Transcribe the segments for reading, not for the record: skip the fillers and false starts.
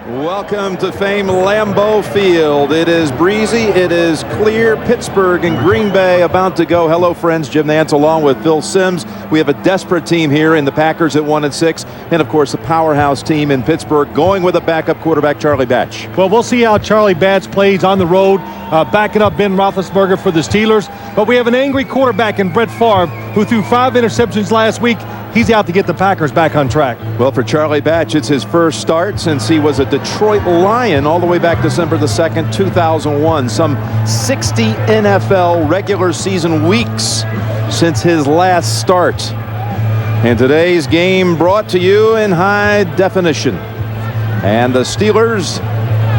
Welcome to famed Lambeau Field. It is breezy, it is clear. Pittsburgh and Green Bay about to go. Hello, friends. Jim Nantz along with Phil Simms. We have a desperate team here in the Packers at 1-6, and of course the powerhouse team in Pittsburgh going with a backup quarterback, Charlie Batch. Well, we'll see how Charlie Batch plays on the road, backing up Ben Roethlisberger for the Steelers. But we have an angry quarterback in Brett Favre, who threw 5 interceptions last week. He's out to get the Packers back on track. Well, for Charlie Batch, it's his first start since he was a Detroit Lion all the way back December the 2nd, 2001. Some 60 NFL regular season weeks since his last start. And today's game brought to you in high definition. And the Steelers,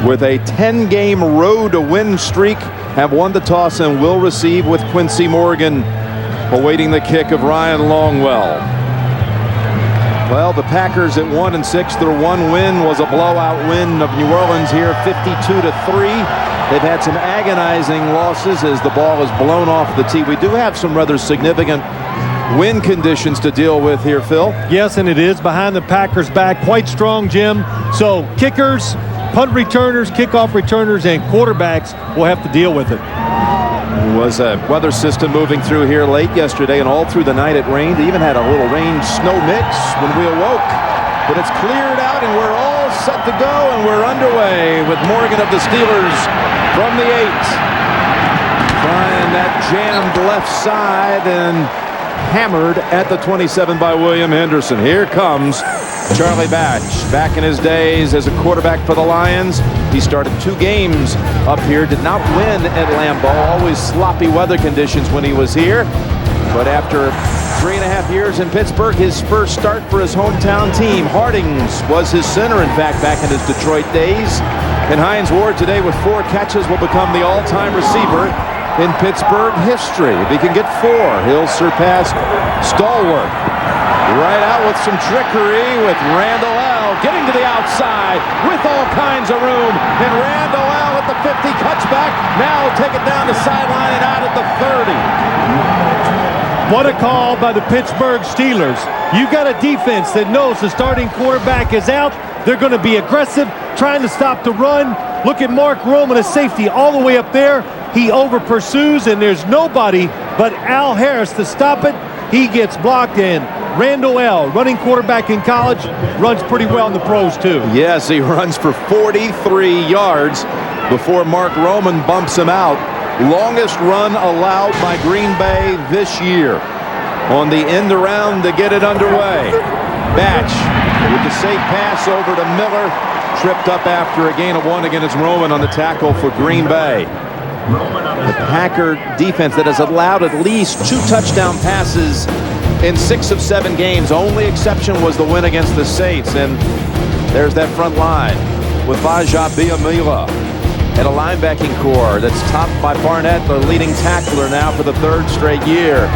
with a 10-game road to win streak, have won the toss and will receive with Quincy Morgan awaiting the kick of Ryan Longwell. Well, the Packers at 1-6. Their one win was a blowout win of New Orleans here, 52-3. They've had some agonizing losses as the ball is blown off the tee. We do have some rather significant wind conditions to deal with here, Phil. Yes, and it is behind the Packers' back. Quite strong, Jim. So kickers, punt returners, kickoff returners, and quarterbacks will have to deal with it. There was a weather system moving through here late yesterday, and all through the night it rained. It even had a little rain snow mix when we awoke. But it's cleared out, and we're all set to go, and we're underway with Morgan of the Steelers from the 8. Trying that jammed left side and hammered at the 27 by William Henderson. Here comes Charlie Batch. Back in his days as a quarterback for the Lions, he started 2 games up here, did not win at Lambeau, always sloppy weather conditions when he was here. But after 3.5 years in Pittsburgh, his first start for his hometown team, Hardings was his center, in fact, back in his Detroit days. And Hines Ward today with 4 catches will become the all-time receiver in Pittsburgh history. If he can get 4, he'll surpass Stallworth. Right out with some trickery with Randall L. getting to the outside with all kinds of room. And Randall L. at the 50 cuts back. Now take it down the sideline and out at the 30. What a call by the Pittsburgh Steelers. You got a defense that knows the starting quarterback is out. They're going to be aggressive, trying to stop the run. Look at Mark Roman, a safety all the way up there. He over pursues, and there's nobody but Al Harris to stop it. He gets blocked in. Randall L., running quarterback in college, runs pretty well in the pros too. Yes, he runs for 43 yards before Mark Roman bumps him out. Longest run allowed by Green Bay this year on the end around to get it underway. Batch with the safe pass over to Miller, tripped up after a gain of 1 against Roman on the tackle for Green Bay. The Packer defense that has allowed at least 2 touchdown passes in 6 of 7 games. Only exception was the win against the Saints. And there's that front line with Baja Biamila and a linebacking core that's topped by Barnett, the leading tackler now for the 3rd straight year.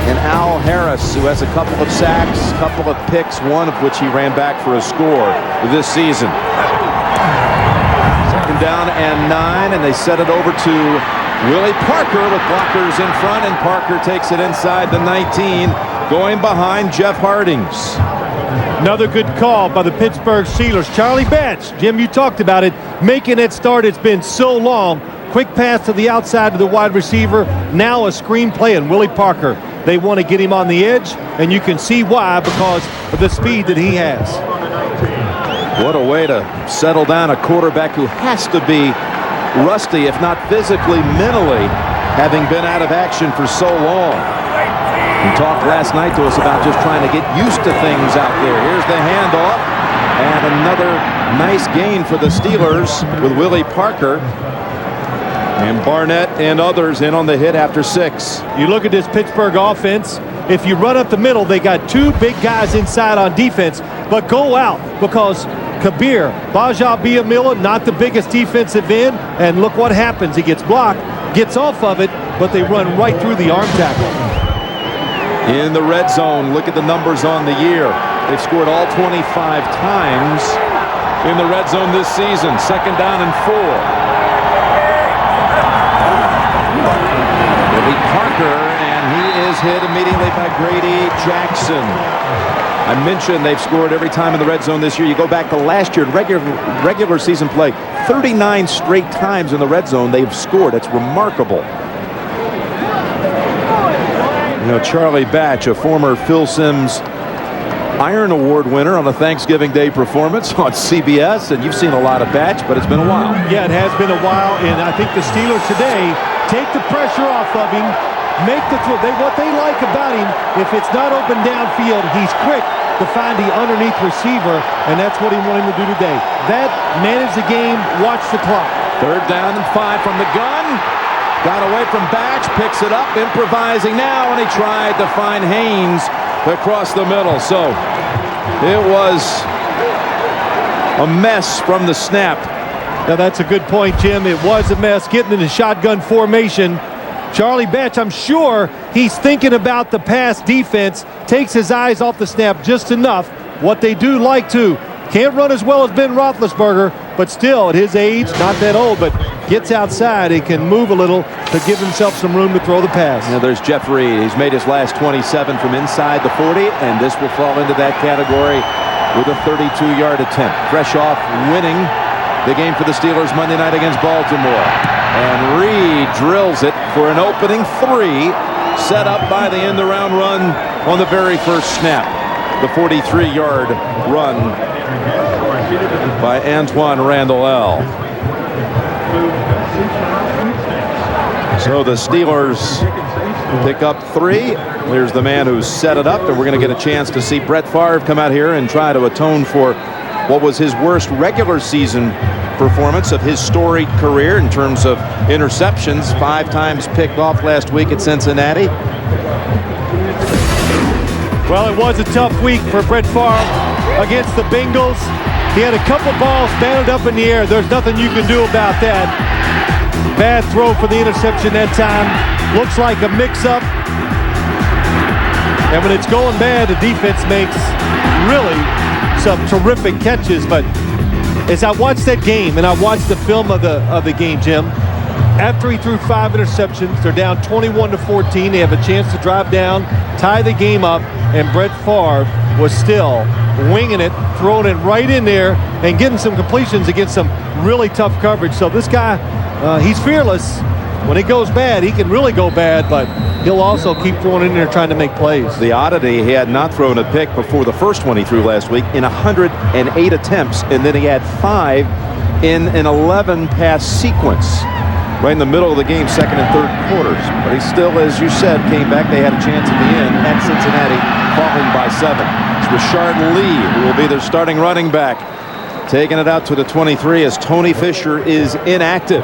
And Al Harris, who has a couple of sacks, a couple of picks, one of which he ran back for a score this season. 2nd down and 9, and they set it over to Willie Parker with blockers in front, and Parker takes it inside the 19, going behind Jeff Hardings. Another good call by the Pittsburgh Steelers. Charlie Batch, Jim, you talked about it, making it start. It's been so long. Quick pass to the outside to the wide receiver. Now a screen play, and Willie Parker. They want to get him on the edge, and you can see why, because of the speed that he has. What a way to settle down a quarterback who has to be rusty, if not physically, mentally, having been out of action for so long. He talked last night to us about just trying to get used to things out there. Here's the handoff, and another nice gain for the Steelers with Willie Parker. And Barnett and others in on the hit after 6. You look at this Pittsburgh offense. If you run up the middle, they got 2 big guys inside on defense, but go out because Kabir, Baja Biamila, not the biggest defensive end, and look what happens. He gets blocked, gets off of it, but they run right through the arm tackle. In the red zone, look at the numbers on the year. They've scored all 25 times in the red zone this season. 2nd down and 4. Willie Parker, and he is hit immediately by Grady Jackson. I mentioned they've scored every time in the red zone this year. You go back to last year in regular season play, 39 straight times in the red zone they've scored. It's remarkable. You know, Charlie Batch, a former Phil Simms Iron Award winner on a Thanksgiving Day performance on CBS, and you've seen a lot of Batch, but it's been a while. Yeah, it has been a while, and I think the Steelers today take the pressure off of him, make the throw. What they like about him, if it's not open downfield, he's quick to find the underneath receiver, and that's what he wanted to do today. That, manage the game, watch the clock. 3rd down and 5 from the gun. Got away from Batch, picks it up, improvising now, and he tried to find Haynes across the middle. So it was a mess from the snap. Now that's a good point, Jim. It was a mess getting in the shotgun formation. Charlie Batch, I'm sure he's thinking about the pass defense, takes his eyes off the snap just enough. What they do like to, can't run as well as Ben Roethlisberger, but still at his age, not that old, but gets outside, he can move a little to give himself some room to throw the pass. Now there's Jeff Reed. He's made his last 27 from inside the 40, and this will fall into that category with a 32-yard attempt. Fresh off winning the game for the Steelers Monday night against Baltimore. And Reed drills it for an opening 3, set up by the end-around run on the very first snap. The 43-yard run by Antoine Randall El. So the Steelers pick up 3. Here's the man who set it up, and we're going to get a chance to see Brett Favre come out here and try to atone for what was his worst regular season performance of his storied career in terms of interceptions. 5 times picked off last week at Cincinnati. Well, it was a tough week for Brett Favre against the Bengals. He had a couple balls batted up in the air. There's nothing you can do about that. Bad throw for the interception that time. Looks like a mix-up. And when it's going bad, the defense makes really some terrific catches. But as I watched that game, and I watched the film of the game, Jim, after he threw 5 interceptions, they're down 21-14. They have a chance to drive down, tie the game up, and Brett Favre was still winging it, throwing it right in there, and getting some completions against some really tough coverage. So this guy, he's fearless. When it goes bad, he can really go bad, but he'll also keep throwing in there trying to make plays. The oddity, he had not thrown a pick before the first one he threw last week in 108 attempts, and then he had 5 in an 11-pass sequence. Right in the middle of the game, second and third quarters. But he still, as you said, came back. They had a chance at the end at Cincinnati, falling by 7. It's Rashard Lee who will be their starting running back. Taking it out to the 23 as Tony Fisher is inactive.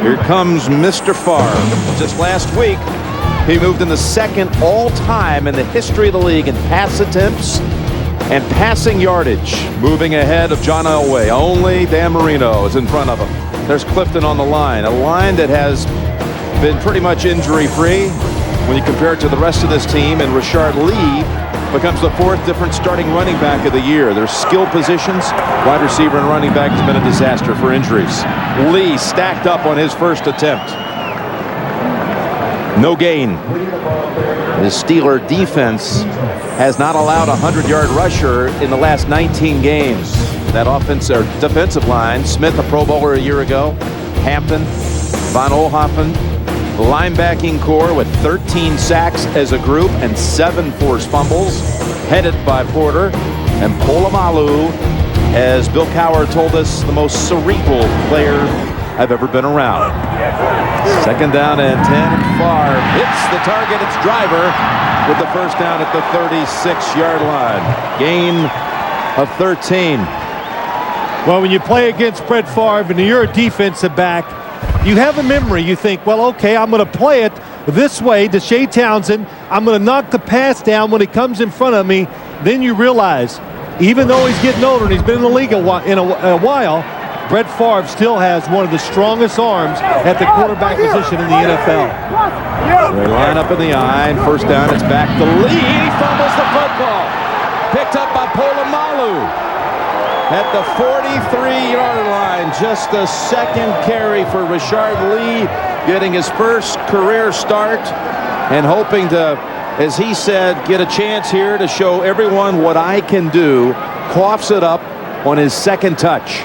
Here comes Mr. Favre. Just last week, he moved in the 2nd all-time in the history of the league in pass attempts and passing yardage, moving ahead of John Elway. Only Dan Marino is in front of him. There's Clifton on the line, a line that has been pretty much injury-free when you compare it to the rest of this team, and Rashard Lee becomes the 4th different starting running back of the year. Their skill positions, wide receiver and running back, has been a disaster for injuries. Lee stacked up on his first attempt. No gain. The Steeler defense has not allowed a 100-yard rusher in the last 19 games. That offense or defensive line, Smith, a Pro Bowler a year ago, Hampton, Von Oelhoffen, the linebacking core with 13 sacks as a group and 7 forced fumbles, headed by Porter and Polamalu, as Bill Cowher told us, the most cerebral player I've ever been around. 2nd down and 10. Favre hits the target. It's Driver with the first down at the 36-yard line. Gain of 13. Well, when you play against Brett Favre and you're a defensive back, you have a memory. You think, well, okay, I'm going to play it this way to Shea Townsend. I'm going to knock the pass down when it comes in front of me. Then you realize, even though he's getting older and he's been in the league a while, Brett Favre still has one of the strongest arms at the quarterback position in the NFL. They line up in the I, and first down, it's back to Lee. He fumbles the football. Picked up by Polamalu. At the 43-yard line, just the 2nd carry for Rashard Lee, getting his first career start and hoping to, as he said, get a chance here to show everyone what I can do. Coughs it up on his second touch.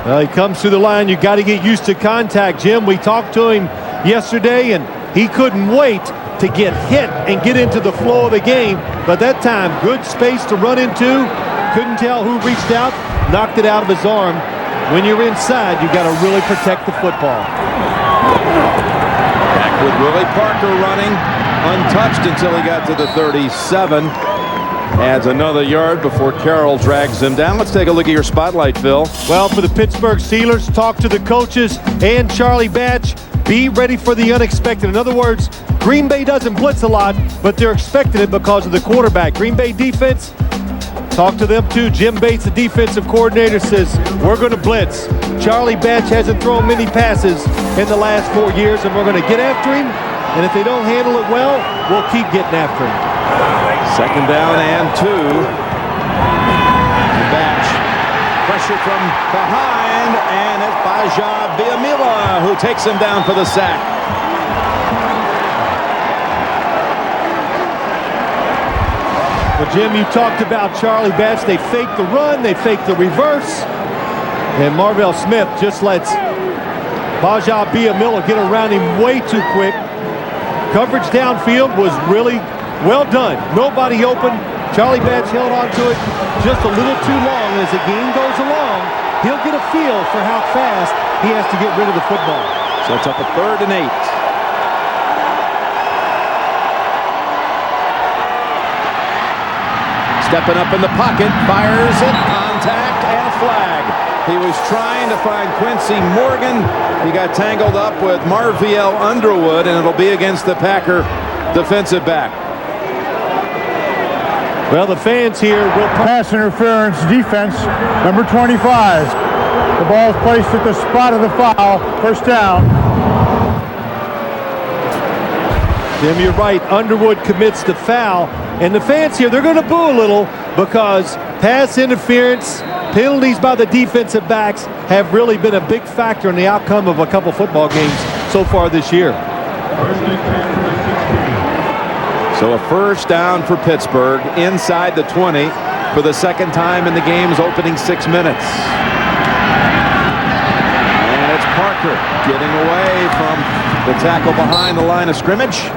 Well, he comes through the line. You got to get used to contact, Jim. We talked to him yesterday, and he couldn't wait to get hit and get into the flow of the game. But that time, good space to run into. Couldn't tell who reached out, knocked it out of his arm. When you're inside, you got to really protect the football. Back with Willie Parker running, untouched until he got to the 37. Adds another yard before Carroll drags him down. Let's take a look at your spotlight, Phil. Well, for the Pittsburgh Steelers, talk to the coaches and Charlie Batch. Be ready for the unexpected. In other words, Green Bay doesn't blitz a lot, but they're expecting it because of the quarterback. Green Bay defense, talk to them too. Jim Bates, the defensive coordinator, says we're going to blitz. Charlie Batch hasn't thrown many passes in the last 4 years, and we're going to get after him. And if they don't handle it well, we'll keep getting after him. Second down and 2. Batch. Pressure from behind, and it's Baja Biamila who takes him down for the sack. Well, Jim, you talked about Charlie Batch. They fake the run, they fake the reverse, and Marvell Smith just lets Baja Biamila get around him way too quick. Coverage downfield was really well done. Nobody open. Charlie Batch held on to it just a little too long. As the game goes along, he'll get a feel for how fast he has to get rid of the football. Sets up a 3rd and 8. Stepping up in the pocket, fires it, contact, and a flag. He was trying to find Quincy Morgan. He got tangled up with Marviel Underwood, and it'll be against the Packer defensive back. Well, the fans here will pass interference defense, number 25. The ball is placed at the spot of the foul. First down. Jim, you're right. Underwood commits the foul. And the fans here, they're going to boo a little because pass interference, penalties by the defensive backs have really been a big factor in the outcome of a couple football games so far this year. So a first down for Pittsburgh inside the 20 for the second time in the game's opening 6 minutes. And it's Parker getting away from the tackle behind the line of scrimmage.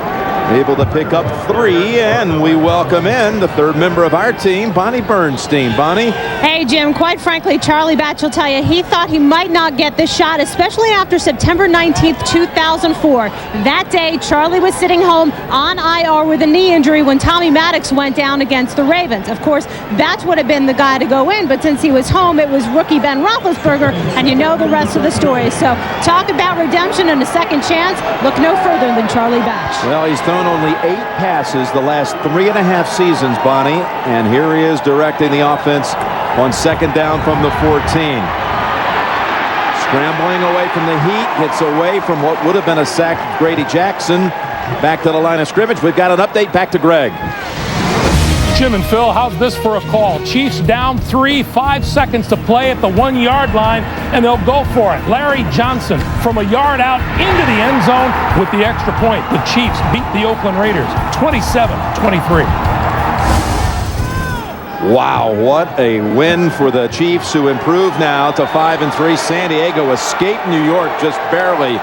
Able to pick up 3, and we welcome in the 3rd member of our team, Bonnie Bernstein. Bonnie? Hey, Jim, quite frankly, Charlie Batch will tell you he thought he might not get this shot, especially after September 19th, 2004. That day, Charlie was sitting home on IR with a knee injury when Tommy Maddox went down against the Ravens. Of course, Batch would have been the guy to go in, but since he was home, it was rookie Ben Roethlisberger, and you know the rest of the story. So talk about redemption and a second chance. Look no further than Charlie Batch. Well, he's thrown only 8 passes the last 3.5 seasons, Bonnie, and here he is directing the offense on second down from the 14. Scrambling away from the heat, gets away from what would have been a sack of Grady Jackson. Back to the line of scrimmage. We've got an update. Back to Greg. Jim and Phil, how's this for a call? Chiefs down 3, 5 seconds to play at the 1-yard line, and they'll go for it. Larry Johnson from a yard out into the end zone with the extra point. The Chiefs beat the Oakland Raiders 27-23. Wow, what a win for the Chiefs, who improve now to 5-3. San Diego escaped New York just barely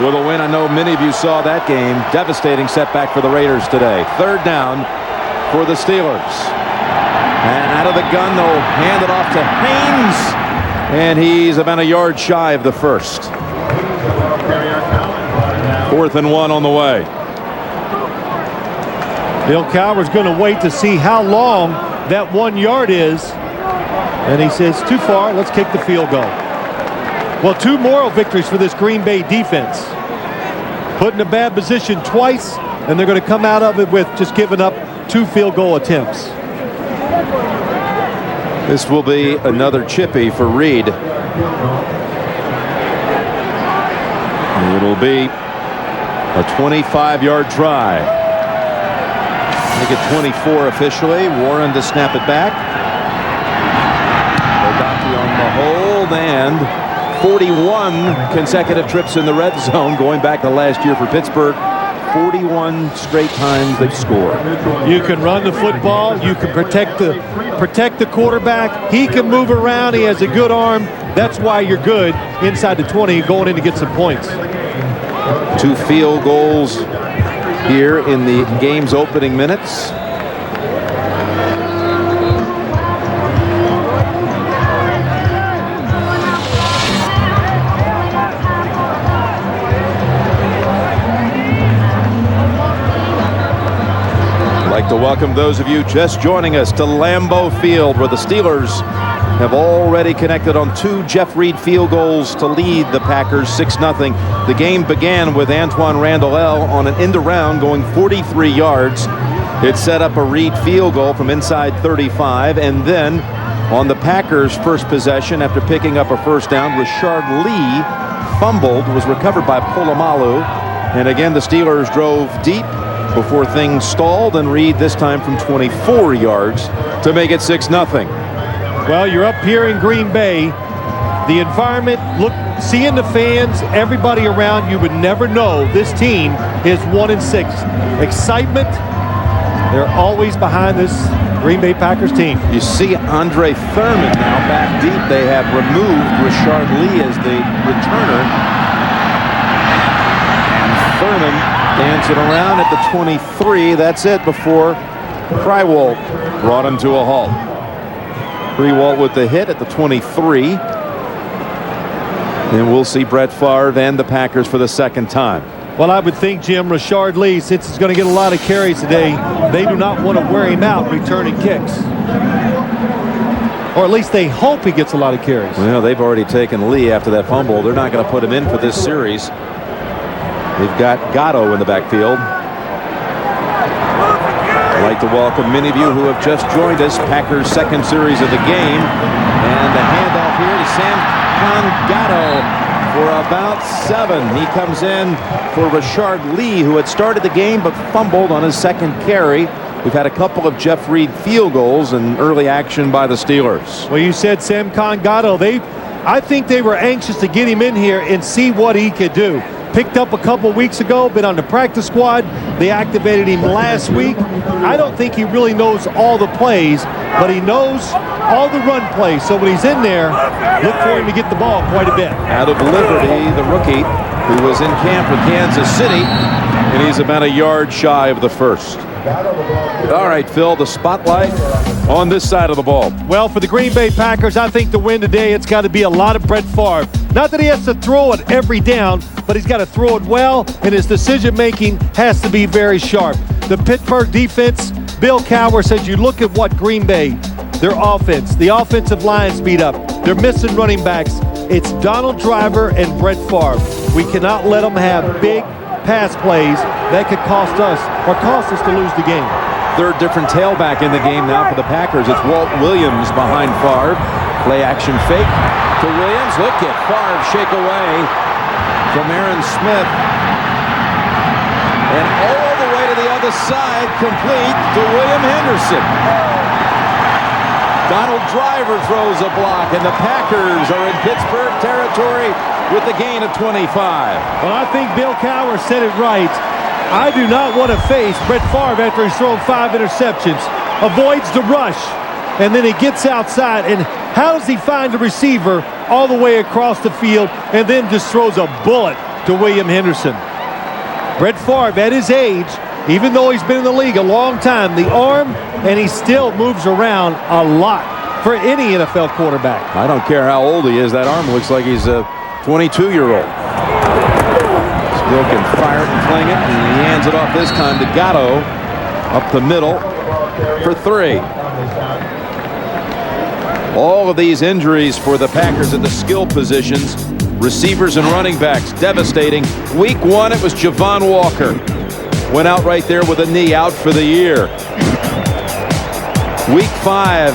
with a win. I know many of you saw that game. Devastating setback for the Raiders today. 3rd down for the Steelers. And out of the gun, they'll hand it off to Haynes. And he's about a yard shy of the first. 4th and 1 on the way. Bill Cowher's going to wait to see how long that 1 yard is. And he says, too far, let's kick the field goal. Well, 2 moral victories for this Green Bay defense. Put in a bad position twice, and they're going to come out of it with just giving up 2 field goal attempts. This will be another chippy for Reed. It'll be a 25-yard try. Make it 24 officially. Warren to snap it back. Odati on the hold, and 41 consecutive trips in the red zone going back to last year for Pittsburgh. 41 straight times they've scored. You can run the football. You can protect the quarterback. He can move around. He has a good arm. That's why you're good inside the 20 going in to get some points. 2 field goals here in the game's opening minutes. I'd like to welcome those of you just joining us to Lambeau Field, where the Steelers have already connected on 2 Jeff Reed field goals to lead the Packers 6-0. The game began with Antoine Randall on an end around going 43 yards. It set up a Reed field goal from inside 35, and then on the Packers' first possession, after picking up a first down, Richard Lee fumbled, was recovered by Polamalu, and again the Steelers drove deep before things stalled, and Reed this time from 24 yards to make it 6-0. Well, you're up here in Green Bay. The environment, look, seeing the fans, everybody around, you would never know this team is 1-6. Excitement, they're always behind this Green Bay Packers team. You see Andre Thurman now back deep. They have removed Richard Lee as the returner. And Thurman dancing around at the 23. That's it before Krewalt brought him to a halt. Krewalt with the hit at the 23. And we'll see Brett Favre and the Packers for the second time. Well, I would think, Jim, Richard Lee, since he's going to get a lot of carries today, they do not want to wear him out returning kicks. Or at least they hope he gets a lot of carries. Well, they've already taken Lee after that fumble. They're not going to put him in for this series. They've got Gatto in the backfield. I'd like to welcome many of you who have just joined us. Packers' second series of the game. And the handoff here to Samkon Gatto for about 7. He comes in for Richard Lee, who had started the game but fumbled on his second carry. We've had a couple of Jeff Reed field goals and early action by the Steelers. Well, you said Samkon Gatto. I think they were anxious to get him in here and see what he could do. Picked up a couple weeks ago, been on the practice squad. They activated him last week. I don't think he really knows all the plays, but he knows all the run plays. So when he's in there, look for him to get the ball quite a bit. Out of Liberty, the rookie, who was in camp with Kansas City, and he's about a yard shy of the first. All right, Phil, the spotlight on this side of the ball. Well, for the Green Bay Packers, I think to win today, it's got to be a lot of Brett Favre. Not that he has to throw it every down, but he's got to throw it well, and his decision-making has to be very sharp. The Pittsburgh defense, Bill Cowher says, you look at what Green Bay, their offense, the offensive line's beat up. They're missing running backs. It's Donald Driver and Brett Favre. We cannot let them have big pass plays that could cost us to lose the game. Third different tailback in the game now for the Packers. It's Walt Williams behind Favre. Play action fake to Williams. Look at Favre shake away from Aaron Smith. And all the way to the other side, complete to William Henderson. Donald Driver throws a block, and the Packers are in Pittsburgh territory with the gain of 25. Well, I think Bill Cowher said it right. I do not want to face Brett Favre after he's thrown 5 interceptions. Avoids the rush, and then he gets outside. And how does he find the receiver all the way across the field and then just throws a bullet to William Henderson? Brett Favre, at his age, even though he's been in the league a long time, the arm, and he still moves around a lot for any NFL quarterback. I don't care how old he is. That arm looks like he's a 22-year-old. Still can fire it and fling it, and he hands it off this time to Gatto up the middle for 3. All of these injuries for the Packers at the skill positions, receivers and running backs, devastating. Week 1, it was Javon Walker. Went out right there with a knee, out for the year. Week 5,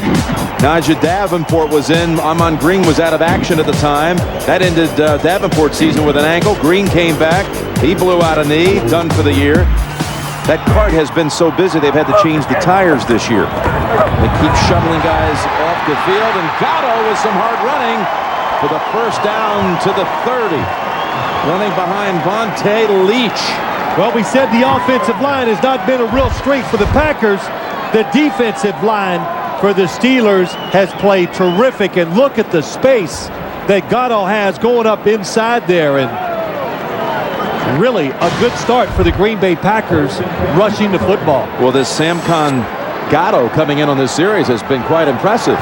Najee Davenport was in. Amon Green was out of action at the time. That ended Davenport's season with an ankle. Green came back. He blew out a knee, done for the year. That cart has been so busy they've had to change the tires this year. They keep shoveling guys off the field, and Gatto with some hard running for the first down to the 30. Running behind Vontae Leach. Well, we said the offensive line has not been a real strength for the Packers. The defensive line for the Steelers has played terrific. And look at the space that Gatto has going up inside there. And really a good start for the Green Bay Packers rushing the football. Well, this Samkon Gatto coming in on this series has been quite impressive.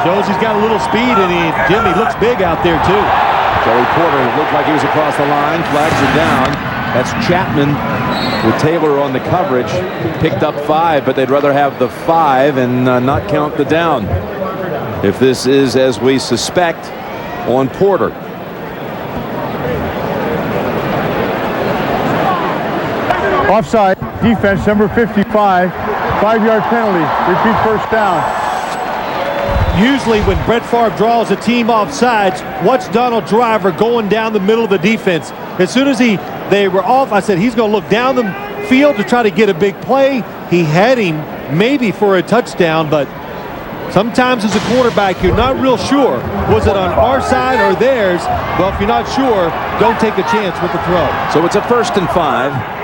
Shows he's got a little speed, and Jimmy looks big out there too. Joey Porter looked like he was across the line. Flags are down. That's Chapman with Taylor on the coverage. Picked up 5, but they'd rather have the 5 and not count the down. If this is as we suspect on Porter. Offside, defense, number 55, 5-yard penalty, repeat first down. Usually when Brett Favre draws a team off sides, what's Donald Driver going down the middle of the defense? As soon as they were off, I said he's going to look down the field to try to get a big play. He had him maybe for a touchdown, but sometimes as a quarterback, you're not real sure. Was it on our side or theirs? Well, if you're not sure, don't take a chance with the throw. So it's a 1st and 5.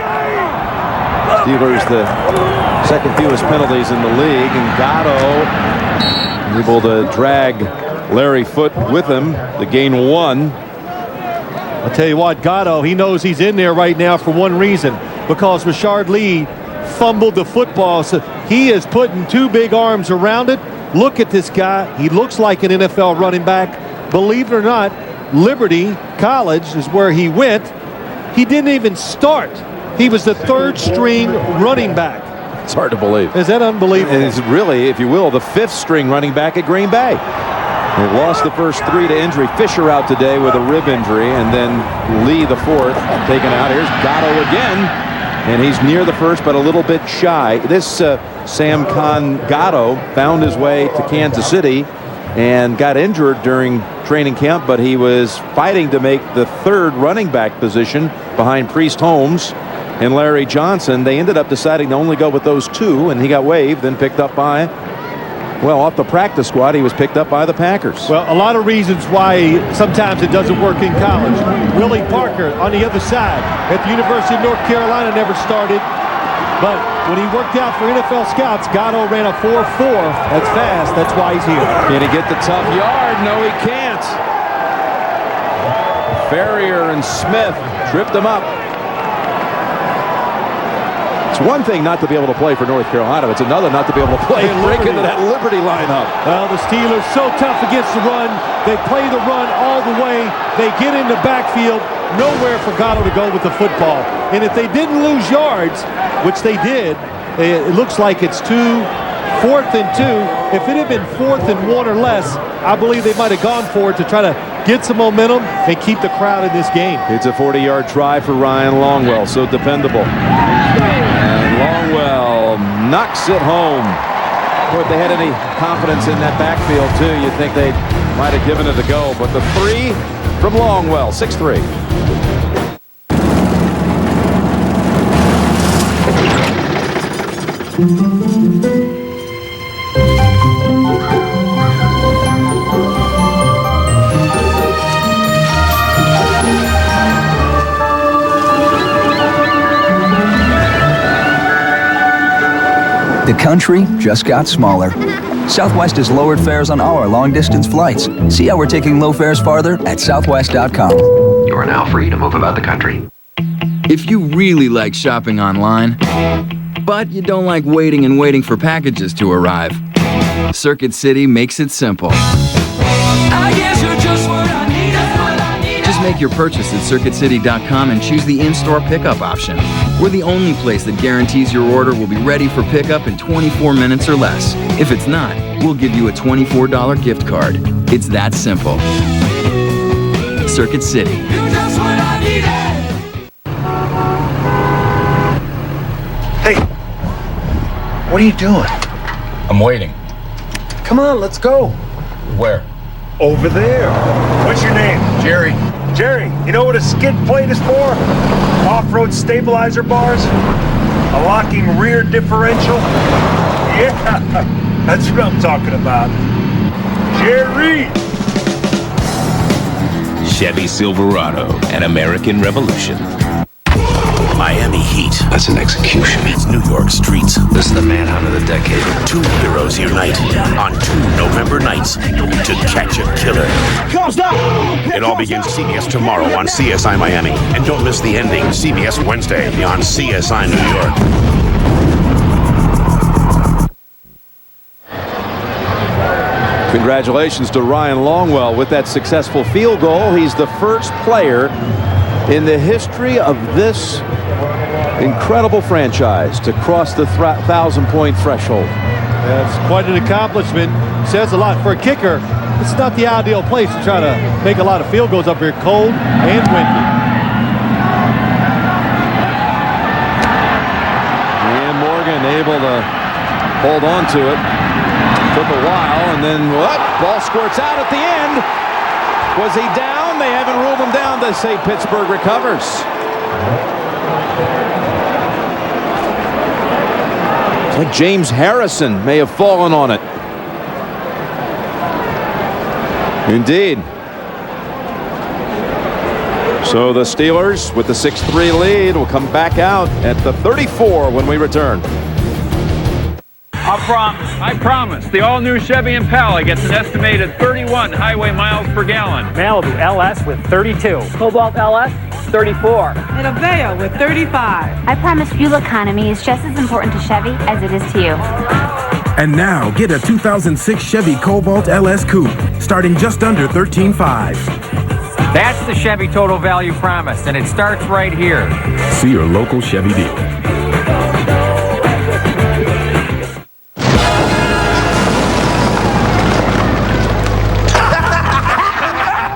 Steelers the second fewest penalties in the league, and Gatto able to drag Larry Foote with him to gain 1. I'll tell you what, Gatto, he knows he's in there right now for one reason, because Rashard Lee fumbled the football. So he is putting 2 big arms around it. Look at this guy. He looks like an NFL running back. Believe it or not, Liberty College is where he went. He didn't even start. He was the 3rd string running back. It's hard to believe. Is that unbelievable? And it's really, if you will, the 5th string running back at Green Bay. They lost the first 3 to injury. Fisher out today with a rib injury, and then Lee the 4th taken out. Here's Gatto again, and he's near the 1st, but a little bit shy. This Samkon Gatto found his way to Kansas City and got injured during training camp, but he was fighting to make the 3rd running back position behind Priest Holmes and Larry Johnson. They ended up deciding to only go with those 2, and he got waived, then picked up by, well, off the practice squad, he was picked up by the Packers. Well, a lot of reasons why sometimes it doesn't work in college. Willie Parker on the other side at the University of North Carolina never started, but when he worked out for NFL scouts, Gatto ran a 4.4. That's fast. That's why he's here. Can he get the tough yard? No, he can't. Ferrier and Smith tripped him up. It's one thing not to be able to play for North Carolina. It's another not to be able to play and break into that Liberty lineup. Well, the Steelers so tough against the run. They play the run all the way. They get in the backfield. Nowhere for Gatto to go with the football. And if they didn't lose yards, which they did, it looks like it's 4th and 2. If it had been 4th and 1 or less, I believe they might have gone for it to try to get some momentum and keep the crowd in this game. It's a 40-yard try for Ryan Longwell, so dependable. And Longwell knocks it home. Boy, if they had any confidence in that backfield, too, you'd think they might have given it a go. But the 3 from Longwell, 6'3". The country just got smaller. Southwest has lowered fares on our long-distance flights. See how we're taking low fares farther at southwest.com. You are now free to move about the country. If you really like shopping online, but you don't like waiting and waiting for packages to arrive, Circuit City makes it simple. I guess you're just what I need. Just make your purchase at CircuitCity.com and choose the in-store pickup option. We're the only place that guarantees your order will be ready for pickup in 24 minutes or less. If it's not, we'll give you a $24 gift card. It's that simple. Circuit City. You're just what I needed. Hey, what are you doing? I'm waiting. Come on, let's go. Where? Over there. What's your name? Jerry. Jerry, you know what a skid plate is for? Off-road stabilizer bars? A locking rear differential? Yeah, that's what I'm talking about. Jerry! Chevy Silverado, an American Revolution. Miami Heat. That's an execution. It's New York streets. This is the manhunt of the decade. Two heroes unite on 2 November nights to catch a killer. It all begins CBS tomorrow on CSI Miami. And don't miss the ending, CBS Wednesday on CSI New York. Congratulations to Ryan Longwell with that successful field goal. He's the first player in the history of this incredible franchise to cross the 1,000-point threshold. That's quite an accomplishment. Says a lot for a kicker. It's not the ideal place to try to make a lot of field goals up here, cold and windy. And Morgan able to hold on to it. Took a while, and then what? Ball squirts out at the end. Was he down? They haven't ruled him down. They say Pittsburgh recovers. It's like James Harrison may have fallen on it. Indeed. So the Steelers with the 6-3 lead will come back out at the 34 when we return. I promise. The all-new Chevy Impala gets an estimated 31 highway miles per gallon. Malibu LS with 32. Cobalt LS, 34. And Aveo with 35. I promise fuel economy is just as important to Chevy as it is to you. And now, get a 2006 Chevy Cobalt LS Coupe, starting just under $13,500. That's the Chevy Total Value Promise, and it starts right here. See your local Chevy dealer.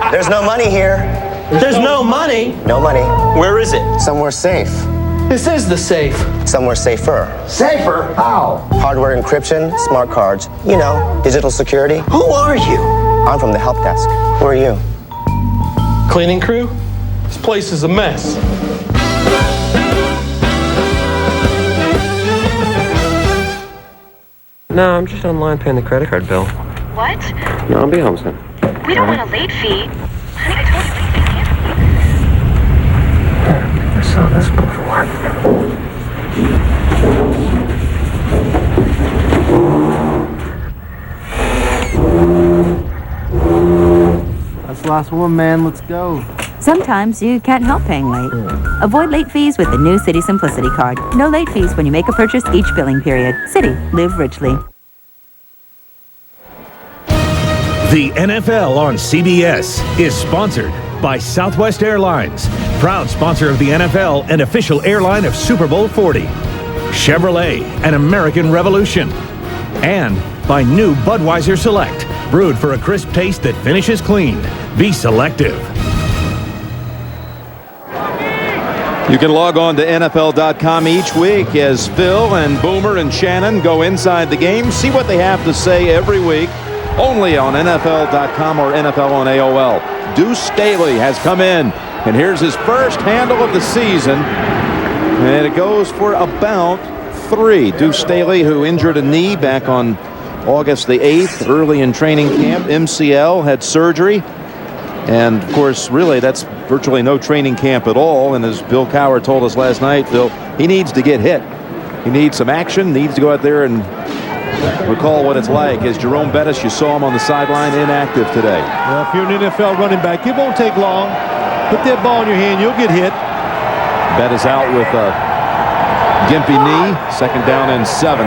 There's no money here. There's no money? No money. Where is it? Somewhere safe. This is the safe. Somewhere safer. Safer? How? Hardware encryption, smart cards, you know, digital security. Who are you? I'm from the help desk. Who are you? Cleaning crew? This place is a mess. No, I'm just online paying the credit card bill. What? No, I'll be home soon. We don't want a late fee. Honey, I told you late fees can't I saw this before. That's the last one, man. Let's go. Sometimes you can't help paying late. Avoid late fees with the new Citi Simplicity Card. No late fees when you make a purchase each billing period. Citi. Live richly. The NFL on CBS is sponsored by Southwest Airlines, proud sponsor of the NFL and official airline of Super Bowl 40. Chevrolet, an American Revolution. And by new Budweiser Select, brewed for a crisp taste that finishes clean. Be selective. You can log on to NFL.com each week as Phil and Boomer and Shannon go inside the game, see what they have to say every week. Only on NFL.com or NFL on AOL. Deuce Staley has come in, and here's his first handle of the season, and it goes for about 3. Deuce Staley, who injured a knee back on August the 8th, early in training camp. MCL, had surgery, and of course, really, that's virtually no training camp at all. And as Bill Cowher told us last night, Phil, he needs to get hit. He needs some action, needs to go out there and recall what it's like. As Jerome Bettis, you saw him on the sideline, inactive today. Well, if you're an NFL running back, it won't take long. Put that ball in your hand, you'll get hit. Bettis out with a gimpy knee. 2nd down and 7.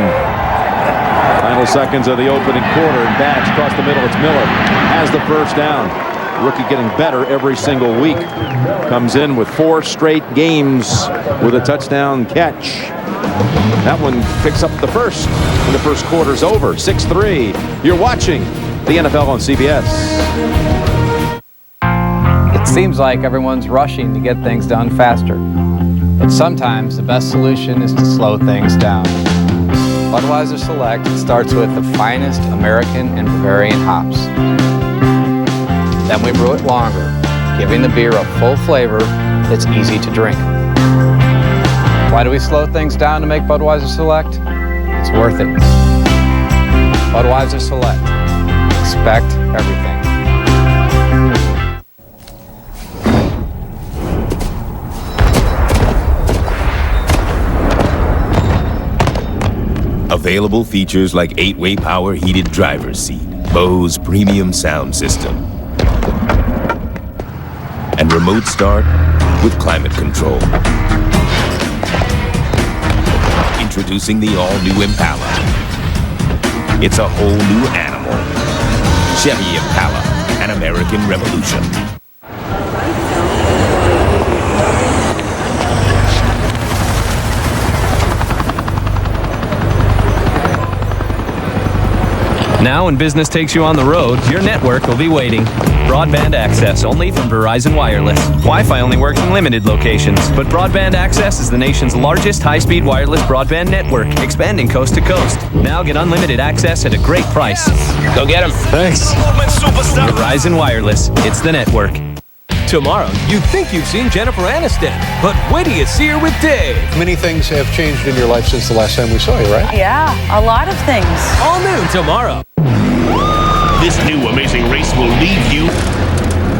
Final seconds of the opening quarter, and Batch across the middle. It's Miller has the first down. Rookie getting better every single week. Comes in with 4 straight games with a touchdown catch. That one picks up the first, and the first quarter's over. 6-3. You're watching the NFL on CBS. It seems like everyone's rushing to get things done faster. But sometimes the best solution is to slow things down. Budweiser Select starts with the finest American and Bavarian hops. Then we brew it longer, giving the beer a full flavor that's easy to drink. Why do we slow things down to make Budweiser Select? It's worth it. Budweiser Select. Expect everything. Available features like 8-way power heated driver's seat, Bose premium sound system, and remote start with climate control. Introducing the all-new Impala. It's a whole new animal. Chevy Impala, an American revolution. Now when business takes you on the road, your network will be waiting. Broadband access only from Verizon Wireless. Wi-Fi only works in limited locations, but broadband access is the nation's largest high-speed wireless broadband network, expanding coast to coast. Now get unlimited access at a great price. Go get them. Thanks. Verizon Wireless. It's the network. Tomorrow, you think you've seen Jennifer Aniston, but wait till you see her with Dave. Many things have changed in your life since the last time we saw you, right? Yeah, a lot of things. All new tomorrow. This new Amazing Race will leave you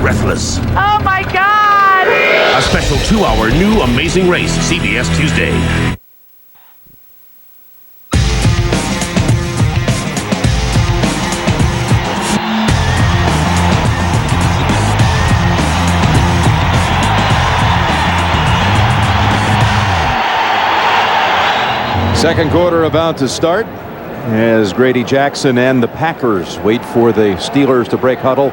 breathless. Oh my God! A special 2-hour new Amazing Race, CBS Tuesday. Second quarter about to start as Grady Jackson and the Packers wait for the Steelers to break huddle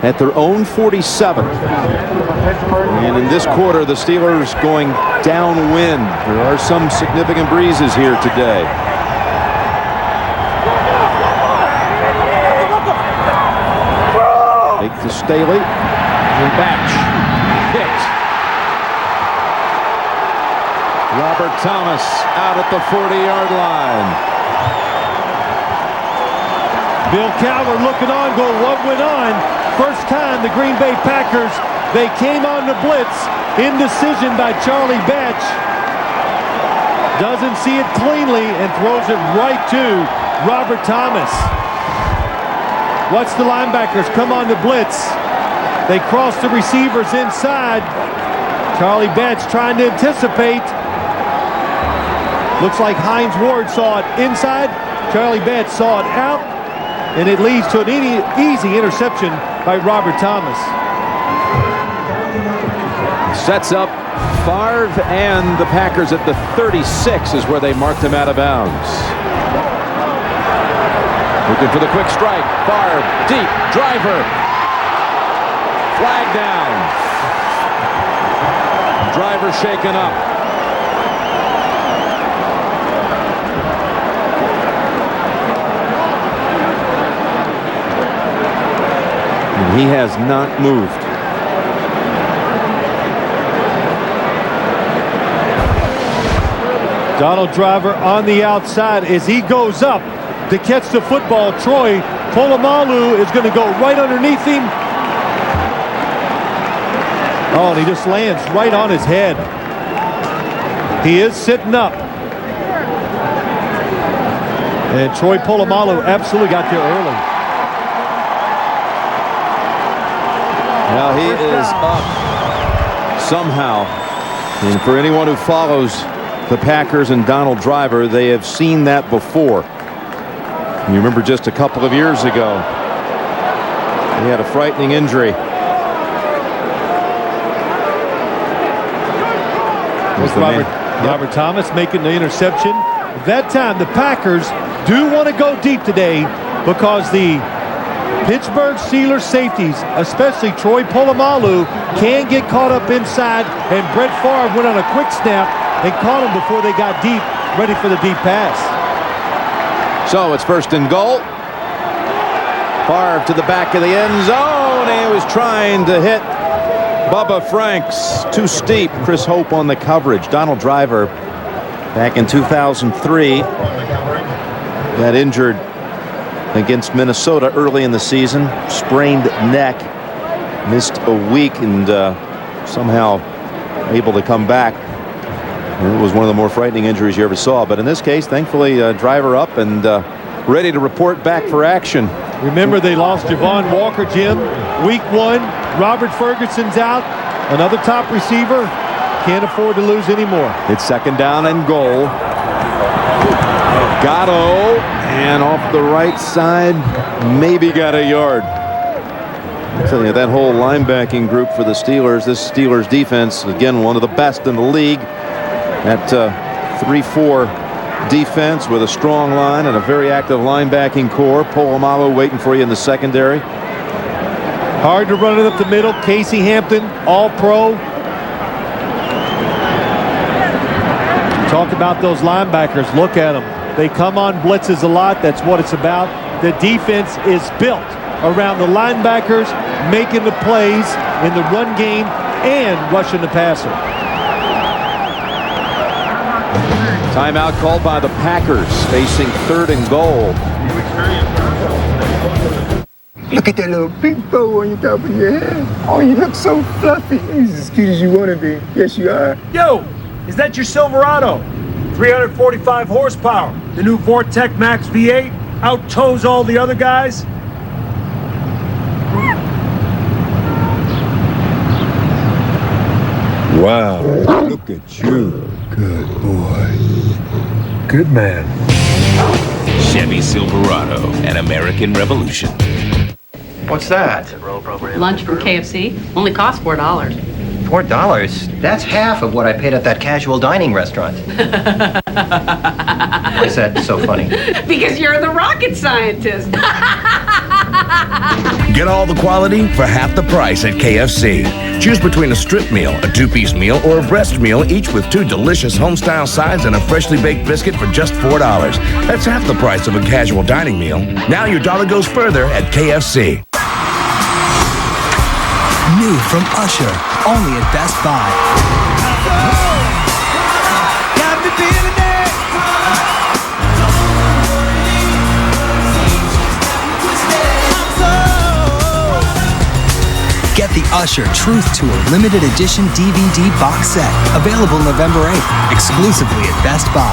at their own 47. And in this quarter, the Steelers going downwind. There are some significant breezes here today. Take to Staley and Batch. Hit. Robert Thomas out at the 40-yard line. Bill Cowher looking on, going, what went on? First time the Green Bay Packers, they came on the blitz. Indecision by Charlie Batch. Doesn't see it cleanly and throws it right to Robert Thomas. Watch the linebackers come on the blitz. They cross the receivers inside. Charlie Batch trying to anticipate. Looks like Hines Ward saw it inside. Charlie Batch saw it out. And it leads to an easy interception by Robert Thomas. Sets up Favre and the Packers at the 36 is where they marked him out of bounds. Looking for the quick strike. Favre, deep, driver. Flag down. Driver shaken up. He has not moved. Donald Driver on the outside as he goes up to catch the football. Troy Polamalu is going to go right underneath him. Oh, and he just lands right on his head. He is sitting up. And Troy Polamalu absolutely got there early. Now he is up somehow. And for anyone who follows the Packers and Donald Driver, they have seen that before. You remember just a couple of years ago, he had a frightening injury. Robert Thomas making the interception. That time the Packers do want to go deep today because the Pittsburgh Steelers safeties, especially Troy Polamalu, can get caught up inside, and Brett Favre went on a quick snap and caught him before they got deep, ready for the deep pass. So it's first and goal. Favre to the back of the end zone. He was trying to hit Bubba Franks. Too steep. Chris Hope on the coverage. Donald Driver back in 2003 got injured against Minnesota early in the season. Sprained neck. Missed a week and somehow able to come back. It was one of the more frightening injuries you ever saw. But in this case, thankfully, Driver up and ready to report back for action. Remember, they lost Javon Walker, Jim. Week 1, Robert Ferguson's out. Another top receiver. Can't afford to lose anymore. It's second down and goal. Gatto, and off the right side, maybe got a yard. I'm telling you, that whole linebacking group for the Steelers, this Steelers defense, again, one of the best in the league at 3-4 defense with a strong line and a very active linebacking core. Polamalu waiting for you in the secondary. Hard to run it up the middle. Casey Hampton, all-pro. Talk about those linebackers. Look at them. They come on blitzes a lot. That's what it's about. The defense is built around the linebackers making the plays in the run game and rushing the passer. Timeout called by the Packers, facing 3rd and goal. Look at that little big bow on your top of your head. Oh, you look so fluffy. You're as cute as you want to be. Yes, you are. Yo, is that your Silverado? 345 horsepower. The new Vortec Max V8 out-tows all the other guys. Wow, look at you. Good boy. Good man. Chevy Silverado, an American Revolution. What's that? Lunch from KFC only costs $4. $4? That's half of what I paid at that casual dining restaurant. Why is that so funny? Because you're the rocket scientist. Get all the quality for half the price at KFC. Choose between a strip meal, a 2-piece meal, or a breast meal, each with 2 delicious home-style sides and a freshly baked biscuit for just $4. That's half the price of a casual dining meal. Now your dollar goes further at KFC. New from Usher, only at Best Buy. Get the Usher Truth Tour limited edition DVD box set, available November 8th, exclusively at Best Buy.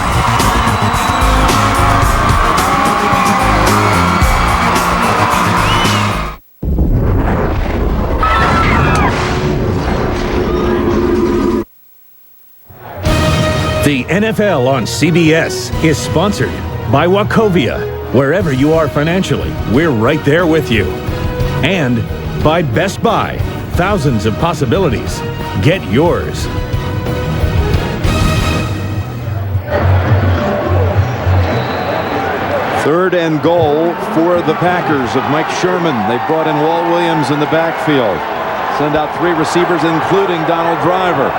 The NFL on CBS is sponsored by Wachovia. Wherever you are financially, we're right there with you. And by Best Buy. Thousands of possibilities. Get yours. Third and goal for the Packers of Mike Sherman. They brought in Walt Williams in the backfield. Send out 3 receivers, including Donald Driver.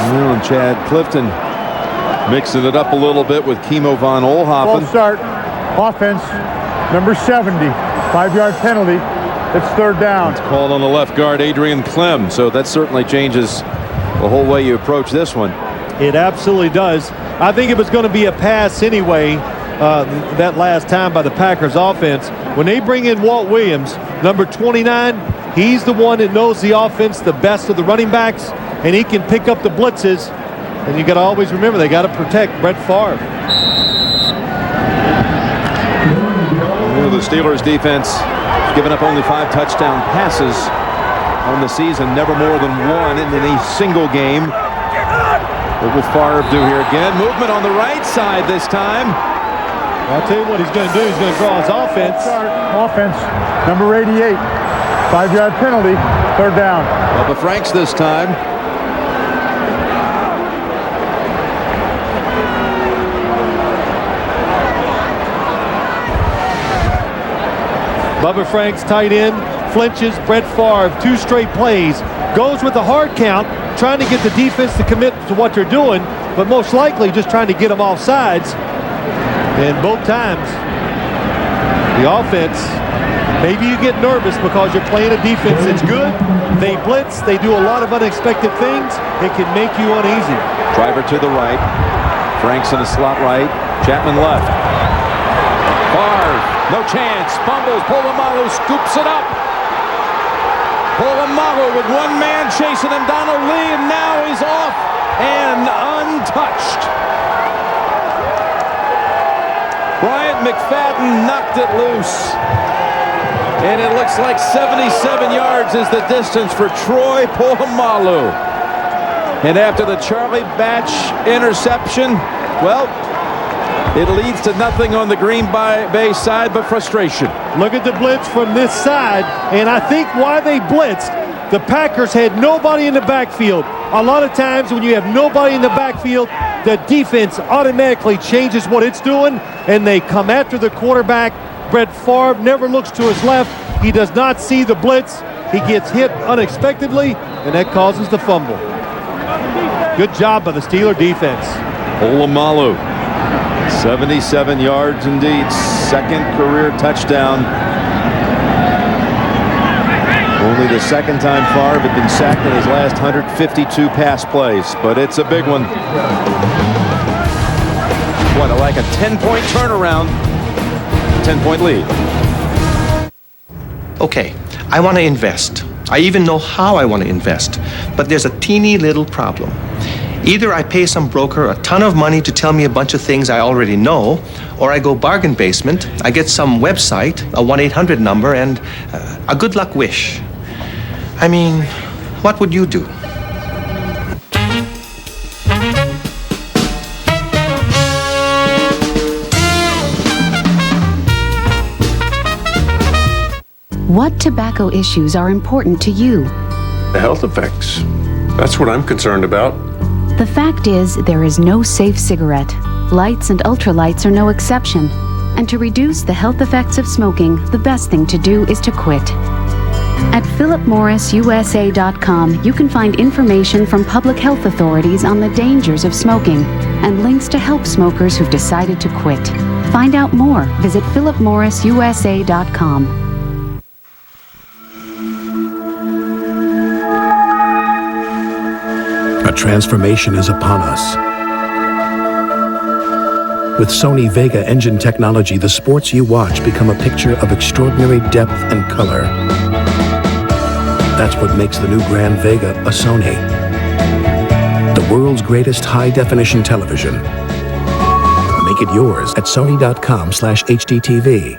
And Chad Clifton mixing it up a little bit with Kimo von Oelhoffen. False start. Offense, number 70. 5-yard penalty. It's 3rd down. It's called on the left guard, Adrian Clem. So that certainly changes the whole way you approach this one. It absolutely does. I think it was going to be a pass anyway that last time by the Packers offense. When they bring in Walt Williams, number 29, he's the one that knows the offense the best of the running backs, and he can pick up the blitzes. And you got to always remember, they got to protect Brett Favre. The Steelers defense has given up only 5 touchdown passes on the season, never more than 1 in any single game. What will Favre do here again? Movement on the right side this time. I'll tell you what he's going to do. He's going to draw his offense. Offense, number 88. 5-yard penalty, 3rd down. Bubba Franks this time. Bubba Franks, tight end, flinches. Brett Favre, 2 straight plays. Goes with a hard count, trying to get the defense to commit to what they're doing, but most likely just trying to get them off sides. And both times, the offense, maybe you get nervous because you're playing a defense that's good. They blitz. They do a lot of unexpected things. It can make you uneasy. Driver to the right. Franks in the slot right. Chapman left. Favre, no chance. Fumbles. Polamalu scoops it up. Polamalu with 1 man chasing him. Donald Lee, and now he's off and untouched. Bryant McFadden knocked it loose. And it looks like 77 yards is the distance for Troy Polamalu. And after the Charlie Batch interception, well, it leads to nothing on the Green Bay side but frustration. Look at the blitz from this side, and I think why they blitzed, the Packers had nobody in the backfield. A lot of times when you have nobody in the backfield, the defense automatically changes what it's doing, and they come after the quarterback. Brett Favre never looks to his left. He does not see the blitz. He gets hit unexpectedly, and that causes the fumble. Good job by the Steeler defense. Polamalu, 77 yards indeed. Second career touchdown. Only the second time Favre had been sacked in his last 152 pass plays, but it's a big one. What, like a 10-point turnaround, 10-point lead. Okay, I want to invest. I even know how I want to invest, but there's a teeny little problem. Either I pay some broker a ton of money to tell me a bunch of things I already know, or I go bargain basement, I get some website, a 1-800 number, and a good luck wish. I mean, what would you do? What tobacco issues are important to you? The health effects. That's what I'm concerned about. The fact is, there is no safe cigarette. Lights and ultralights are no exception. And to reduce the health effects of smoking, the best thing to do is to quit. At philipmorrisusa.com, you can find information from public health authorities on the dangers of smoking and links to help smokers who've decided to quit. Find out more. Visit philipmorrisusa.com. A transformation is upon us. With Sony Vega engine technology, the sports you watch become a picture of extraordinary depth and color. That's what makes the new Grand Vega a Sony. The world's greatest high-definition television. Make it yours at sony.com/HDTV.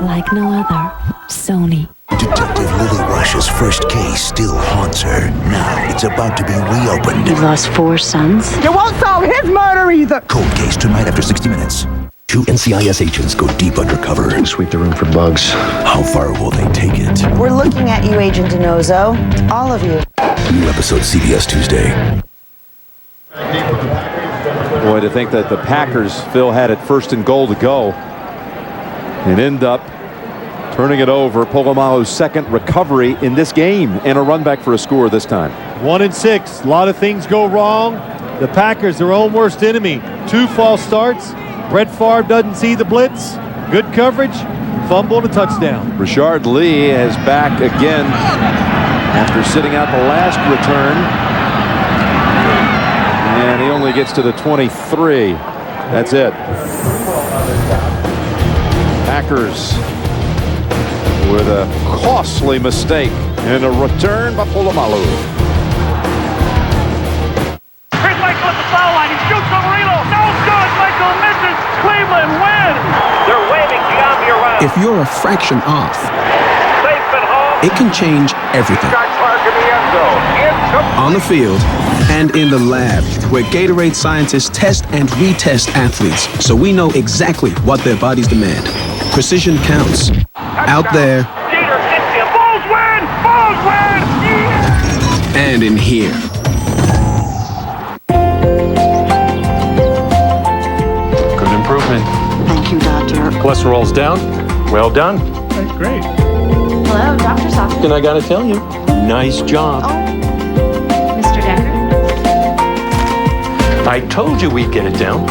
Like no other, Sony. Detective Lily Rush's first case still haunts her. Now it's about to be reopened. He lost 4 sons. You won't solve his murder either! Cold case tonight after 60 Minutes. 2 NCIS agents go deep undercover and sweep the room for bugs. How far will they take it? We're looking at you, Agent DiNozzo. All of you. New episode CBS Tuesday. Boy, to think that the Packers, Phil, had it first and goal to go and end up turning it over. Polamalu's second recovery in this game and a run back for a score this time. 1-6. A lot of things go wrong. The Packers, their own worst enemy. 2 false starts. Brett Favre doesn't see the blitz. Good coverage. Fumble and a touchdown. Rashard Lee is back again after sitting out the last return. And he only gets to the 23. That's it. Packers with a costly mistake and a return by Polamalu. Here's Michael at the foul line. He shoots from Reno. No good. Michael misses. Cleveland wins. They're waving Giambi around. If you're a fraction off, Safe at home. it can change everything. Got Clark in the end zone. On the field and in the lab, where Gatorade scientists test and retest athletes so we know exactly what their bodies demand. Precision counts. Out there. Jeter hits him. Bulls win. Bulls win. Yeah. And in here. Good improvement. Thank you, Doctor. Cholesterol's down. Well done. That's great. Hello, doctor's office. And I gotta tell you, nice job. Mr. Decker? I told you we'd get it down.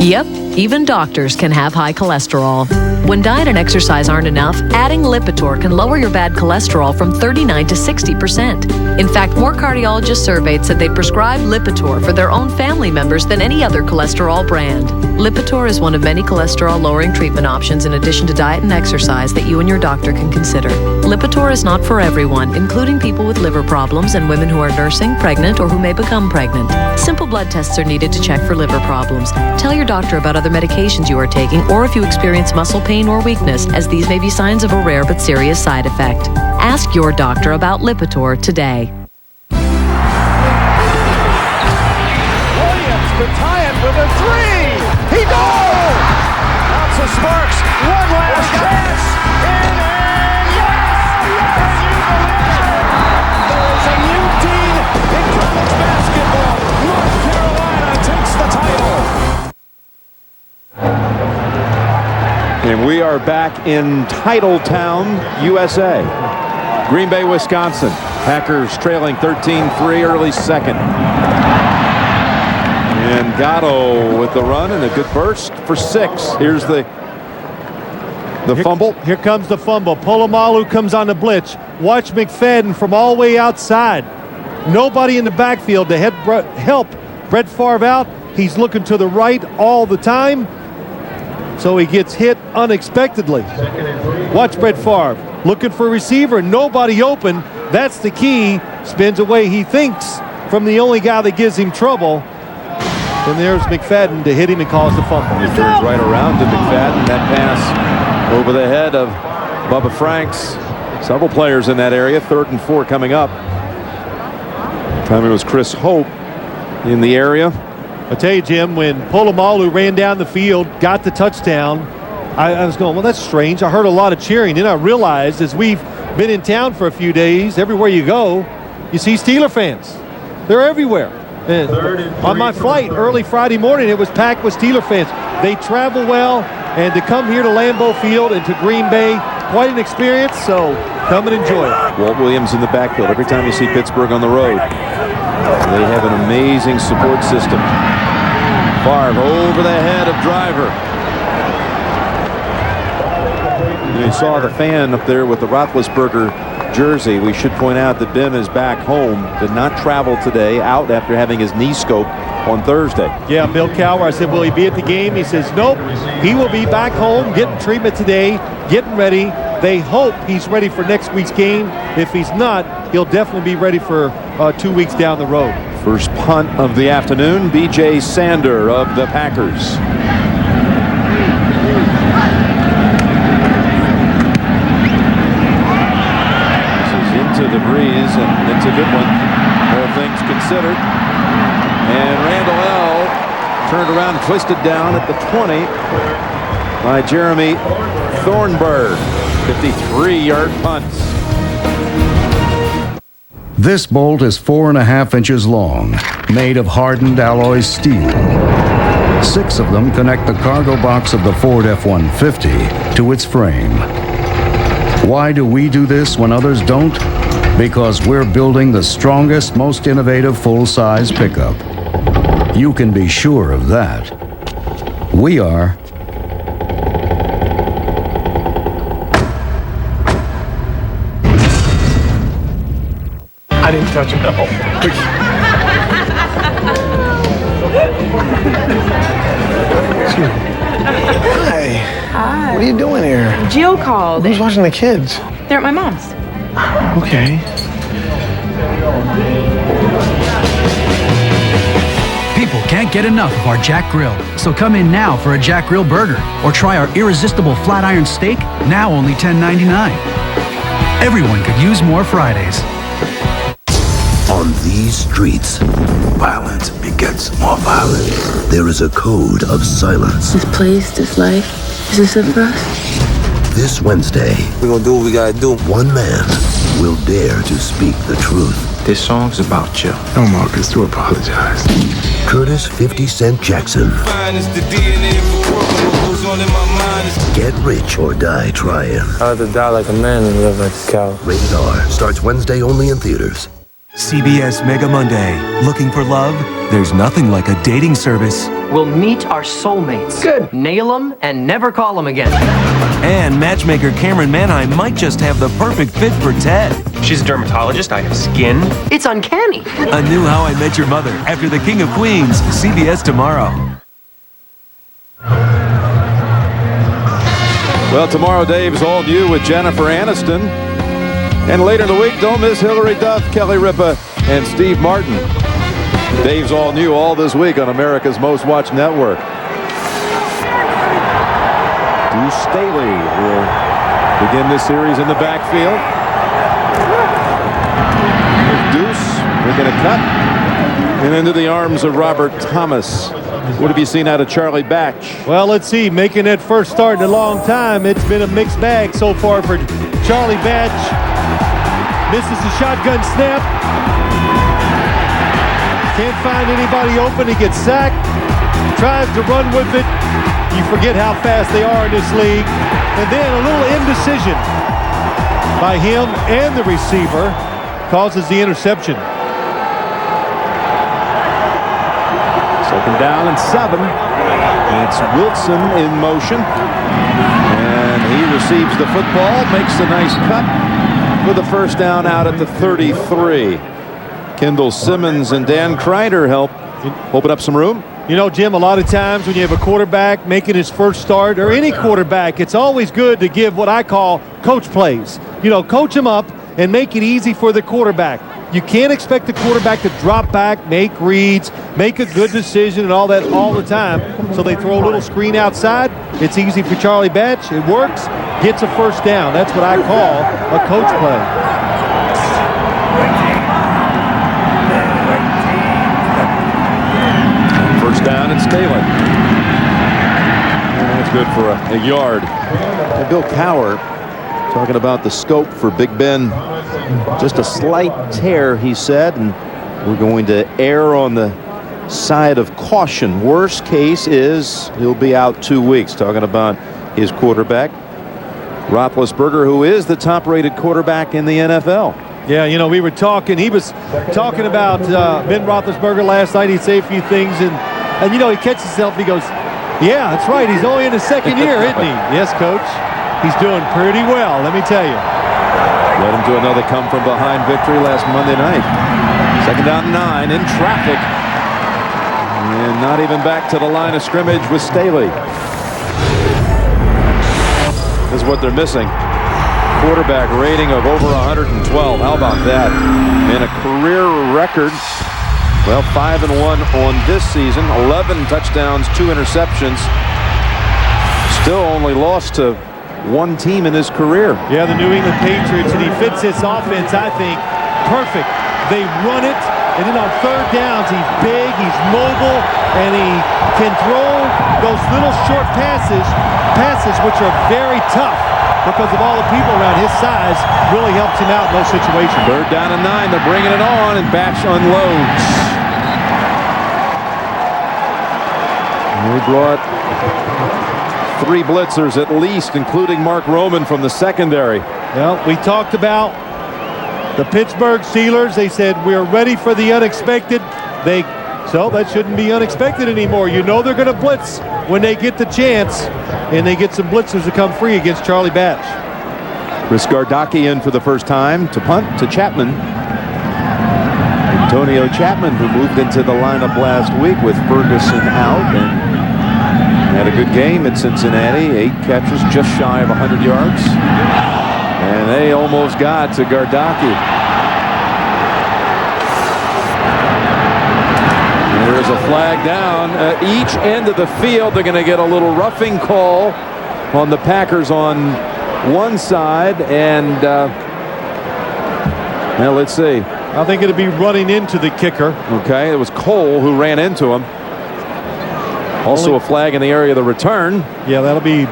Yep, even doctors can have high cholesterol. When diet and exercise aren't enough, adding Lipitor can lower your bad cholesterol from 39 to 60%. In fact, more cardiologists surveyed said they prescribe Lipitor for their own family members than any other cholesterol brand. Lipitor is one of many cholesterol-lowering treatment options in addition to diet and exercise that you and your doctor can consider. Lipitor is not for everyone, including people with liver problems and women who are nursing, pregnant, or who may become pregnant. Simple blood tests are needed to check for liver problems. Tell your doctor about other medications you are taking or if you experience muscle pain or weakness, as these may be signs of a rare but serious side effect. Ask your doctor about Lipitor today. Williams to tie it with a three. He goes! Lots of sparks. One last chance. In and yes! Can you believe it? There is a new team in college basketball. North Carolina takes the title. And we are back in Titletown, USA. Green Bay, Wisconsin. Packers trailing 13-3, early second. And Gatto with the run and a good burst for 6. Here's the fumble. Here comes the fumble. Polamalu comes on the blitz. Watch McFadden from all the way outside. Nobody in the backfield to help Brett Favre out. He's looking to the right all the time. So he gets hit unexpectedly. Watch Brett Favre. Looking for a receiver. Nobody open. That's the key. Spins away, he thinks, from the only guy that gives him trouble. And there's McFadden to hit him and cause the fumble. He turns right around to McFadden. That pass over the head of Bubba Franks. Several players in that area. 3rd and 4 coming up. Time it was Chris Hope in the area. I tell you, Jim, when Polamalu ran down the field, got the touchdown, I was going, well, that's strange. I heard a lot of cheering. Then I realized, as we've been in town for a few days, everywhere you go, you see Steeler fans. They're everywhere. And on my flight early Friday morning, it was packed with Steeler fans. They travel well, and to come here to Lambeau Field and to Green Bay, quite an experience, so come and enjoy it. Walt Williams in the backfield. Every time you see Pittsburgh on the road, they have an amazing support system. Favre over the head of Driver. You saw the fan up there with the Roethlisberger jersey. We should point out that Ben is back home, did not travel today, out after having his knee scoped on Thursday. Yeah, Bill Cowher, I said, will he be at the game? He says, nope, he will be back home getting treatment today, getting ready. They hope he's ready for next week's game. If he's not, he'll definitely be ready for 2 weeks down the road. First punt of the afternoon, B.J. Sander of the Packers. To the breeze, and it's a good one, all things considered. And Randall L. turned around and twisted down at the 20 by Jeremy Thornburg. 53-yard punts. This bolt is 4.5 inches long, made of hardened alloy steel. 6 of them connect the cargo box of the Ford F-150 to its frame. Why do we do this when others don't? Because we're building the strongest, most innovative full-size pickup. You can be sure of that. We are. I didn't touch him. No. Hi. Hi. What are you doing here? Jill called. Who's watching the kids? They're at my mom's. Okay. People can't get enough of our Jack Grill, so come in now for a Jack Grill burger or try our irresistible flat iron steak, now only $10.99. Everyone could use more Fridays. On these streets, violence begets more violence. There is a code of silence. This place, this life, is this it for us? This Wednesday, we're gonna do what we gotta do. One man will dare to speak the truth. This song's about you. No, Marcus, do apologize. Curtis 50 Cent Jackson. Get rich or die trying. I'd rather die like a man than live like a cow. Rated R. Starts Wednesday only in theaters. CBS Mega Monday. Looking for love? There's nothing like a dating service. We'll meet our soulmates. Good. Nail them and never call them again. And matchmaker Cameron Manheim might just have the perfect fit for Ted. She's a dermatologist. I have skin. It's uncanny. A new How I Met Your Mother after The King of Queens. CBS tomorrow. Well, tomorrow, Dave's All New with Jennifer Aniston. And later in the week, don't miss Hillary Duff, Kelly Ripa, and Steve Martin. Dave's All New all this week on America's Most Watched Network. Deuce Staley will begin this series in the backfield. Deuce making a cut and into the arms of Robert Thomas. What have you seen out of Charlie Batch? Well, let's see. Making that first start in a long time. It's been a mixed bag so far for Charlie Batch. Misses the shotgun snap. Can't find anybody open. He gets sacked. Tries to run with it. You forget how fast they are in this league. And then a little indecision by him and the receiver causes the interception. Second down and 7. It's Wilson in motion. And he receives the football, makes a nice cut with a first down out at the 33. Kendall Simmons and Dan Kreider help open up some room. You know, Jim, a lot of times when you have a quarterback making his first start, or any quarterback, it's always good to give what I call coach plays. You know, coach him up and make it easy for the quarterback. You can't expect the quarterback to drop back, make reads, make a good decision and all that all the time. So they throw a little screen outside. It's easy for Charlie Batch. It works. Gets a first down. That's what I call a coach play. First down and Staley. That's good for a yard. And Bill Cowher talking about the scope for Big Ben. Just a slight tear, he said, and we're going to err on the side of caution. Worst case is he'll be out 2 weeks. Talking about his quarterback, Roethlisberger, who is the top-rated quarterback in the NFL. Yeah, you know, we were talking. He was talking about Ben Roethlisberger last night. He'd say a few things, and you know, he catches himself. He goes, "Yeah, that's right. He's only in his second year, isn't he?" Yes, Coach. He's doing pretty well, let me tell you. Led him to another come-from-behind victory last Monday night. Second down 9 in traffic. And not even back to the line of scrimmage with Staley. This is what they're missing. Quarterback rating of over 112. How about that? And a career record. Well, 5-1 on this season. 11 touchdowns, 2 interceptions. Still only lost to one team in his career. Yeah, the New England Patriots, and he fits this offense, I think, perfect. They run it, and then on third downs, he's big, he's mobile, and he can throw those little short passes which are very tough because of all the people around his size. Really helps him out in those situations. Third down and 9, they're bringing it on, and Batch unloads. We brought 3 blitzers at least, including Mark Roman from the secondary. Well, we talked about the Pittsburgh Steelers. They said we're ready for the unexpected. So that shouldn't be unexpected anymore. You know they're going to blitz when they get the chance, and they get some blitzers to come free against Charlie Batch. Chris Gardocki in for the first time to punt to Chapman. Antonio Chapman, who moved into the lineup last week with Ferguson out, and had a good game at Cincinnati. 8 catches, just shy of 100 yards. And they almost got to Gardocki. There's a flag down at each end of the field. They're going to get a little roughing call on the Packers on one side. And, now let's see. I think it'll be running into the kicker. Okay, it was Cole who ran into him. Also a flag in the area of the return. Yeah, that'll be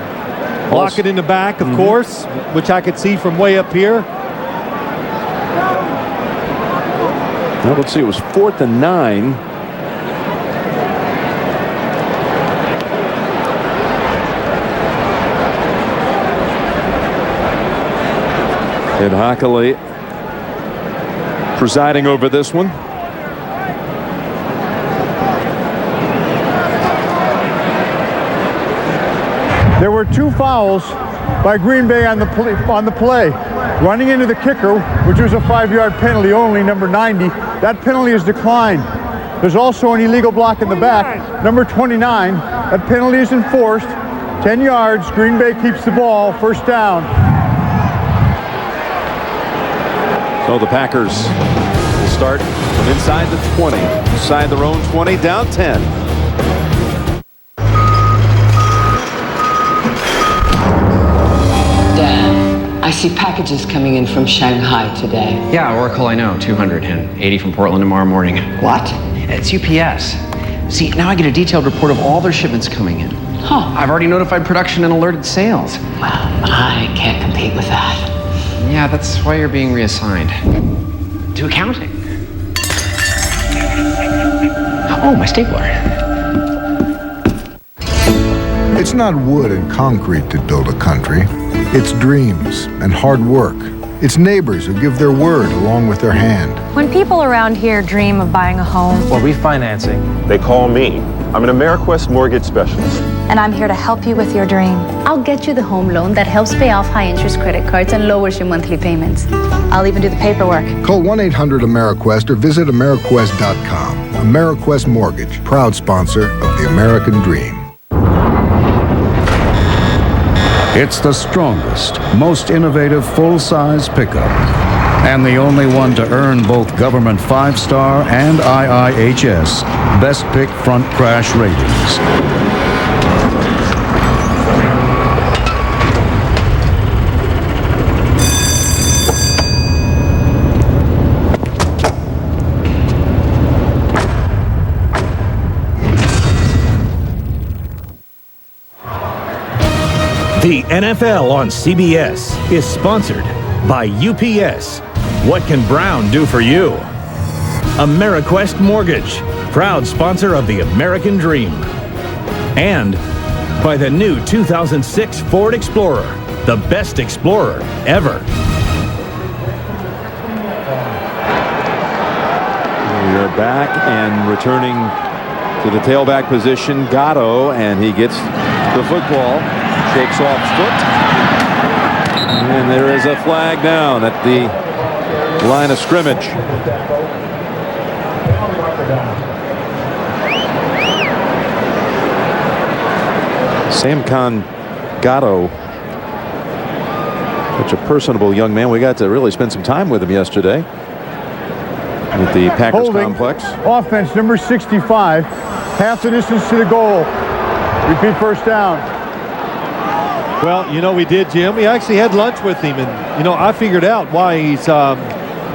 blocking in the back, of course, which I could see from way up here. Well, let's see, it was 4th and 9. Ed Hockley presiding over this one. There were 2 fouls by Green Bay on the play. Running into the kicker, which was a 5-yard penalty only, number 90. That penalty is declined. There's also an illegal block in the back, number 29. That penalty is enforced. 10 yards. Green Bay keeps the ball. First down. So the Packers will start from inside the 20, inside their own 20, down 10. Dad, I see packages coming in from Shanghai today. Yeah, Oracle, I know. 280 from Portland tomorrow morning. What? It's UPS. See, now I get a detailed report of all their shipments coming in. Huh. I've already notified production and alerted sales. Well, I can't compete with that. Yeah, that's why you're being reassigned to accounting. Oh, my stapler. It's not wood and concrete that build a country. It's dreams and hard work. It's neighbors who give their word along with their hand. When people around here dream of buying a home or refinancing, they call me. I'm an AmeriQuest mortgage specialist. And I'm here to help you with your dream. I'll get you the home loan that helps pay off high-interest credit cards and lowers your monthly payments. I'll even do the paperwork. Call 1-800-AmeriQuest or visit AmeriQuest.com. AmeriQuest Mortgage, proud sponsor of the American Dream. It's the strongest, most innovative full-size pickup, and the only one to earn both government 5-star and IIHS Best Pick Front Crash ratings. The NFL on CBS is sponsored by UPS. What can Brown do for you? AmeriQuest Mortgage, proud sponsor of the American Dream. And by the new 2006 Ford Explorer, the best Explorer ever. We are back and returning to the tailback position, Gatto, and he gets the football. Shakes off foot. And there is a flag down at the line of scrimmage. Samkon Gatto. Such a personable young man. We got to really spend some time with him yesterday at the Packers complex. Offense number 65. Half the distance to the goal. Repeat first down. Well, you know, we did, Jim. We actually had lunch with him, and, you know, I figured out why he's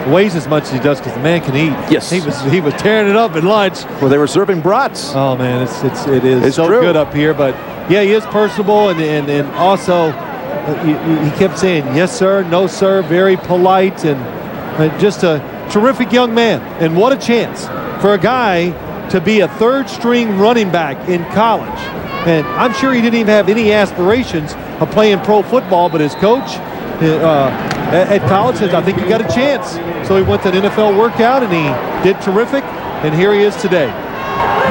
weighs as much as he does, because the man can eat. Yes. He was tearing it up at lunch. Well, they were serving brats. Oh, man, it is so true. good up here. But, yeah, he is personable, and also he kept saying, yes, sir, no, sir, very polite, and just a terrific young man. And what a chance for a guy to be a third-string running back in college. And I'm sure he didn't even have any aspirations of playing pro football, but his coach at college says, I think you got a chance. So he went to an NFL workout, and he did terrific, and here he is today.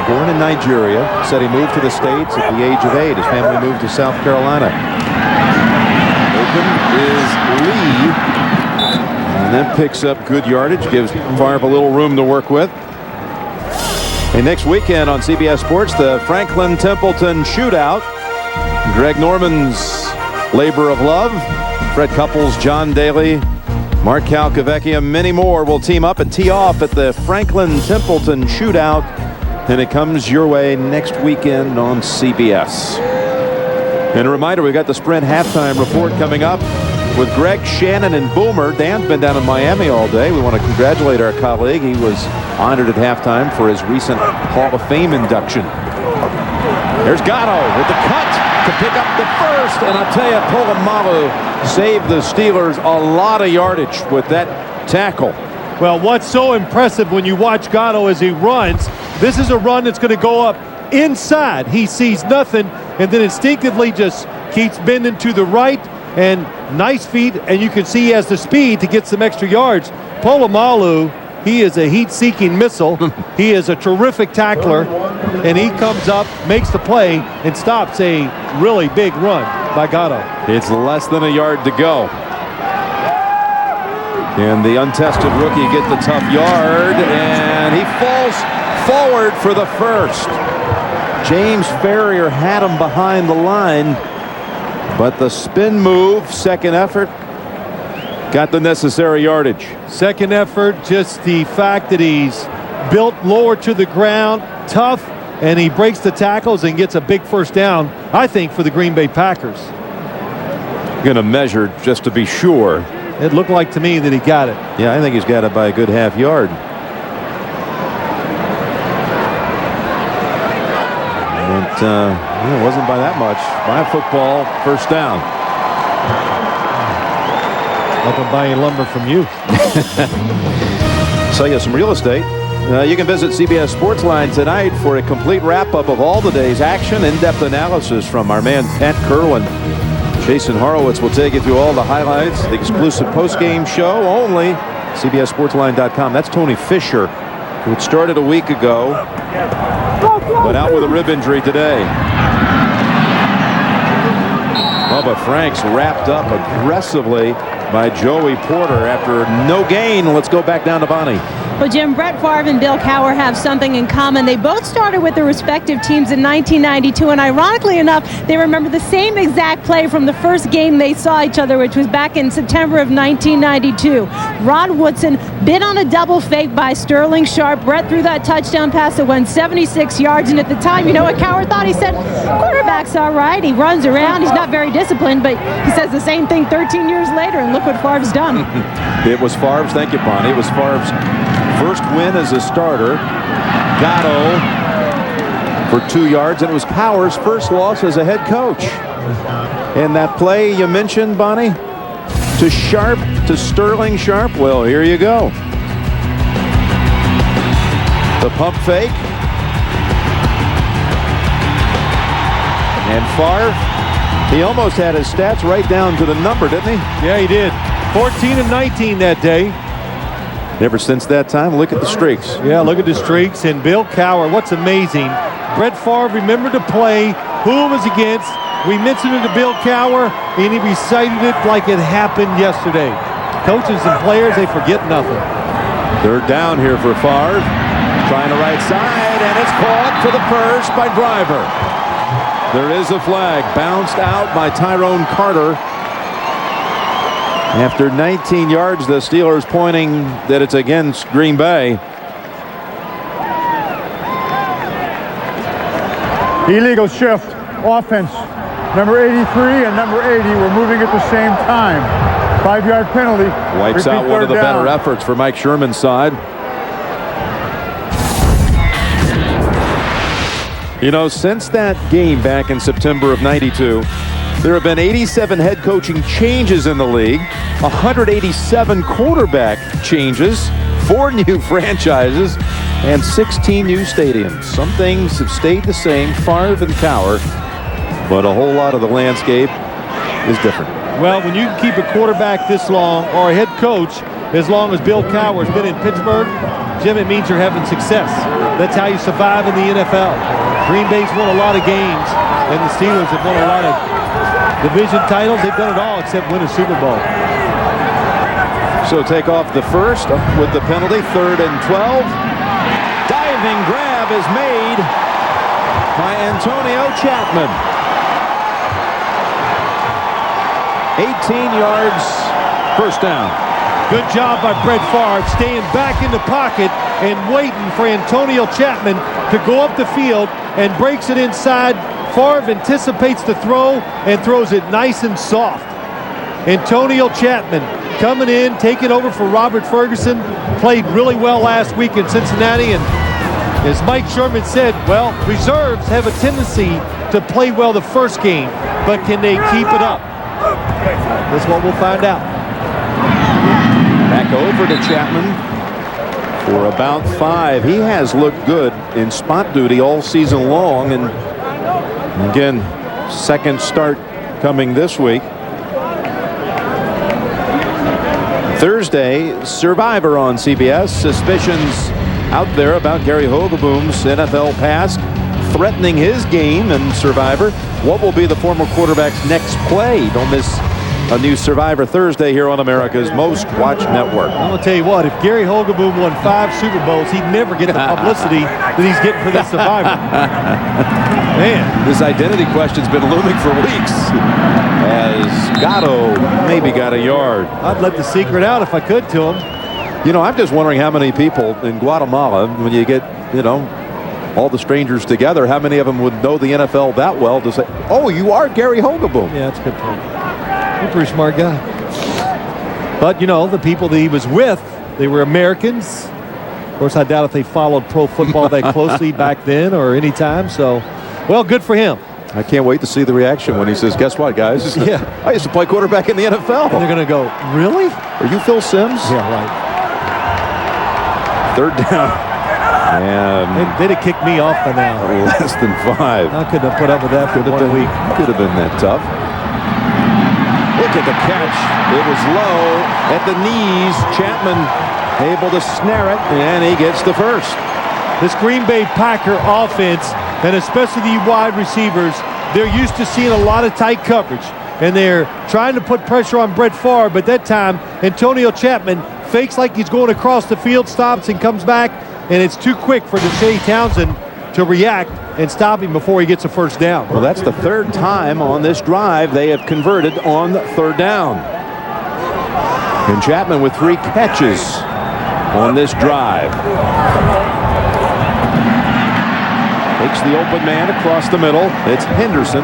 Born in Nigeria, said he moved to the States at the age of 8. His family moved to South Carolina. Open is Lee, and then picks up good yardage, gives Favre a little room to work with. And next weekend on CBS Sports, the Franklin Templeton Shootout. Greg Norman's labor of love. Fred Couples, John Daly, Mark Calcavecchia, many more will team up and tee off at the Franklin Templeton Shootout. And it comes your way next weekend on CBS. And a reminder, we've got the Sprint halftime report coming up with Greg, Shannon, and Boomer. Dan's been down in Miami all day. We want to congratulate our colleague. He was honored at halftime for his recent Hall of Fame induction. There's Gatto with the cut to pick up the first. And I'll tell you, Polamalu saved the Steelers a lot of yardage with that tackle. Well, what's so impressive when you watch Gatto as he runs, this is a run that's going to go up inside. He sees nothing and then instinctively just keeps bending to the right. And nice feet, and you can see he has the speed to get some extra yards. Polamalu, he is a heat-seeking missile. He is a terrific tackler, and he comes up, makes the play, and stops a really big run by Gatto. It's less than a yard to go. And the untested rookie gets the tough yard, and he falls forward for the first. James Farrier had him behind the line, but the spin move, second effort, got the necessary yardage. Second effort, just the fact that he's built lower to the ground, tough, and he breaks the tackles and gets a big first down, I think, for the Green Bay Packers. Going to measure just to be sure. It looked like to me that he got it. Yeah, I think he's got it by a good half yard. It wasn't by that much. By a football, first down. Like I'm buying lumber from you. Sell you some real estate. You can visit CBS Sportsline tonight for a complete wrap-up of all the day's action, in-depth analysis from our man Pat Kerwin. Jason Horowitz will take you through all the highlights, the exclusive post-game show only, CBSSportsline.com. That's Tony Fisher, who had started a week ago, but out with a rib injury today. Bubba Franks wrapped up aggressively by Joey Porter after no gain. Let's go back down to Bonnie. Well, Jim, Brett Favre and Bill Cowher have something in common. They both started with their respective teams in 1992, and ironically enough, they remember the same exact play from the first game they saw each other, which was back in September of 1992. Rod Woodson bit on a double fake by Sterling Sharp. Brett threw that touchdown pass that went 76 yards, and at the time, you know what Cowher thought? He said, quarterback's all right. He runs around. He's not very disciplined, but he says the same thing 13 years later, and look what Favre's done. It was Favre's, thank you, Bonnie. It was Favre's first win as a starter. Gatto for 2 yards, and it was Cowher's first loss as a head coach. And that play you mentioned, Bonnie, to Sharp, to Sterling Sharp, well, here you go. The pump fake. And Favre, he almost had his stats right down to the number, didn't he? Yeah, he did. 14 and 19 that day. Ever since that time, look at the streaks. Yeah, look at the streaks. And Bill Cowher, what's amazing, Brett Favre remembered to play who it was against. We mentioned it to Bill Cowher, and he recited it like it happened yesterday. Coaches and players, they forget nothing. Third down here for Favre. Trying the right side, and it's caught for the first by Driver. There is a flag. Bounced out by Tyrone Carter. After 19 yards, the Steelers pointing that it's against Green Bay. Illegal shift, offense. Number 83 and number 80 were moving at the same time. 5-yard penalty. Wipes out one of the better efforts for Mike Sherman's side. You know, since that game back in September of '92, there have been 87 head coaching changes in the league, 187 quarterback changes, 4 new franchises, and 16 new stadiums. Some things have stayed the same, Favre and Cowher, but a whole lot of the landscape is different. Well, when you can keep a quarterback this long, or a head coach as long as Bill Cowher's been in Pittsburgh, Jim, it means you're having success. That's how you survive in the NFL. Green Bay's won a lot of games, and the Steelers have won a lot of division titles. They've done it all except win a Super Bowl. So take off the first with the penalty, 3rd and 12. Diving grab is made by Antonio Chapman. 18 yards, first down. Good job by Brett Favre staying back in the pocket and waiting for Antonio Chapman to go up the field and breaks it inside. Favre anticipates the throw and throws it nice and soft. Antonio Chapman coming in, taking over for Robert Ferguson. Played really well last week in Cincinnati, and as Mike Sherman said, well, reserves have a tendency to play well the first game, but can they keep it up? That's what we'll find out. Back over to Chapman for about 5. He has looked good in spot duty all season long, and again, second start coming this week. Thursday, Survivor on CBS. Suspicions out there about Gary Hogaboom's NFL past threatening his game in Survivor. What will be the former quarterback's next play? Don't miss a new Survivor Thursday here on America's Most Watched Network. I'm going to tell you what, if Gary Hogaboom won 5 Super Bowls, he'd never get the publicity that he's getting for this Survivor. Man. This identity question's been looming for weeks. As Gatto maybe got a yard. I'd let the secret out if I could to him. You know, I'm just wondering how many people in Guatemala, when you get, you know, all the strangers together, how many of them would know the NFL that well to say, oh, you are Gary Hogaboom. Yeah, that's a good point. You're a pretty smart guy. But, you know, the people that he was with, they were Americans. Of course, I doubt if they followed pro football that closely back then or any time. So, well, good for him. I can't wait to see the reaction when he says, guess what, guys? Yeah. I used to play quarterback in the NFL. And they're going to go, really? Are you Phil Simms? Yeah, right. 3rd down. And they'd have kicked me off by now. Less than 5. I couldn't have put up with that for 1 week. Could have been that tough. Look at the catch. It was low at the knees. Chapman able to snare it, and he gets the first. This Green Bay Packer offense, and especially the wide receivers, they're used to seeing a lot of tight coverage. And they're trying to put pressure on Brett Favre, but that time, Antonio Chapman fakes like he's going across the field, stops and comes back, and it's too quick for Deshae Townsend to react and stop him before he gets a first down. Well, that's the 3rd time on this drive they have converted on 3rd down. And Chapman with 3 catches on this drive. Takes the open man across the middle. It's Henderson.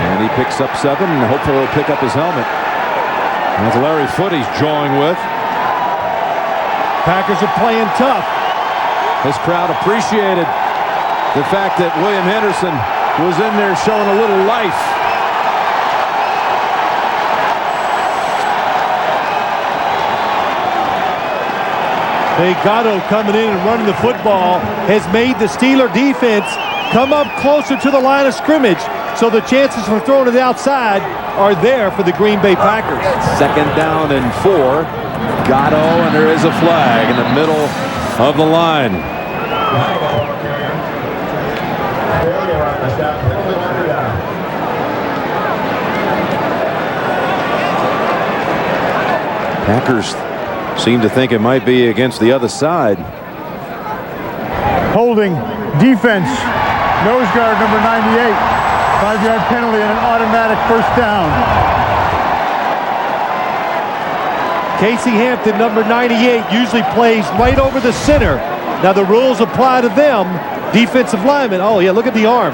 And he picks up 7, and hopefully he'll pick up his helmet. That's Larry Foote he's jawing with. Packers are playing tough. This crowd appreciated the fact that William Henderson was in there showing a little life. Gatto coming in and running the football has made the Steeler defense come up closer to the line of scrimmage. So the chances for throwing it outside are there for the Green Bay Packers. 2nd down and 4. Gatto, and there is a flag in the middle of the line. Packers seem to think it might be against the other side. Holding defense, nose guard number 98. 5-yard penalty and an automatic first down. Casey Hampton, number 98, usually plays right over the center. Now the rules apply to them. Defensive lineman. Oh, yeah, look at the arm.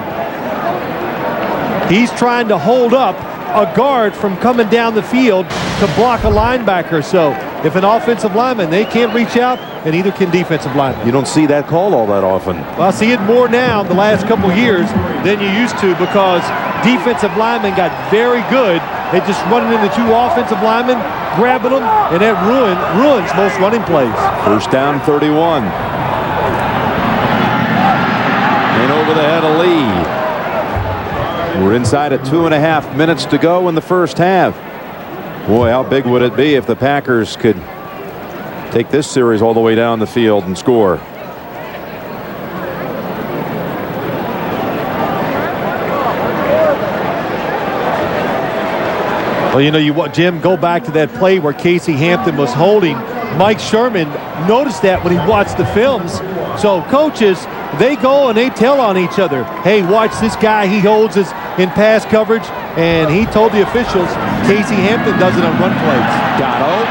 He's trying to hold up a guard from coming down the field to block a linebacker. So if an offensive lineman, they can't reach out, and neither can defensive linemen. You don't see that call all that often. Well, I see it more now in the last couple years than you used to, because defensive linemen got very good at just running into 2 offensive linemen, grabbing them, and that ruins most running plays. First down, 31. And over the head of Lee. We're inside of 2.5 minutes to go in the first half. Boy, how big would it be if the Packers could take this series all the way down the field and score. Well, you know, Jim, go back to that play where Casey Hampton was holding. Mike Sherman noticed that when he watched the films. So coaches, they go and they tell on each other. Hey, watch this guy. He holds us in pass coverage. And he told the officials Casey Hampton does it on run plays. Gatto.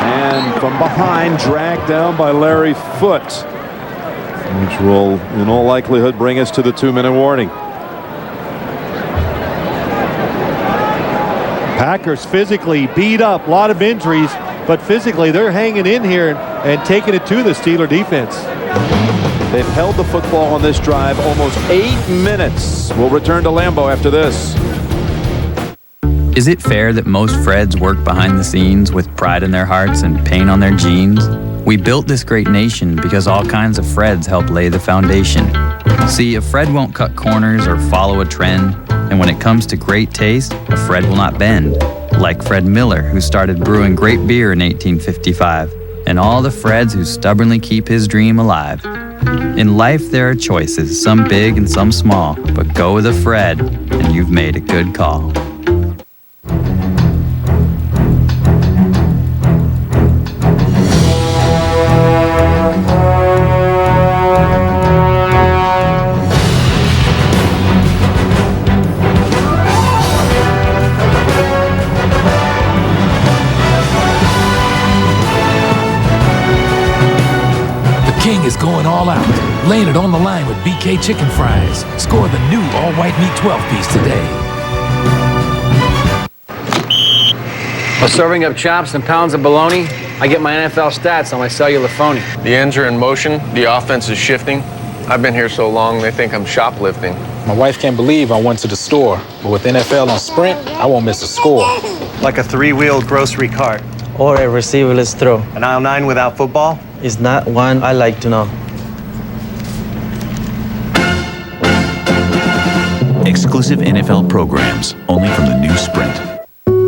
And from behind, dragged down by Larry Foote, which will, in all likelihood, bring us to the 2-minute warning. Packers physically beat up, a lot of injuries, but physically they're hanging in here and taking it to the Steeler defense. They've held the football on this drive almost 8 minutes. We'll return to Lambeau after this. Is it fair that most Freds work behind the scenes with pride in their hearts and pain on their jeans? We built this great nation because all kinds of Freds help lay the foundation. See, a Fred won't cut corners or follow a trend, and when it comes to great taste, a Fred will not bend. Like Fred Miller, who started brewing great beer in 1855, and all the Freds who stubbornly keep his dream alive. In life, there are choices, some big and some small, but go with a Fred, and you've made a good call. King is going all out, laying it on the line with BK Chicken Fries. Score the new all-white meat 12-piece today. A serving of chops and pounds of bologna, I get my NFL stats on my cellular phone. The ends are in motion. The offense is shifting. I've been here so long, they think I'm shoplifting. My wife can't believe I went to the store, but with NFL on Sprint, I won't miss a score. Like a three-wheeled grocery cart. Or a receiverless throw. An aisle 9 without football? Is not one I like to know. Exclusive NFL programs, only from the new Sprint.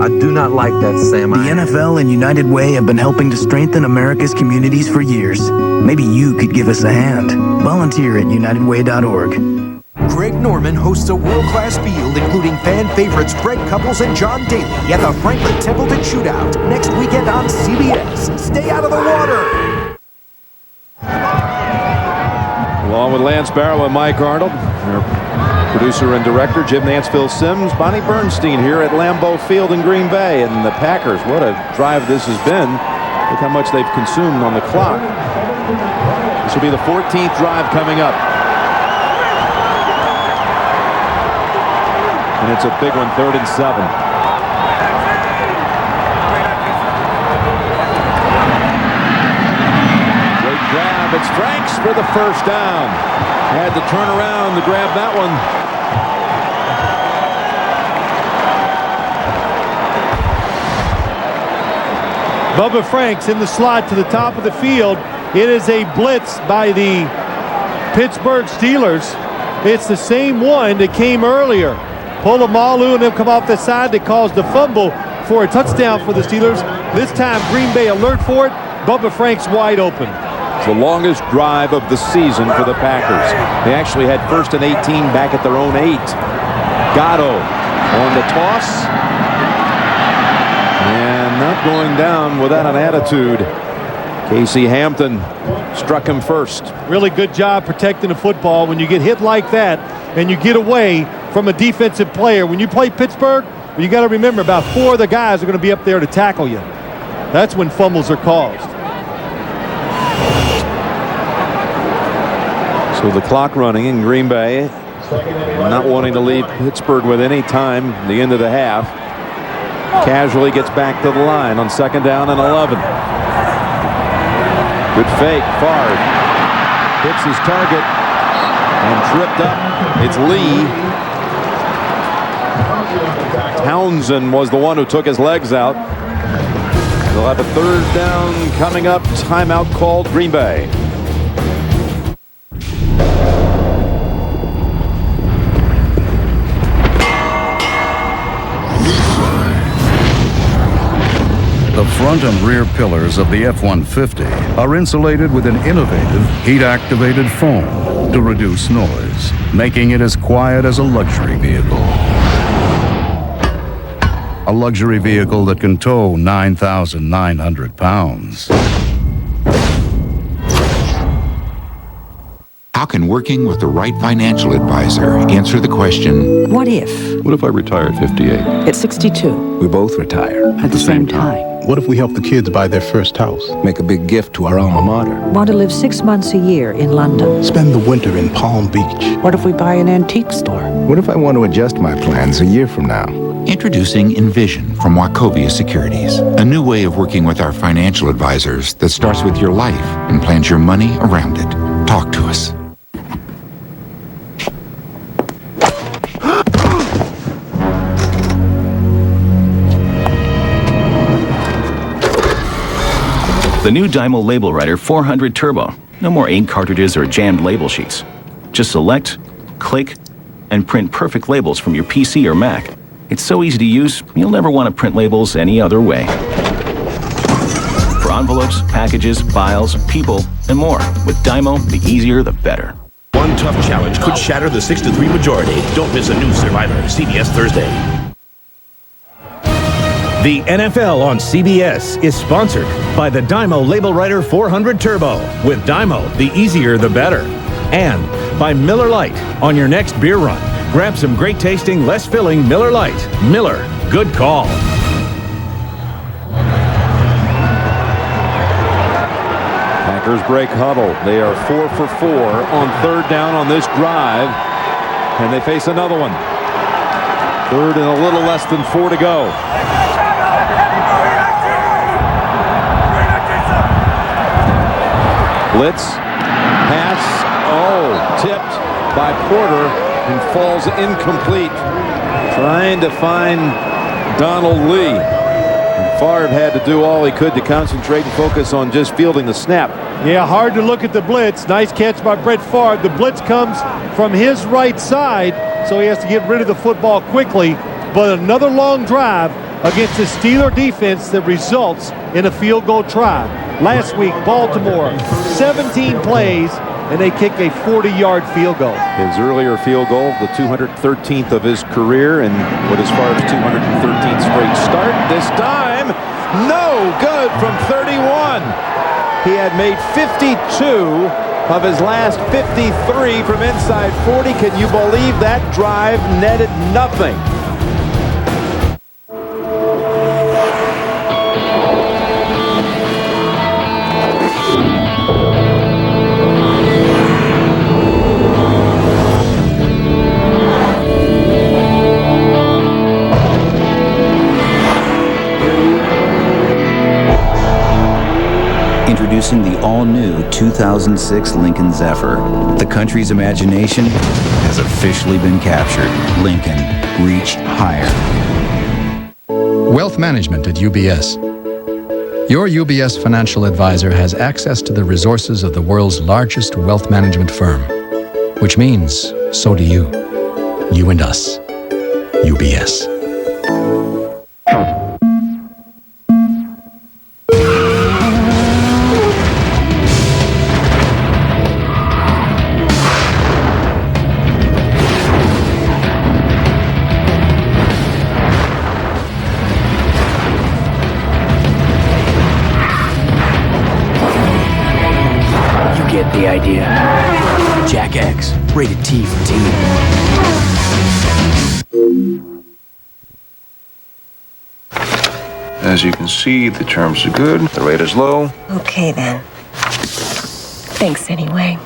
I do not like that, Sam. The NFL and United Way have been helping to strengthen America's communities for years. Maybe you could give us a hand. Volunteer at UnitedWay.org. Greg Norman hosts a world-class field including fan favorites Fred Couples and John Daly at the Franklin Templeton Shootout next weekend on CBS. Stay out of the water! Along with Lance Barrow and Mike Arnold, our producer and director Jim Nance, Phil Simms, Bonnie Bernstein here at Lambeau Field in Green Bay, and the Packers. What a drive this has been. Look how much they've consumed on the clock. This will be the 14th drive coming up. And it's a big one, 3rd and 7. It's Franks for the first down. Had to turn around to grab that one. Bubba Franks in the slot to the top of the field. It is a blitz by the Pittsburgh Steelers. It's the same one that came earlier. Polamalu and them come off the side that caused the fumble for a touchdown for the Steelers. This time Green Bay alert for it. Bubba Franks wide open. The longest drive of the season for the Packers. They actually had 1st and 18 back at their own 8. Gatto on the toss. And not going down without an attitude. Casey Hampton struck him first. Really good job protecting the football when you get hit like that and you get away from a defensive player. When you play Pittsburgh, you got to remember about 4 of the guys are going to be up there to tackle you. That's when fumbles are caused. So the clock running in Green Bay, not wanting to leave Pittsburgh with any time at the end of the half. Casually gets back to the line on 2nd down and 11. Good fake, Favre hits his target and tripped up. It's Lee. Townsend was the one who took his legs out. They'll have a 3rd down coming up. Timeout called Green Bay. The front and rear pillars of the F-150 are insulated with an innovative heat-activated foam to reduce noise, making it as quiet as a luxury vehicle. A luxury vehicle that can tow 9,900 pounds. How can working with the right financial advisor answer the question, what if? What if I retire at 58? At 62. We both retire At the same time. What if we help the kids buy their first house? Make a big gift to our alma mater. Want to live 6 months a year in London. Spend the winter in Palm Beach. What if we buy an antique store? What if I want to adjust my plans a year from now? Introducing Envision from Wachovia Securities. A new way of working with our financial advisors that starts with your life and plans your money around it. Talk to us. The new Dymo Label Writer 400 Turbo. No more ink cartridges or jammed label sheets. Just select, click, and print perfect labels from your PC or Mac. It's so easy to use, you'll never want to print labels any other way. For envelopes, packages, files, people, and more. With Dymo, the easier the better. One tough challenge could shatter the 6-3 majority. Don't miss a new Survivor, CBS Thursday. The NFL on CBS is sponsored by the Dymo Label Writer 400 Turbo. With Dymo, the easier the better. And by Miller Lite. On your next beer run, grab some great tasting, less filling Miller Lite. Miller, good call. Packers break huddle. They are 4 for 4 on third down on this drive, and they face another one. Third and a little less than 4 to go. Blitz, pass, tipped by Porter and falls incomplete. Trying to find Donald Lee. Favre had to do all he could to concentrate and focus on just fielding the snap. Yeah, hard to look at the blitz. Nice catch by Brett Favre. The blitz comes from his right side, so he has to get rid of the football quickly. But another long drive against the Steeler defense that results in a field goal try. Last week, Baltimore, 17 plays, and they kick a 40-yard field goal. His earlier field goal, the 213th of his career, and what as far as 213th straight start. This time, no good from 31. He had made 52 of his last 53 from inside 40. Can you believe that drive netted nothing? Introducing the all-new 2006 Lincoln Zephyr. The country's imagination has officially been captured. Lincoln, reach higher. Wealth management at UBS. Your UBS financial advisor has access to the resources of the world's largest wealth management firm, which means so do you. You and us. UBS. The idea. Jack X, rated T for teen. As you can see, the terms are good, the rate is low. Okay then. Thanks anyway.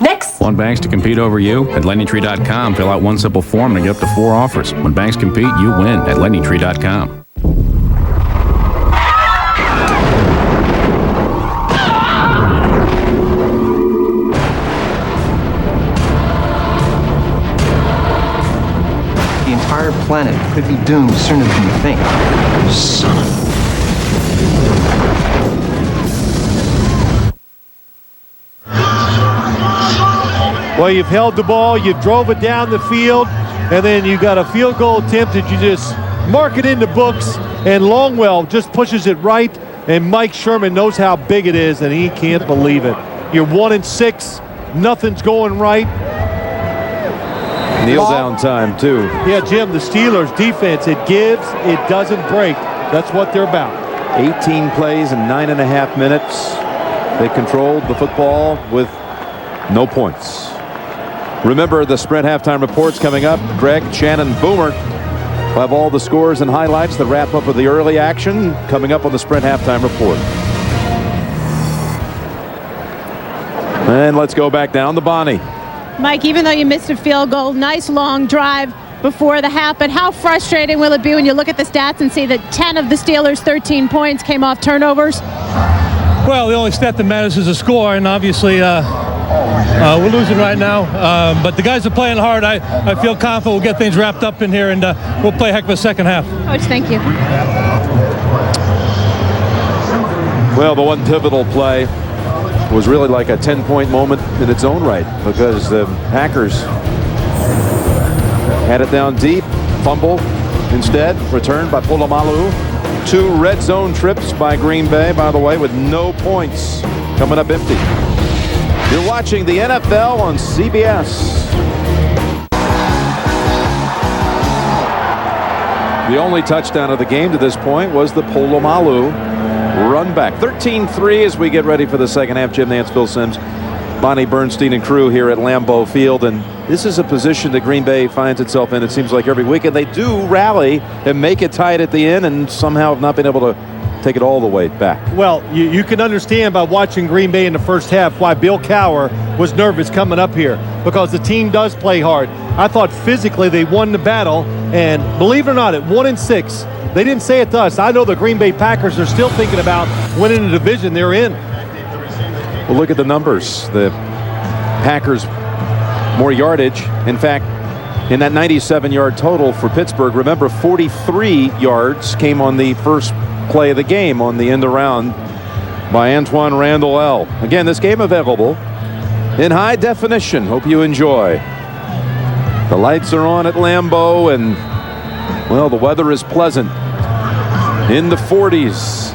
Next! Want banks to compete over you? At LendingTree.com, fill out one simple form and get up to 4 offers. When banks compete, you win at LendingTree.com. The entire planet could be doomed sooner than you think. Son of Well, you've held the ball, you drove it down the field, and then you got a field goal attempt that you just mark it in the books, and Longwell just pushes it right, and Mike Sherman knows how big it is, and he can't believe it. You're 1-6, nothing's going right. Kneel down time, too. Yeah, Jim, the Steelers defense, it gives, it doesn't break. That's what they're about. 18 plays in 9.5 minutes. They controlled the football with no points. Remember, the Sprint halftime reports coming up. Greg, Shannon, Boomer will have all the scores and highlights that wrap up with the early action coming up on the Sprint halftime report. And let's go back down to Bonnie. Mike, even though you missed a field goal, nice long drive before the half, but how frustrating will it be when you look at the stats and see that 10 of the Steelers' 13 points came off turnovers? Well, the only stat that matters is the score, and obviously we're losing right now, but the guys are playing hard. I feel confident we'll get things wrapped up in here, and we'll play a heck of a second half. Coach, thank you. Well, the one pivotal play was really like a 10-point moment in its own right, because the Packers had it down deep, fumble instead, returned by Polamalu. 2 red zone trips by Green Bay, by the way, with no points coming up empty. You're watching the NFL on CBS. The only touchdown of the game to this point was the Polamalu run back. 13-3 as we get ready for the second half. Jim Nantz, Phil Simms, Bonnie Bernstein and crew here at Lambeau Field. And this is a position that Green Bay finds itself in, it seems like, every week. And they do rally and make it tight at the end and somehow have not been able to take it all the way back. Well, you can understand by watching Green Bay in the first half why Bill Cowher was nervous coming up here, because the team does play hard. I thought physically they won the battle, and believe it or not, at 1-6, they didn't say it to us. I know the Green Bay Packers are still thinking about winning the division they're in. Well, look at the numbers. The Packers more yardage. In fact, in that 97-yard total for Pittsburgh, remember 43 yards came on the first play of the game on the end around by Antoine Randall L. Again, this game available in high definition. Hope you enjoy. The lights are on at Lambeau, and well, the weather is pleasant in the 40s.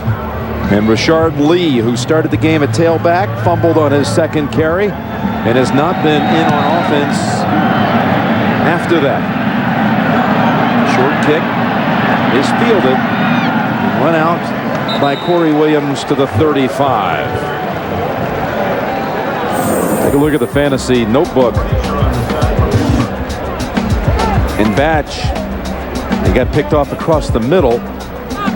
And Rashard Lee, who started the game at tailback, fumbled on his second carry and has not been in on offense after that. Short kick is fielded. Run out by Corey Williams to the 35. Take a look at the fantasy notebook. In Batch, he got picked off across the middle,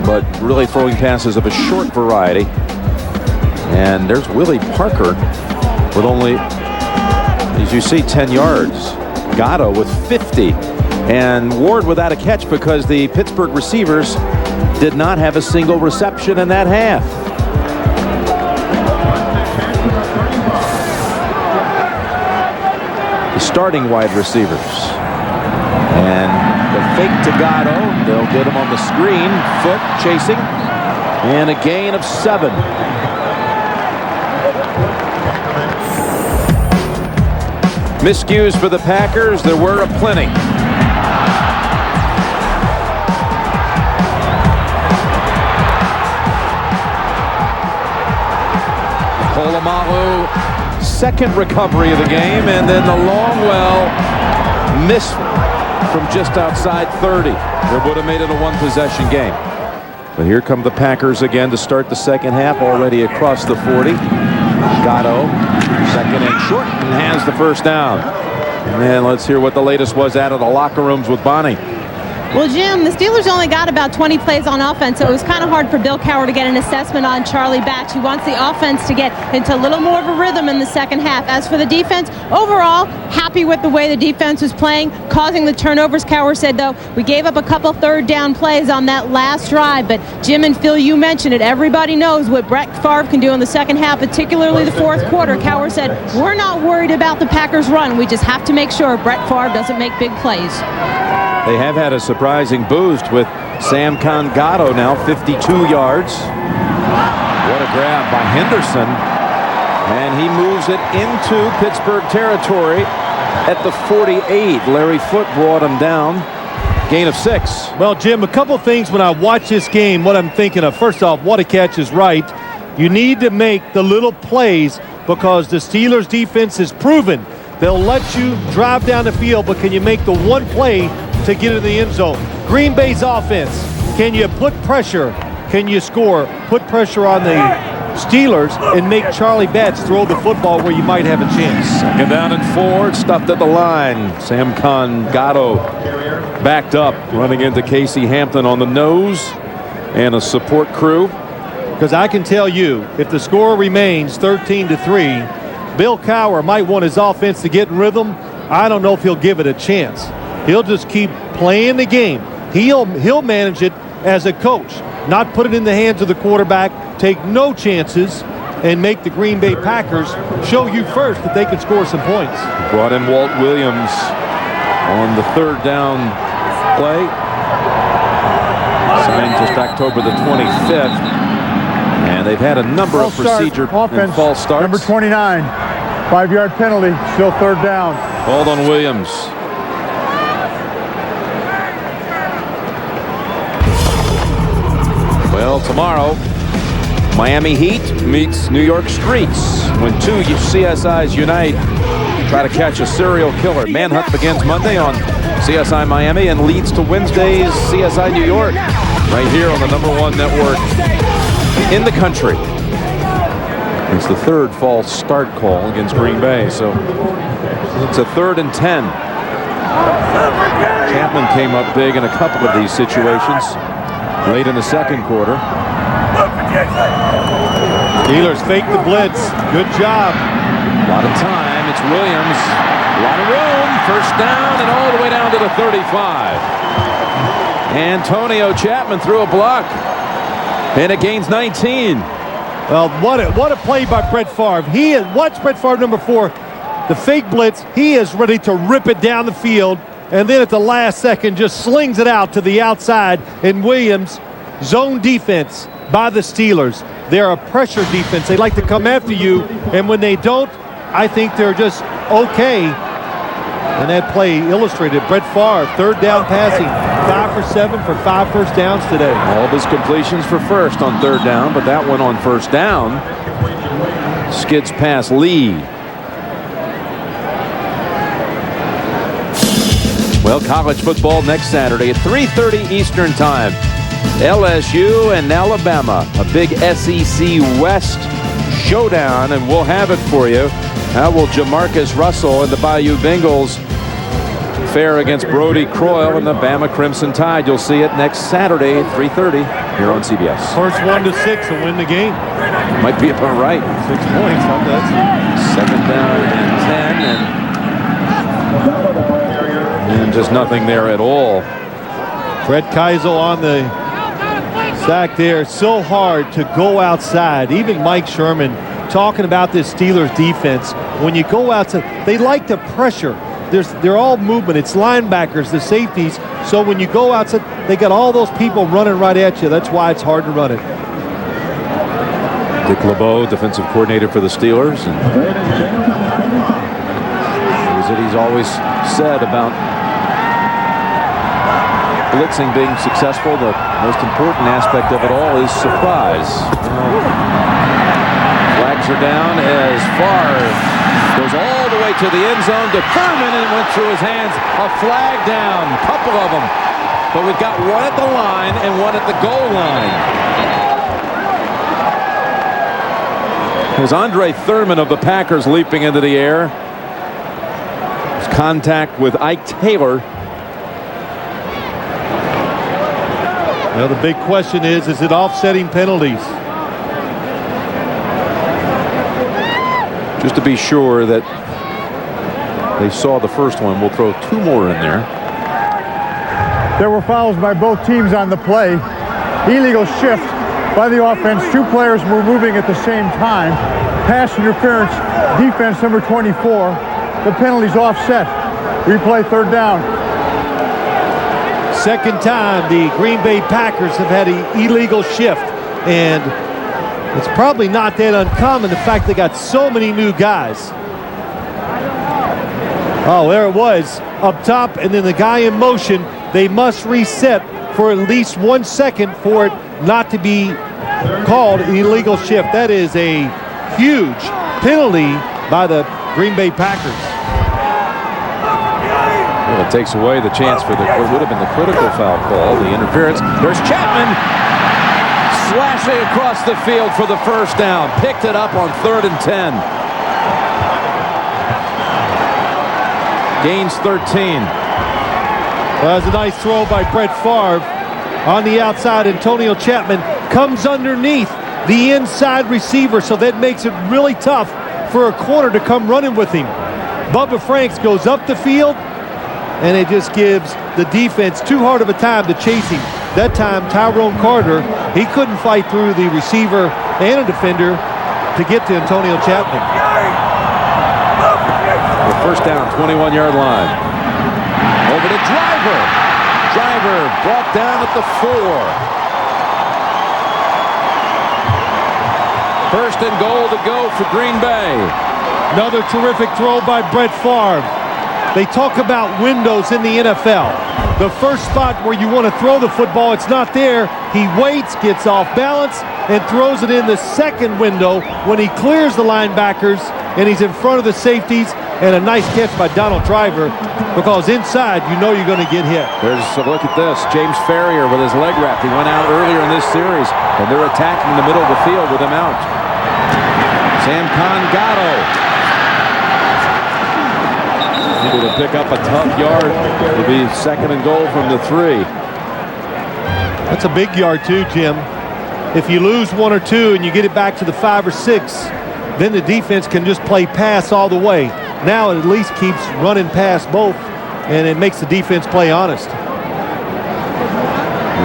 but really throwing passes of a short variety. And there's Willie Parker with only, as you see, 10 yards. Gatto with 50. And Ward without a catch because the Pittsburgh receivers did not have a single reception in that half. The starting wide receivers. And the fake to Gatto. They'll get him on the screen. Foot chasing. And a gain of 7. Miscues for the Packers. There were aplenty. Polamalu, second recovery of the game, and then the Longwell miss from just outside 30. It would have made it a one-possession game. But here come the Packers again to start the second half, already across the 40. Gatto, second and short, and has the first down. And let's hear what the latest was out of the locker rooms with Bonnie. Well, Jim, the Steelers only got about 20 plays on offense, so it was kind of hard for Bill Cowher to get an assessment on Charlie Batch. He wants the offense to get into a little more of a rhythm in the second half. As for the defense, overall, happy with the way the defense was playing, causing the turnovers. Cowher said, though, we gave up a couple third down plays on that last drive, but Jim and Phil, you mentioned it. Everybody knows what Brett Favre can do in the second half, particularly the fourth quarter. Cowher said, we're not worried about the Packers' run. We just have to make sure Brett Favre doesn't make big plays. They have had a surprising boost with Sam Gatto now 52 yards. What a grab by Henderson. And he moves it into Pittsburgh territory at the 48. Larry Foote brought him down. Gain of 6. Well, Jim, a couple things when I watch this game, what I'm thinking of. First off, what a catch is right. You need to make the little plays because the Steelers defense is proven. They'll let you drive down the field, but can you make the one play to get in the end zone? Green Bay's offense, can you put pressure? Can you score? Put pressure on the Steelers and make Charlie Batch throw the football where you might have a chance. Second down and 4, stuffed at the line. Sam Gatto backed up, running into Casey Hampton on the nose and a support crew. Because I can tell you, if the score remains 13-3, Bill Cowher might want his offense to get in rhythm. I don't know if he'll give it a chance. He'll just keep playing the game. He'll manage it as a coach, not put it in the hands of the quarterback, take no chances, and make the Green Bay Packers show you first that they can score some points. Brought in Walt Williams on the third down play. Signed just October the 25th. And they've had a number of procedure and false starts. Number 29, 5-yard penalty, still third down. Called on Williams. Well, tomorrow, Miami Heat meets New York Streets when two CSIs unite, try to catch a serial killer. Manhunt begins Monday on CSI Miami and leads to Wednesday's CSI New York, right here on the #1 network in the country. It's the third false start call against Green Bay, so it's a 3rd and 10. Chapman came up big in a couple of these situations late in the second quarter. Steelers fake the blitz. Good job. A lot of time. It's Williams. A lot of room. First down and all the way down to the 35. Antonio Chapman threw a block, and it gains 19. Well, what a play by Brett Favre. Watch Brett Favre, number 4, the fake blitz. He is ready to rip it down the field, and then at the last second just slings it out to the outside. And Williams, zone defense by the Steelers. They're a pressure defense. They like to come after you, and when they don't, I think they're just okay. And that play illustrated Brett Favre, 3rd down passing, 5 for 7 for 5 first downs today. All of his completions for first on 3rd down, but that one on 1st down skids past Lee. Well, college football next Saturday at 3:30 Eastern Time. LSU and Alabama, a big SEC West showdown, and we'll have it for you. How will Jamarcus Russell and the Bayou Bengals fare against Brody Croyle and the Bama Crimson Tide? You'll see it next Saturday at 3:30 here on CBS. First 1 to 6 will win the game. Might be about right. 6 points. That's 2nd down and 10, and just nothing there at all. Brett Keisel on the sack there. So hard to go outside. Even Mike Sherman talking about this Steelers defense. When you go outside, they like to pressure. They're all movement. It's linebackers, the safeties. So when you go outside, they got all those people running right at you. That's why it's hard to run it. Dick LeBeau, defensive coordinator for the Steelers. And he's always said about blitzing being successful, the most important aspect of it all is surprise. Flags are down as Favre goes all the way to the end zone to Thurman and went through his hands. A flag down, a couple of them. But we've got one at the line and one at the goal line. There's Andre Thurman of the Packers leaping into the air. There's contact with Ike Taylor. Well, the big question is it offsetting penalties? Just to be sure that they saw the first one, we'll throw 2 more in there. There were fouls by both teams on the play. Illegal shift by the offense. 2 players were moving at the same time. Pass interference, defense number 24. The penalty's offset. Replay 3rd down. Second time the Green Bay Packers have had an illegal shift, and it's probably not that uncommon, the fact they got so many new guys. Oh, there it was up top, and then the guy in motion. They must reset for at least 1 second for it not to be called an illegal shift. That is a huge penalty by the Green Bay Packers. Well, it takes away the chance for what would have been the critical foul call, the interference. There's Chapman slashing across the field for the first down. Picked it up on 3rd and 10. Gains 13. Well, that's a nice throw by Brett Favre. On the outside, Antonio Chapman comes underneath the inside receiver, so that makes it really tough for a corner to come running with him. Bubba Franks goes up the field, and it just gives the defense too hard of a time to chase him. That time, Tyrone Carter, he couldn't fight through the receiver and a defender to get to Antonio Chapman. The first down, 21-yard line. Over to Driver. Driver brought down at the 4. First and goal to go for Green Bay. Another terrific throw by Brett Favre. They talk about windows in the NFL. The first spot where you want to throw the football, it's not there. He waits, gets off balance, and throws it in the second window when he clears the linebackers and he's in front of the safeties. And a nice catch by Donald Driver, because inside, you know you're going to get hit. There's a look at this. James Ferrier with his leg wrapped. He went out earlier in this series, and they're attacking in the middle of the field with him out. Sam Gatto able to pick up a tough yard. It'll be 2nd and goal from the 3. That's a big yard too, Jim. If you lose 1 or 2 and you get it back to the 5 or 6, then the defense can just play pass all the way. Now it at least keeps running past both, and it makes the defense play honest.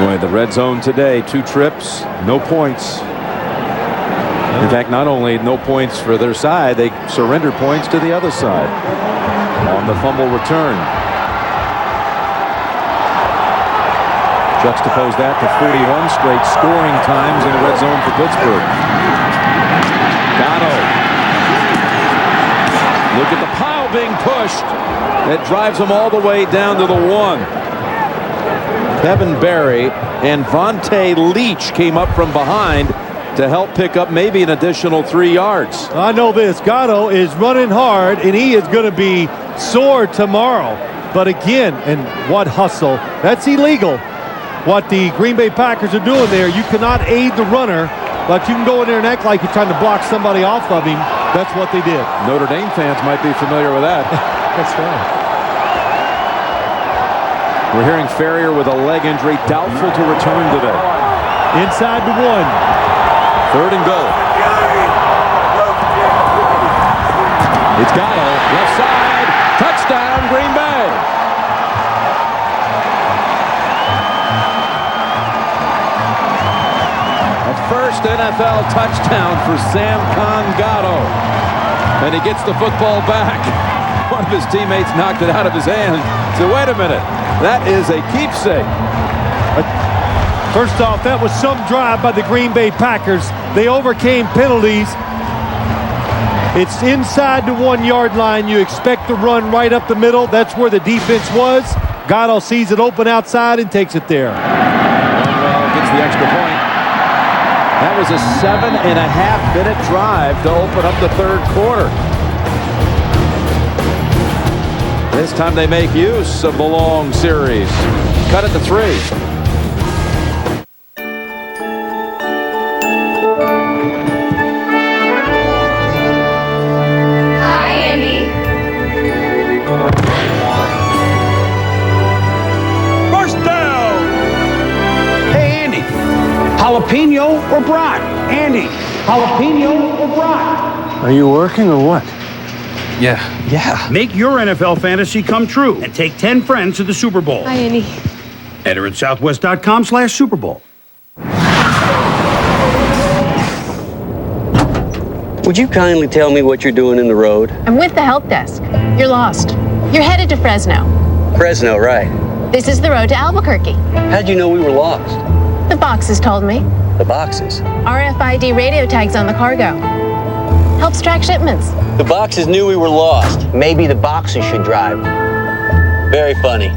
Boy, the red zone today, 2 trips, no points. In fact, not only no points for their side, they surrendered points to the other side on the fumble return. Juxtapose that to 41 straight scoring times in the red zone for Pittsburgh. Gatto. Look at the pile being pushed. That drives them all the way down to the 1. Kevin Barry and Vontae Leach came up from behind to help pick up maybe an additional 3 yards. I know this. Gatto is running hard, and he is going to be sore tomorrow. But again, and what hustle. That's illegal. What the Green Bay Packers are doing there, you cannot aid the runner, but you can go in there and act like you're trying to block somebody off of him. That's what they did. Notre Dame fans might be familiar with that. That's right. We're hearing Ferrier with a leg injury, doubtful to return today. Inside the 1. 3rd and goal. It's Gatto, left side, touchdown, Green Bay. A first NFL touchdown for Sam Gatto. And he gets the football back. One of his teammates knocked it out of his hand. So wait a minute, that is a keepsake. First off, that was some drive by the Green Bay Packers. They overcame penalties. It's inside the 1-yard line. You expect to run right up the middle. That's where the defense was. Gatto sees it open outside and takes it there. Well, gets the extra point. That was a 7.5-minute drive to open up the 3rd quarter. This time they make use of the long series. Cut it to 3. Hi, Andy. First down. Hey, Andy. Jalapeno or brat? Andy, jalapeno or brat? Are you working or what? Yeah. Make your NFL fantasy come true and take 10 friends to the Super Bowl. Hi, Andy. Enter at southwest.com/Super Bowl. Would you kindly tell me what you're doing in the road? I'm with the help desk. You're lost. You're headed to Fresno. Fresno, right. This is the road to Albuquerque. How'd you know we were lost? The boxes told me. The boxes? RFID radio tags on the cargo. Helps track shipments. The boxes knew we were lost. Maybe the boxes should drive. Very funny.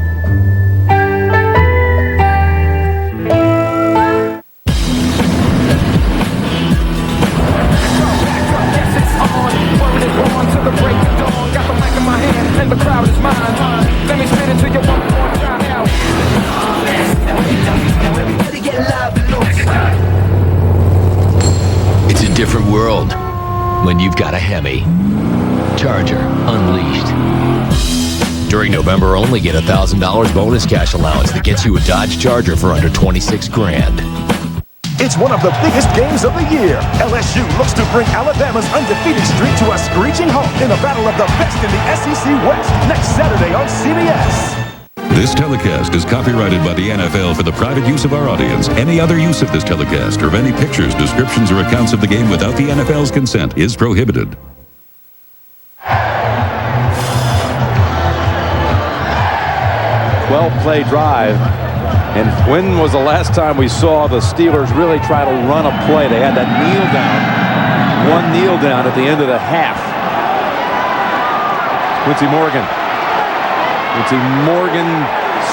It's a different world when you've got a Hemi. Charger Unleashed. During November only, get $1,000 bonus cash allowance that gets you a Dodge Charger for under 26 grand. It's one of the biggest games of the year. LSU looks to bring Alabama's undefeated streak to a screeching halt in a battle of the best in the SEC West next Saturday on CBS. This telecast is copyrighted by the NFL for the private use of our audience. Any other use of this telecast or of any pictures, descriptions, or accounts of the game without the NFL's consent is prohibited. Play drive. And when was the last time we saw the Steelers really try to run a play? They had that kneel down, one kneel down at the end of the half. Quincy Morgan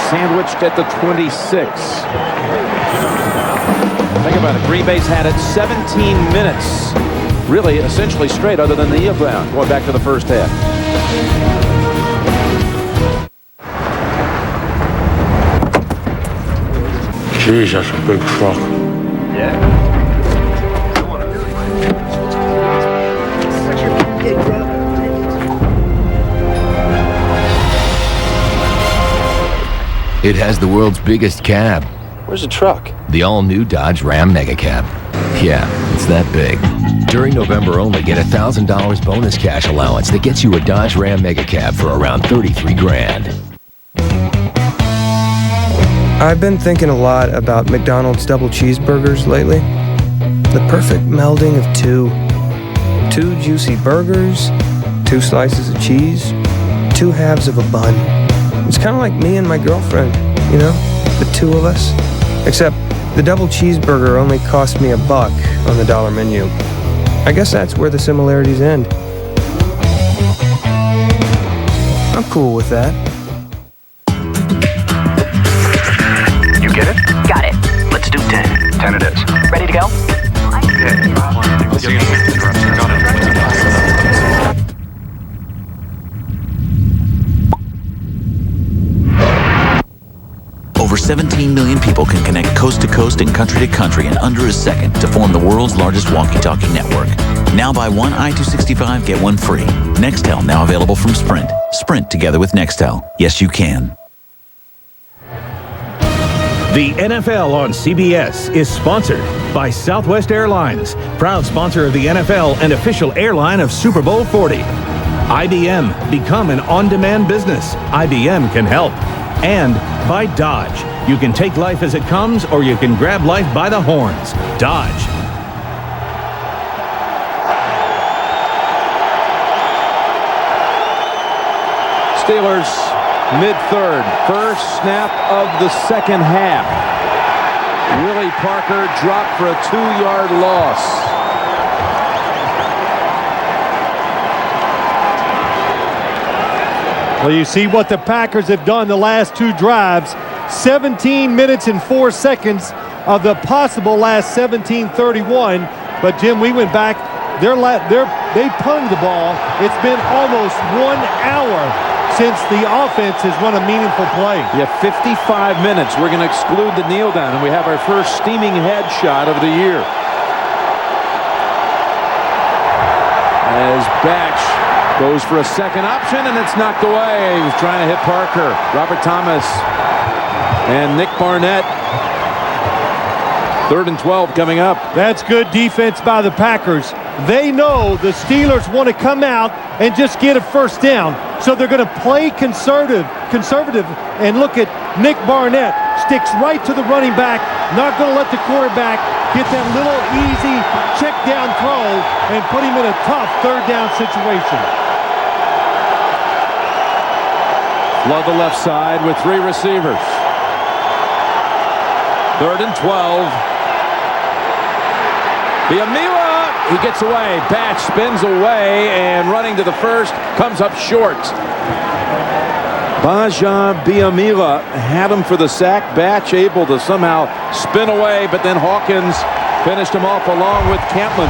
sandwiched at the 26. Think about it. Green Bay's had it 17 minutes, really essentially straight, other than the kneel down, going back to the first half. Jeez, that's a big truck. Yeah. It has the world's biggest cab. Where's the truck? The all-new Dodge Ram Mega Cab. Yeah, it's that big. During November only, get $1,000 bonus cash allowance that gets you a Dodge Ram Mega Cab for around $33 grand. I've been thinking a lot about McDonald's double cheeseburgers lately. The perfect melding of two juicy burgers, 2 slices of cheese, 2 halves of a bun. It's kind of like me and my girlfriend, you know, the 2 of us. Except the double cheeseburger only cost me $1 on the dollar menu. I guess that's where the similarities end. I'm cool with that. You get it? Got it. Let's do 10. 10 it is. Ready to go? Over 17 million people can connect coast to coast and country to country in under a second to form the world's largest walkie-talkie network. Now buy one I-265, get one free. Nextel now available from Sprint. Sprint together with Nextel. Yes, you can. The NFL on CBS is sponsored by Southwest Airlines, proud sponsor of the NFL and official airline of Super Bowl 40. IBM, become an on-demand business. IBM can help. And by Dodge. You can take life as it comes, or you can grab life by the horns. Dodge. Steelers mid-third, first snap of the second half. Willie Parker dropped for a 2-yard loss. Well, you see what the Packers have done the last 2 drives. 17 minutes and 4 seconds of the possible last 17:31. But, Jim, we went back. They punted the ball. It's been almost 1 hour since the offense has run a meaningful play. Yeah, 55 minutes. We're going to exclude the kneel down, and we have our first steaming head shot of the year. As Batch goes for a second option, and it's knocked away. He was trying to hit Parker. Robert Thomas and Nick Barnett. 3rd and 12 coming up. That's good defense by the Packers. They know the Steelers want to come out and just get a first down. So they're going to play conservative, and look at Nick Barnett. Sticks right to the running back. Not going to let the quarterback get that little easy check down throw and put him in a tough 3rd down situation. Flood the left side with 3 receivers. 3rd and 12. Biamila, he gets away. Batch spins away and running to the first, comes up short. Baja Biamila had him for the sack. Batch able to somehow spin away, but then Hawkins finished him off along with Campman.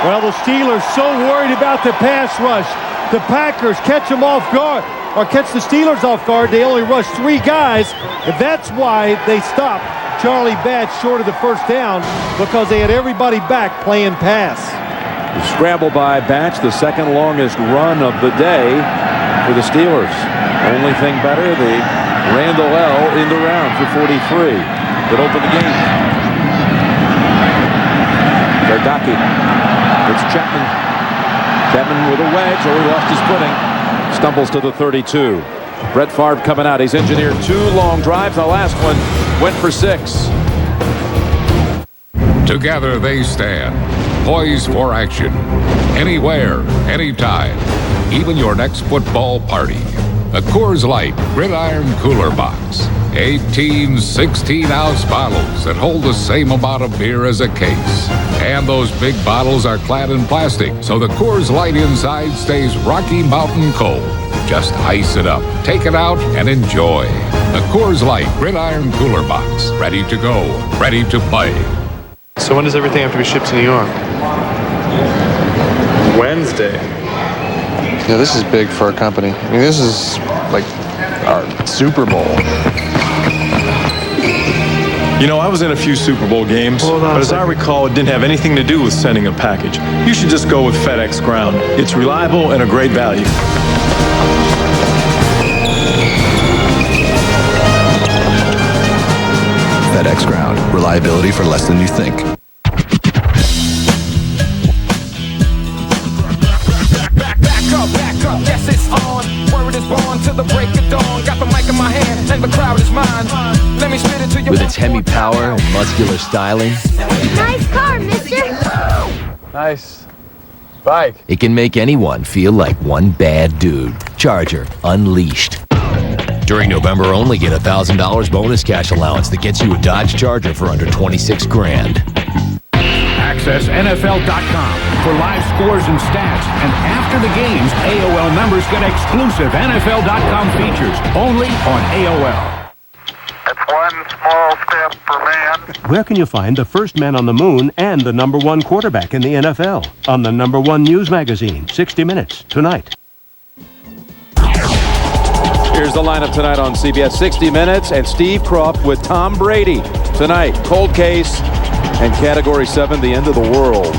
Well, the Steelers so worried about the pass rush. The Packers catch them off guard, or catch the Steelers off guard. They only rush 3 guys, and that's why they stopped Charlie Batch short of the first down, because they had everybody back playing pass. The scramble by Batch, the second longest run of the day for the Steelers. Only thing better, the Randall L. in the round for 43 that opened the game. Gardaki. It's Chapman. Chapman with a wedge. Oh, he lost his footing. Stumbles to the 32. Brett Favre coming out. He's engineered 2 long drives. The last one went for 6. Together they stand, poised for action. Anywhere, anytime. Even your next football party. A Coors Light Gridiron Cooler Box. 18 16-ounce bottles that hold the same amount of beer as a case. And those big bottles are clad in plastic, so the Coors Light inside stays Rocky Mountain cold. Just ice it up, take it out, and enjoy. A Coors Light Gridiron Cooler Box. Ready to go, ready to play. So when does everything have to be shipped to New York? Wednesday. Yeah, this is big for our company. I mean, this is like our Super Bowl. You know, I was in a few Super Bowl games, but as I recall, it didn't have anything to do with sending a package. You should just go with FedEx Ground. It's reliable and a great value. FedEx Ground. Reliability for less than you think. Back up, yes it's on. Word is born to the break of dawn. Got the mic in my hand and the crowd is mine. Let me spit it to you. With its Hemi power and muscular styling, Nice car, mister. Nice bike. it can make anyone feel like one bad dude. Charger, unleashed. During November only, get $1,000 bonus cash allowance that gets you a Dodge Charger for under 26 grand. Access NFL.com for live scores and stats. And after the games, AOL members get exclusive NFL.com features only on AOL. One small step for man. Where can you find the first man on the moon and the #1 quarterback in the NFL? On the #1 news magazine, 60 Minutes, tonight. Here's the lineup tonight on CBS 60 Minutes, and Steve Kroft with Tom Brady. Tonight, cold case and Category 7, the end of the world.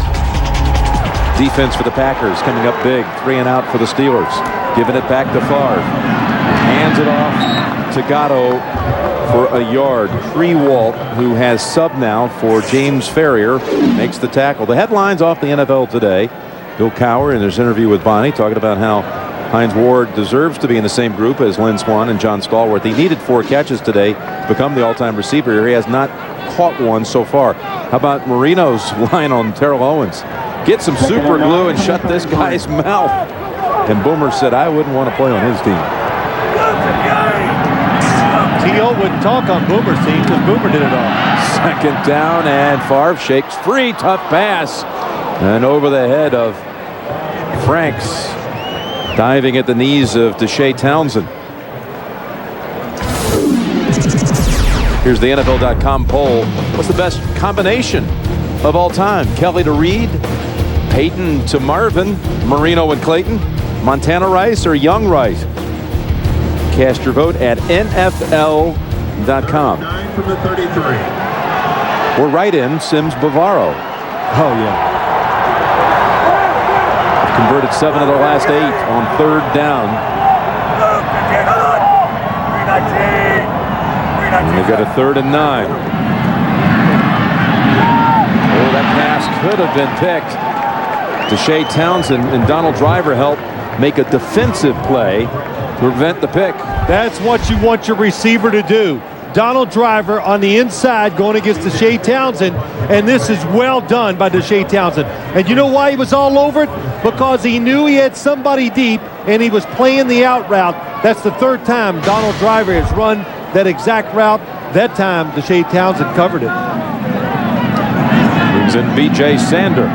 Defense for the Packers coming up big. 3 and out for the Steelers. Giving it back to Favre. Hands it off to Gatto for a yard. Walt, who has sub now for James Ferrier, makes the tackle. The headlines off the NFL today. Bill Cowher in his interview with Bonnie talking about how Hines Ward deserves to be in the same group as Lynn Swann and John Stallworth. He needed 4 catches today to become the all-time receiver. He has not caught one so far. How about Marino's line on Terrell Owens? Get some super glue and shut this guy's mouth. And Boomer said, I wouldn't want to play on his team. T.O. wouldn't talk on Boomer's team because Boomer did it all. Second down, and Favre shakes free. Tough pass. And over the head of Franks. Diving at the knees of Deshae Townsend. Here's the NFL.com poll. What's the best combination of all time? Kelly to Reed, Peyton to Marvin, Marino and Clayton, Montana Rice or Young Rice? Cast your vote at NFL.com. 9 from the 33. Or write in Sims Bavaro. Oh, yeah. Converted 7 of their last 8 on 3rd down. And they got a 3rd and 9. Oh, that pass could have been picked. Deshae Townsend and Donald Driver helped make a defensive play to prevent the pick. That's what you want your receiver to do. Donald Driver on the inside going against Deshae Townsend, and this is well done by Deshae Townsend. And you know why he was all over it? Because he knew he had somebody deep, and he was playing the out route. That's the 3rd time Donald Driver has run that exact route. That time, Deshae Townsend covered it. Brings in B.J. Sander.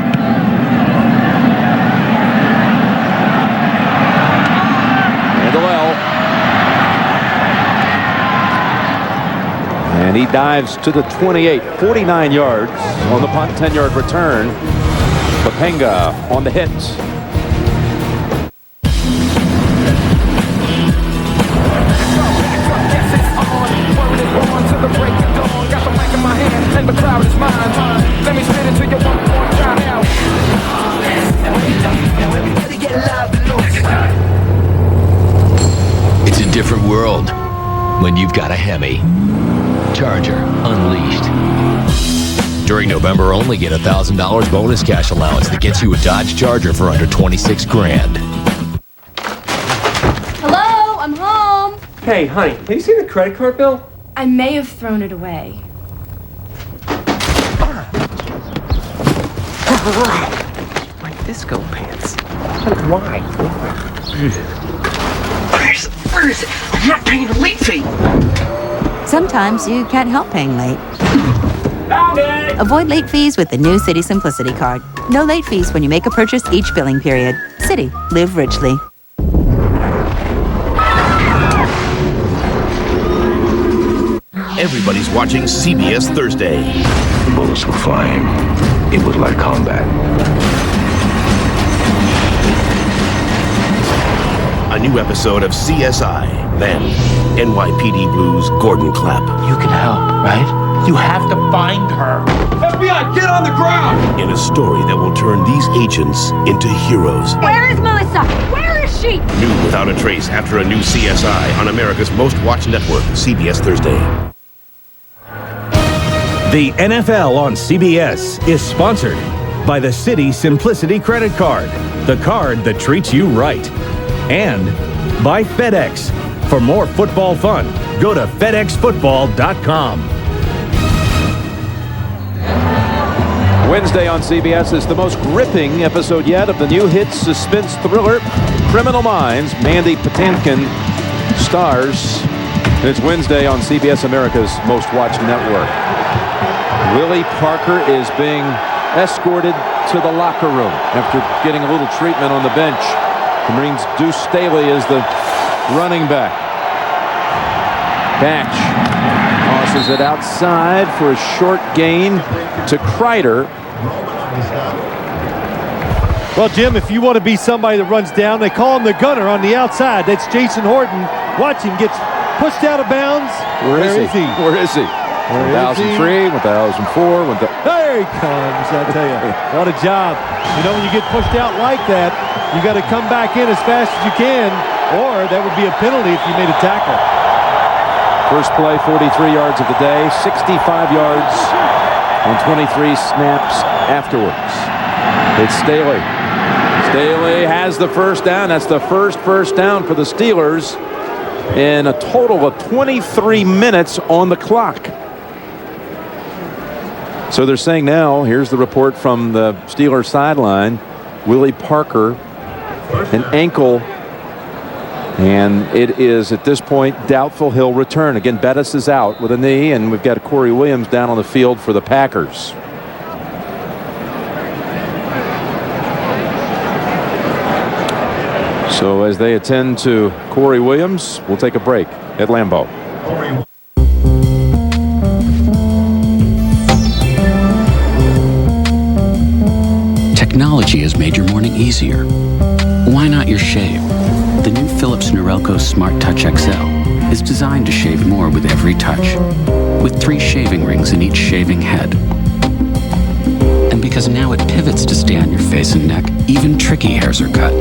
And he dives to the 28, 49 yards on the punt, 10-yard return. Papenga on the hit. It's a different world when you've got a Hemi. Charger, unleashed. During November only, get $1,000 bonus cash allowance that gets you a Dodge Charger for under 26 grand. Hello, I'm home. Hey, honey, have you seen the credit card bill? I may have thrown it away. My disco pants. Why? Where is it? I'm not paying a late fee. Sometimes you can't help paying late. Avoid late fees with the new Citi Simplicity Card. No late fees when you make a purchase each billing period. Citi. Live richly. Everybody everybody's watching CBS Thursday. The bullets were flying. It was like combat. A new episode of CSI. Then, NYPD Blues Gordon Clapp. You can help, right? You have to find her. FBI, get on the ground! In a story that will turn these agents into heroes. Where is Melissa? Where is she? New without a trace after a new CSI on America's most watched network, CBS Thursday. The NFL on CBS is sponsored by the Citi Simplicity Credit Card, the card that treats you right. And by FedEx. For more football fun, go to FedExFootball.com. Wednesday on CBS is the most gripping episode yet of the new hit suspense thriller Criminal Minds. Mandy Patinkin stars. And it's Wednesday on CBS, America's most watched network. Willie Parker is being escorted to the locker room after getting a little treatment on the bench. The Marines' Deuce Staley is the running back. Batch tosses it outside for a short gain to Kreider. Well, Jim, if you want to be somebody that runs down, they call him the gunner on the outside. That's Jason Horton. Watch him gets pushed out of bounds. Where is he? Where is he? 1003, 1004. There he comes. I tell you, what a job. You know, when you get pushed out like that, you got to come back in as fast as you can, or that would be a penalty if you made a tackle. First play, 43 yards of the day, 65 yards on 23 snaps afterwards. It's Staley. Staley has the first down. That's the first down for the Steelers in a total of 23 minutes on the clock. So they're saying now, here's the report from the Steelers sideline, Willie Parker, an ankle, and it is at this point doubtful he'll return. Again, Bettis is out with a knee, and we've got Corey Williams down on the field for the Packers. So as they attend to Corey Williams, we'll take a break at Lambeau. Technology has made your morning easier. Why not your shave? The new Philips Norelco Smart Touch XL is designed to shave more with every touch, with 3 shaving rings in each shaving head. And because now it pivots to stay on your face and neck, even tricky hairs are cut.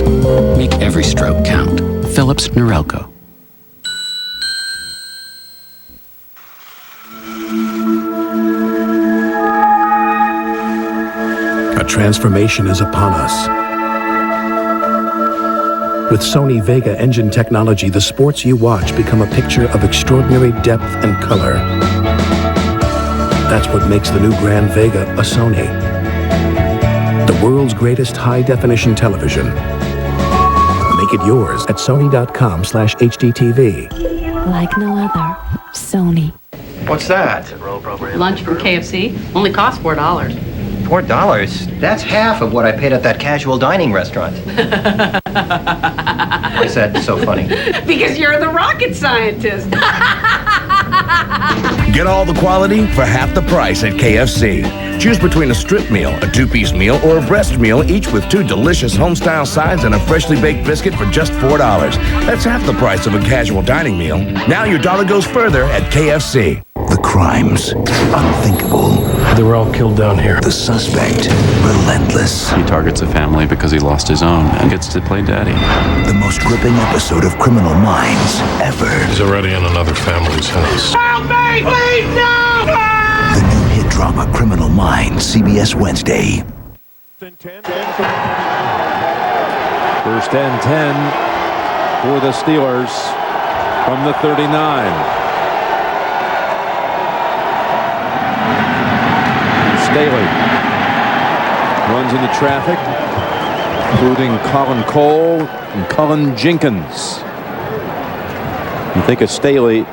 Make every stroke count. Philips Norelco. A transformation is upon us. With Sony Vega engine technology, the sports you watch become a picture of extraordinary depth and color. That's what makes the new Grand Vega a Sony. The world's greatest high-definition television. Make it yours at sony.com/HDTV. Like no other. Sony. What's that? Lunch from KFC. Only cost $4. $4? That's half of what I paid at that casual dining restaurant. Why is that so funny? Because you're the rocket scientist. Get all the quality for half the price at KFC. Choose between a strip meal, a 2-piece meal, or a breast meal, each with 2 delicious home-style sides and a freshly baked biscuit for just $4. That's half the price of a casual dining meal. Now your dollar goes further at KFC. The crimes, unthinkable. They were all killed down here. The suspect, relentless. He targets a family because he lost his own and gets to play daddy. The most gripping episode of Criminal Minds ever. He's already in another family's house. Help me! Please, no! The new hit drama Criminal Minds, CBS Wednesday. First and 10 for the Steelers from the 39. Staley runs into traffic, including Colin Cole and Cullen Jenkins. You think of Staley,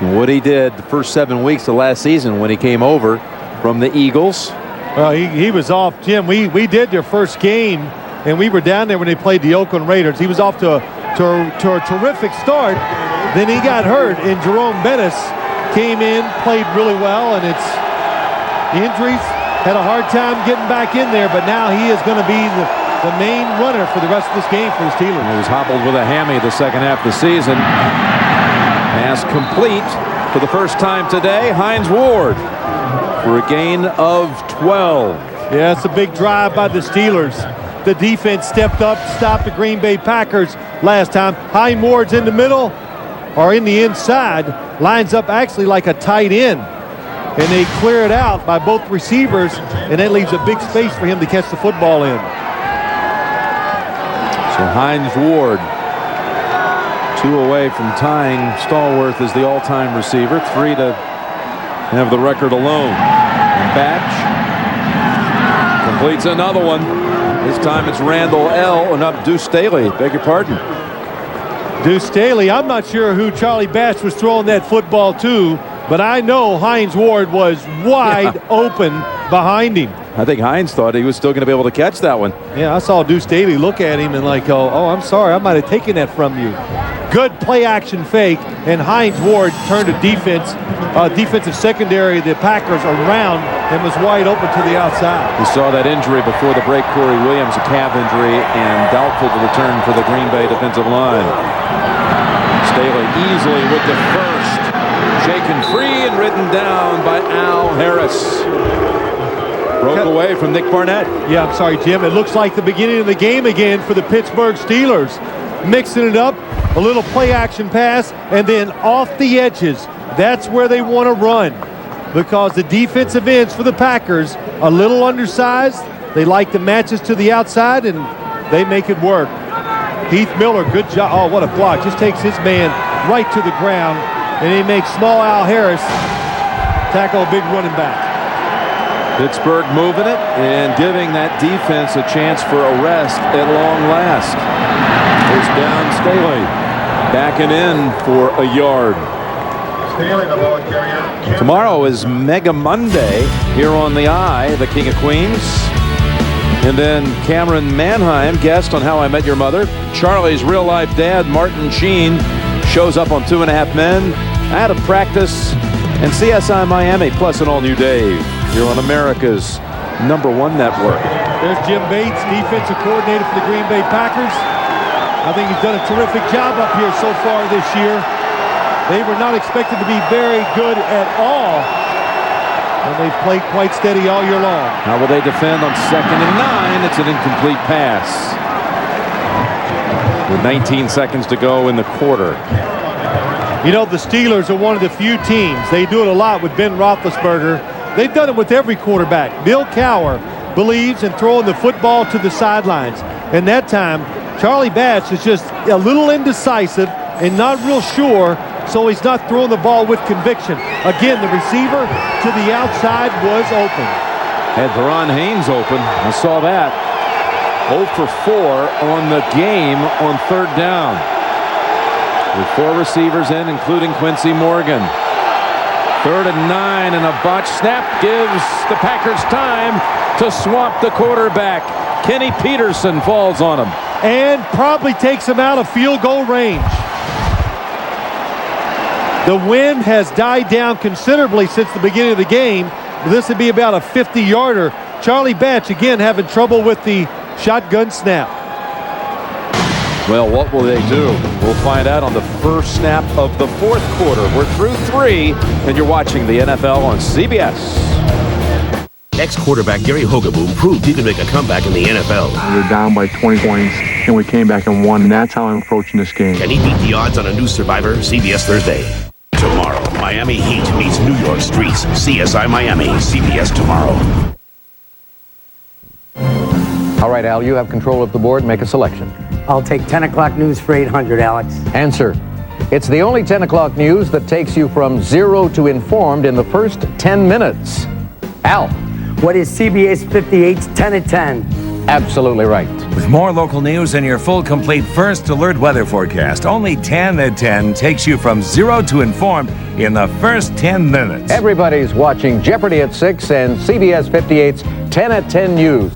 what he did the first 7 weeks of last season when he came over from the Eagles. Well, he was off, Jim. We did their first game, and we were down there when they played the Oakland Raiders. He was off to a terrific start. Then he got hurt, and Jerome Bettis came in, played really well, and it's injuries. Had a hard time getting back in there, but now he is going to be the main runner for the rest of this game for the Steelers. He was hobbled with a hammy the second half of the season. Pass complete for the first time today. Hines Ward for a gain of 12. Yeah, it's a big drive by the Steelers. The defense stepped up, stopped the Green Bay Packers last time. Hines Ward's in the middle or in the inside, lines up actually like a tight end. And they clear it out by both receivers, and that leaves a big space for him to catch the football in. So Hines Ward, 2 away from tying Stallworth as the all-time receiver, 3 to have the record alone. And Batch completes another one. This time it's Randall Deuce Staley, beg your pardon. Deuce Staley, I'm not sure who Charlie Batch was throwing that football to, but I know Hines Ward was wide open behind him. I think Hines thought he was still going to be able to catch that one. Yeah, I saw Deuce Staley look at him and like, oh, I'm sorry, I might have taken that from you. Good play-action fake, and Hines Ward turned a defensive secondary, the Packers, around and was wide open to the outside. We saw that injury before the break, Corey Williams, a calf injury, and doubtful to return for the Green Bay defensive line. Staley easily with the first. Shaken free and ridden down by Al Harris. Broke away from Nick Barnett. Yeah, I'm sorry, Jim. It looks like the beginning of the game again for the Pittsburgh Steelers. Mixing it up, a little play-action pass, and then off the edges. That's where they want to run because the defensive ends for the Packers a little undersized. They like the matches to the outside, and they make it work. Heath Miller, good job. Oh, what a block. Just takes his man right to the ground, and he makes small Al Harris tackle a big running back. Pittsburgh moving it and giving that defense a chance for a rest at long last. First down, Staley backing in for a yard. Staley, the ball carrier. Tomorrow is Mega Monday here on the Eye, the King of Queens. And then Cameron Manheim, guest on How I Met Your Mother. Charlie's real-life dad, Martin Sheen, shows up on 2.5 Men, out of practice, and CSI Miami, plus an all-new Dave, here on America's #1 network. There's Jim Bates, defensive coordinator for the Green Bay Packers. I think he's done a terrific job up here so far this year. They were not expected to be very good at all, and they've played quite steady all year long. How will they defend on 2nd and 9? It's an incomplete pass. With 19 seconds to go in the quarter. You know, the Steelers are one of the few teams. They do it a lot with Ben Roethlisberger. They've done it with every quarterback. Bill Cowher believes in throwing the football to the sidelines. And that time, Charlie Batch is just a little indecisive and not real sure, so he's not throwing the ball with conviction. Again, the receiver to the outside was open. Had Veron Haynes open. I saw that. 0 for 4 on the game on 3rd down. With 4 receivers in, including Quincy Morgan. 3rd and 9, and a botched snap gives the Packers time to swamp the quarterback. Kenny Peterson falls on him. And probably takes him out of field goal range. The wind has died down considerably since the beginning of the game. This would be about a 50-yarder. Charlie Batch, again, having trouble with the shotgun snap. Well, what will they do? We'll find out on the first snap of the 4th quarter. We're through 3, and you're watching the NFL on CBS. Ex-quarterback Gary Hogeboom proved he could make a comeback in the NFL. We were down by 20 points, and we came back and won, and that's how I'm approaching this game. Can he beat the odds on a new Survivor? CBS Thursday. Tomorrow, Miami Heat meets New York Streets. CSI Miami, CBS tomorrow. All right, Al, you have control of the board. Make a selection. I'll take 10 o'clock news for 800, Alex. Answer. It's the only 10 o'clock news that takes you from 0 to informed in the first 10 minutes. Al. What is CBS 58's 10 at 10? Absolutely right. With more local news and your full, complete first alert weather forecast, only 10 at 10 takes you from 0 to informed in the first 10 minutes. Everybody's watching Jeopardy at 6 and CBS 58's 10 at 10 news.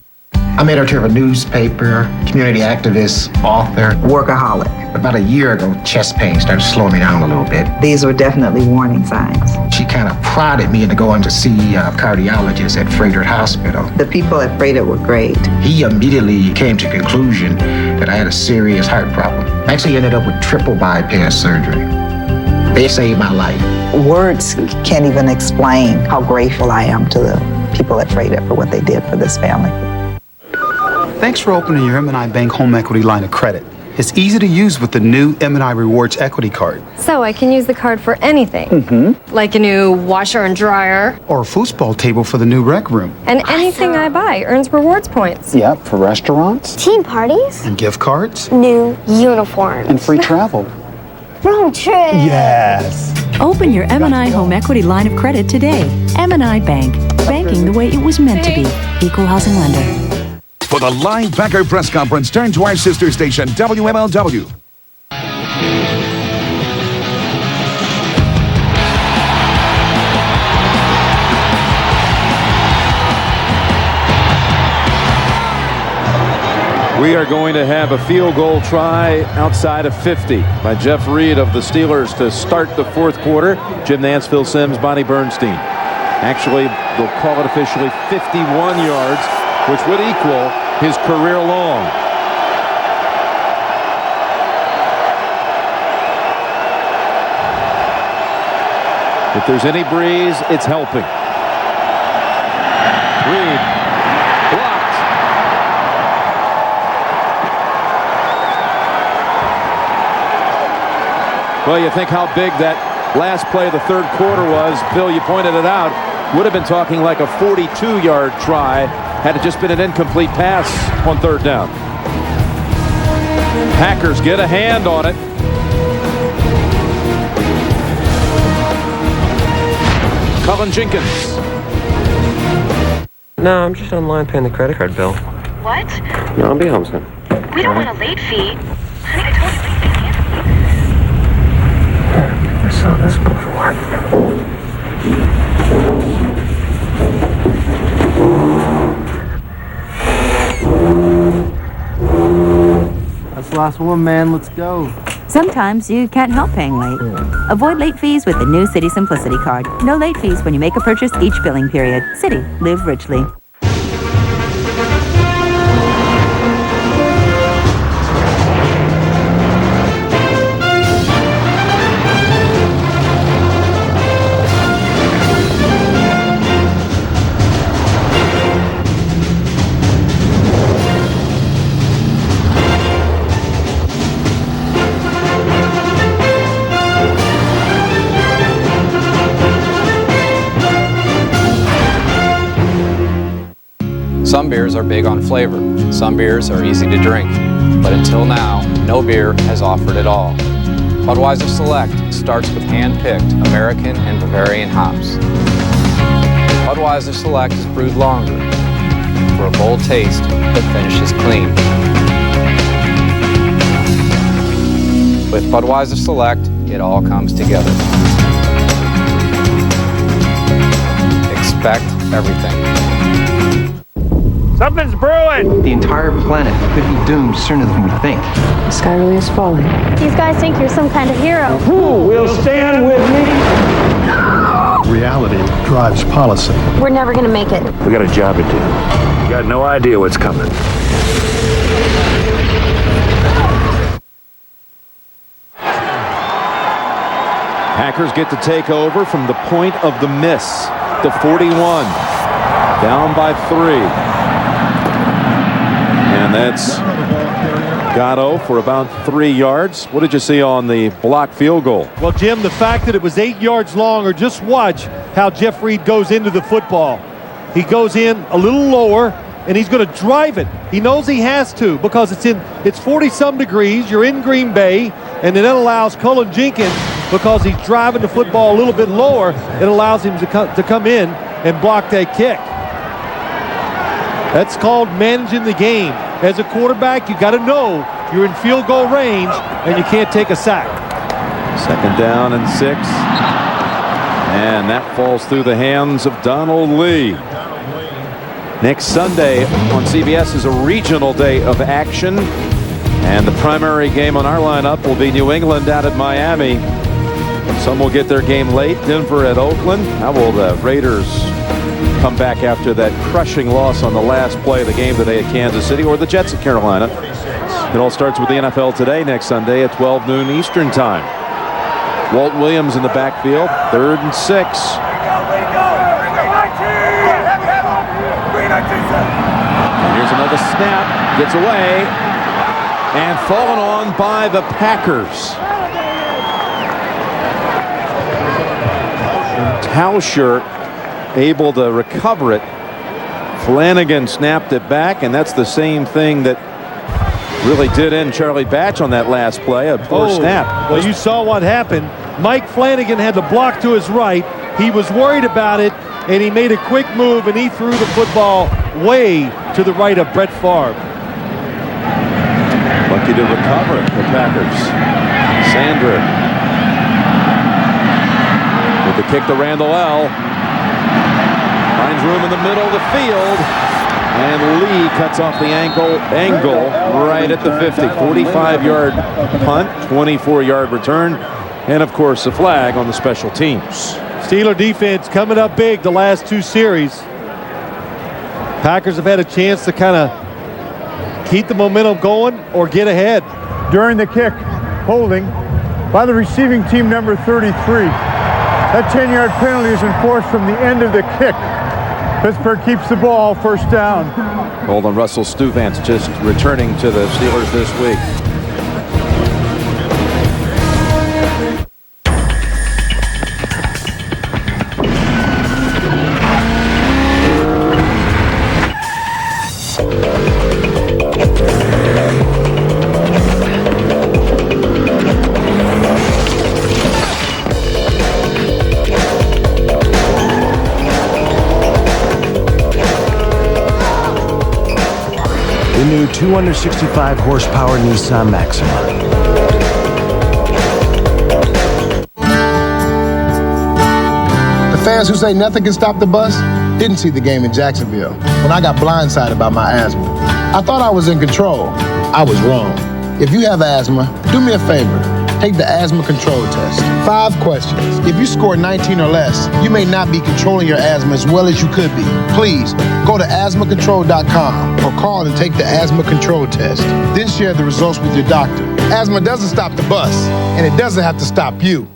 I'm editor of a newspaper, community activist, author. Workaholic. About a year ago, chest pain started slowing me down a little bit. These were definitely warning signs. She kind of prodded me into going to see a cardiologist at Frederick Hospital. The people at Frederick were great. He immediately came to the conclusion that I had a serious heart problem. I actually ended up with triple bypass surgery. They saved my life. Words can't even explain how grateful I am to the people at Frederick for what they did for this family. Thanks for opening your M&I Bank home equity line of credit. It's easy to use with the new M&I Rewards Equity Card. So I can use the card for anything? Like a new washer and dryer? Or a foosball table for the new rec room. And anything I buy earns rewards points. Yep, for restaurants. Team parties. And gift cards. New uniforms. And free travel. Road trip. Yes. Open your M&I home equity line of credit today. M&I Bank. Banking the way it was meant to be. Equal housing lender. For the live Packer press conference, turn to our sister station, WMLW. We are going to have a field goal try outside of 50 by Jeff Reed of the Steelers to start the fourth quarter. Jim Nance, Phil Simms, Bonnie Bernstein. Actually, they'll call it officially 51 yards, which would equal his career long. If there's any breeze, it's helping. Reed blocked. Well, you think how big that last play of the third quarter was. Phil, you pointed it out. Would have been talking like a 42-yard try had it just been an incomplete pass on third down. Packers get a hand on it. Cullen Jenkins. No, I'm just online paying the credit card bill. What? No, I'll be home soon. We don't want a late fee. Honey, I told you we can't. I saw this before. That's the last one, man. Let's go. Sometimes you can't help paying late. Avoid late fees with the new Citi Simplicity Card. No late fees when you make a purchase each billing period. Citi. Live richly. Some beers are big on flavor. Some beers are easy to drink. But until now, no beer has offered it all. Budweiser Select starts with hand-picked American and Bavarian hops. Budweiser Select is brewed longer for a bold taste that finishes clean. With Budweiser Select, it all comes together. Expect everything. Something's brewing! The entire planet could be doomed sooner than we think. The sky really is falling. These guys think you're some kind of hero. Who will stand with me? Reality drives policy. We're never gonna make it. We got a job to do. You got no idea what's coming. Packers get to take over from the point of the miss. The 41. Down by 3. And that's Gatto for about 3 yards. What did you see on the blocked field goal? Well, Jim, the fact that it was 8 yards longer, just watch how Jeff Reed goes into the football. He goes in a little lower, and he's going to drive it. He knows he has to because it's 40-some degrees. You're in Green Bay, and then it allows Cullen Jenkins, because he's driving the football a little bit lower, it allows him to come in and block that kick. That's called managing the game. As a quarterback, you got to know you're in field goal range and you can't take a sack. 2nd down and 6. And that falls through the hands of Donald Lee. Next Sunday on CBS is a regional day of action. And the primary game on our lineup will be New England out at Miami. Some will get their game late. Denver at Oakland. How will the Raiders come back after that crushing loss on the last play of the game today at Kansas City, or the Jets at Carolina? It all starts with the NFL Today next Sunday at 12 noon Eastern time. Walt Williams in the backfield, 3rd and 6. And here's another snap, gets away, and fallen on by the Packers. Tauscher able to recover it. Flanagan snapped it back, and that's the same thing that really did end Charlie Batch on that last play, a poor snap. Well, you saw what happened. Mike Flanagan had the block to his right. He was worried about it, and he made a quick move, and he threw the football way to the right of Brett Favre. Lucky to recover it, the Packers. Sander with the kick to Randall L. Finds room in the middle of the field. And Lee cuts off the angle right at the 50. 45-yard punt, 24-yard return, and of course a flag on the special teams. Steeler defense coming up big the last 2 series. Packers have had a chance to kind of keep the momentum going or get ahead. During the kick, holding by the receiving team number 33. That 10-yard penalty is enforced from the end of the kick. Pittsburgh keeps the ball, first down. Hold on, Russell Stuvance just returning to the Steelers this week. The new 265 horsepower Nissan Maxima. The fans who say nothing can stop the bus didn't see the game in Jacksonville when I got blindsided by my asthma. I thought I was in control. I was wrong. If you have asthma, do me a favor. Take the asthma control test. 5 questions. If you score 19 or less, you may not be controlling your asthma as well as you could be. Please, go to asthmacontrol.com or call and take the asthma control test. Then share the results with your doctor. Asthma doesn't stop the bus, and it doesn't have to stop you.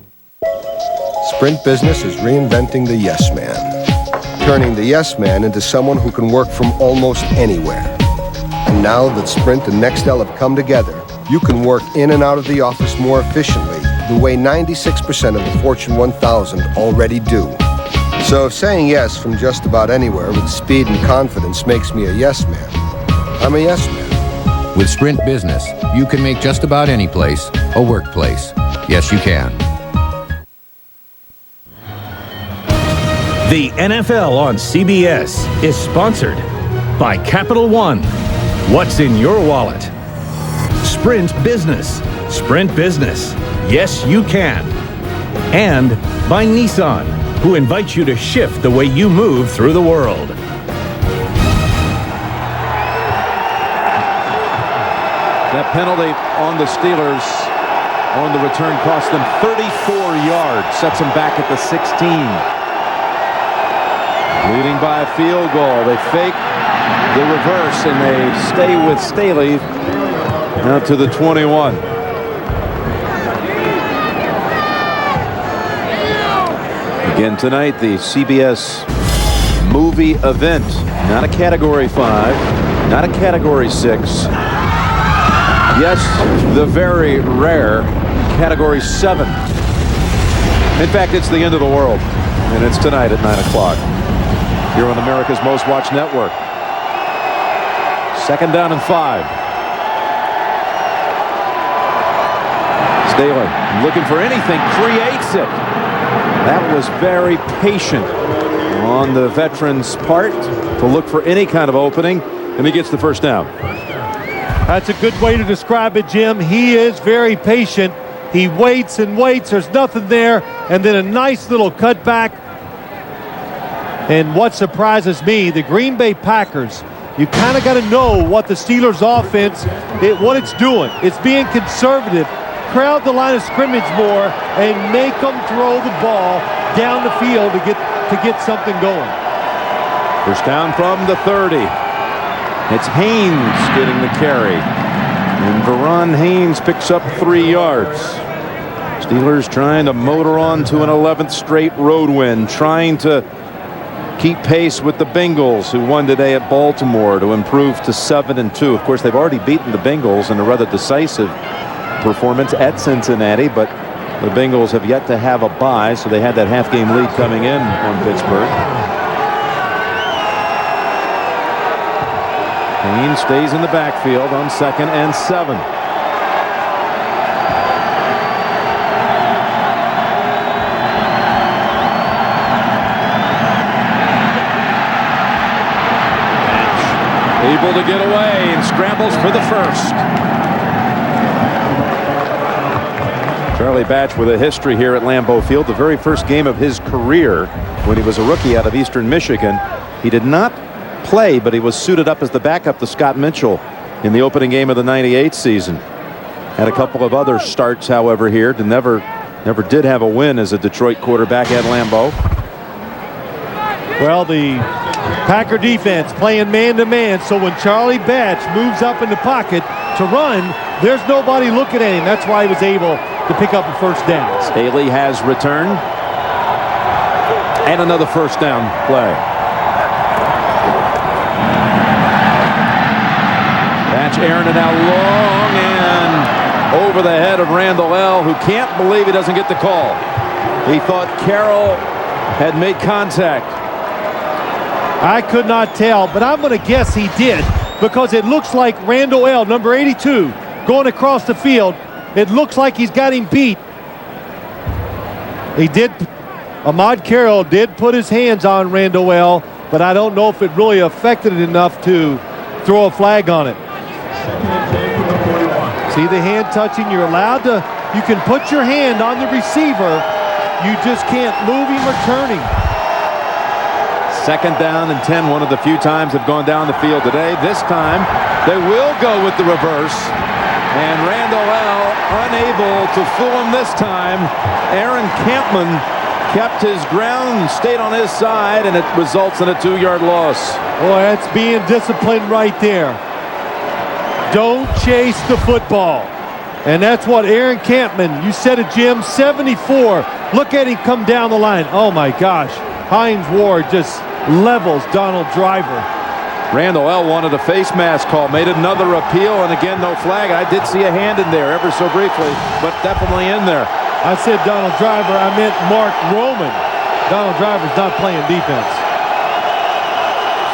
Sprint Business is reinventing the yes man, turning the yes man into someone who can work from almost anywhere. And now that Sprint and Nextel have come together, you can work in and out of the office more efficiently, the way 96% of the Fortune 1000 already do. So if saying yes from just about anywhere with speed and confidence makes me a yes man, I'm a yes man. With Sprint Business, you can make just about any place a workplace. Yes, you can. The NFL on CBS is sponsored by Capital One. What's in your wallet? Sprint Business. Sprint Business. Yes, you can. And by Nissan, who invites you to shift the way you move through the world. That penalty on the Steelers on the return cost them 34 yards. Sets them back at the 16. Leading by a field goal. They fake the reverse and they stay with Staley out to the 21. Again tonight, the CBS movie event. Not a Category 5, not a Category 6. Yes, the very rare Category 7. In fact, it's the end of the world, and it's tonight at 9 o'clock here on America's Most Watched Network. 2nd down and 5. Staley looking for anything, creates it. That was very patient on the veteran's part to look for any kind of opening, and he gets the first down. That's a good way to describe it, Jim. He is very patient. He waits and waits. There's nothing there, and then a nice little cutback. And what surprises me, the Green Bay Packers, you kind of got to know what the Steelers offense, what it's doing. It's being conservative. Crowd the line of scrimmage more and make them throw the ball down the field to get something going. First down from the 30. It's Haynes getting the carry. And Verron Haynes picks up 3 yards. Steelers trying to motor on to an 11th straight road win, trying to keep pace with the Bengals, who won today at Baltimore to improve to 7-2. Of course, they've already beaten the Bengals in a rather decisive performance at Cincinnati, but the Bengals have yet to have a bye, so they had that half-game lead coming in on Pittsburgh. Haynes stays in the backfield on 2nd and 7. Able to get away and scrambles for the first. Charlie Batch with a history here at Lambeau Field. The very first game of his career when he was a rookie out of Eastern Michigan. He did not play, but he was suited up as the backup to Scott Mitchell in the opening game of the '98 season. Had a couple of other starts, however, here. Never did have a win as a Detroit quarterback at Lambeau. Well, the Packer defense playing man-to-man, so when Charlie Batch moves up in the pocket to run, there's nobody looking at him. That's why he was able to pick up a first down. Staley has returned. And another first down play. Batch airing it out long and over the head of Randall L., who can't believe he doesn't get the call. He thought Carroll had made contact. I could not tell, but I'm going to guess he did, because it looks like Randall L., number 82, going across the field. It looks like he's got him beat. Ahmad Carroll did put his hands on Randall L., but I don't know if it really affected it enough to throw a flag on it. See the hand touching? You're allowed to, you can put your hand on the receiver. You just can't move him or turn him. 2nd down and 10. One of the few times they've gone down the field today. This time they will go with the reverse. And Randall L. unable to fool him this time. Aaron Campman kept his ground, stayed on his side, and it results in a 2-yard loss. Boy, that's being disciplined right there. Don't chase the football. And that's what Aaron Campman, you said it, Jim, 74. Look at him come down the line. Oh, my gosh. Hines Ward just levels Donald Driver. Randall L. wanted a face mask call, made another appeal, and again, no flag. I did see a hand in there ever so briefly, but definitely in there. I said Donald Driver, I meant Mark Roman. Donald Driver's not playing defense.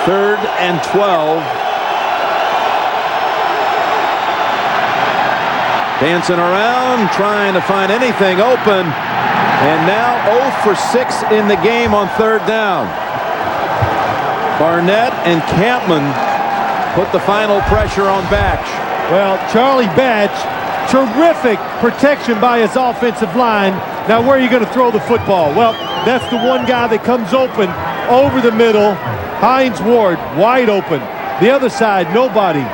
3rd and 12. Dancing around, trying to find anything open, and now 0 for 6 in the game on 3rd down. Barnett and Campman put the final pressure on Batch. Well, Charlie Batch, terrific protection by his offensive line. Now, where are you going to throw the football? Well, that's the one guy that comes open over the middle. Hines Ward, wide open. The other side, nobody.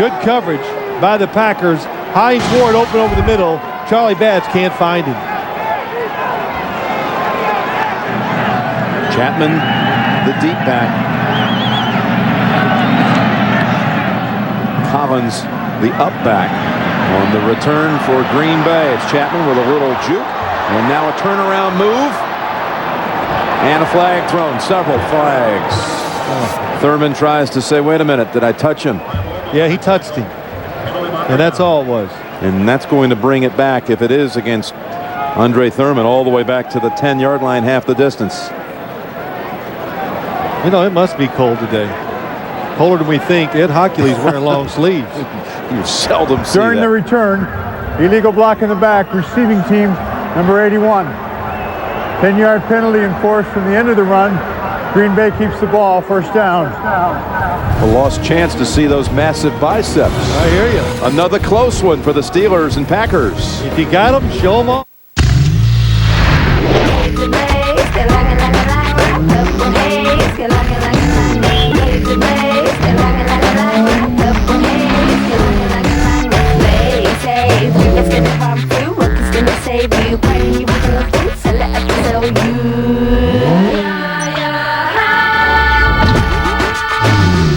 Good coverage by the Packers. Hines Ward open over the middle. Charlie Batch can't find him. Chapman, the deep back. Collins, the up back. On the return for Green Bay, it's Chapman with a little juke. And now a turnaround move. And a flag thrown. Several flags. Thurman tries to say, wait a minute, did I touch him? Yeah, he touched him. And that's all it was. And that's going to bring it back, if it is against Andre Thurman, all the way back to the 10-yard line, half the distance. You know, it must be cold today. Colder than we think. Ed Hockley's wearing long sleeves. You seldom see During that. the return, illegal block in the back, receiving team number 81. 10-yard penalty enforced from the end of the run. Green Bay keeps the ball, first down. A lost chance to see those massive biceps. I hear you. Another close one for the Steelers and Packers. If you got them, show them off.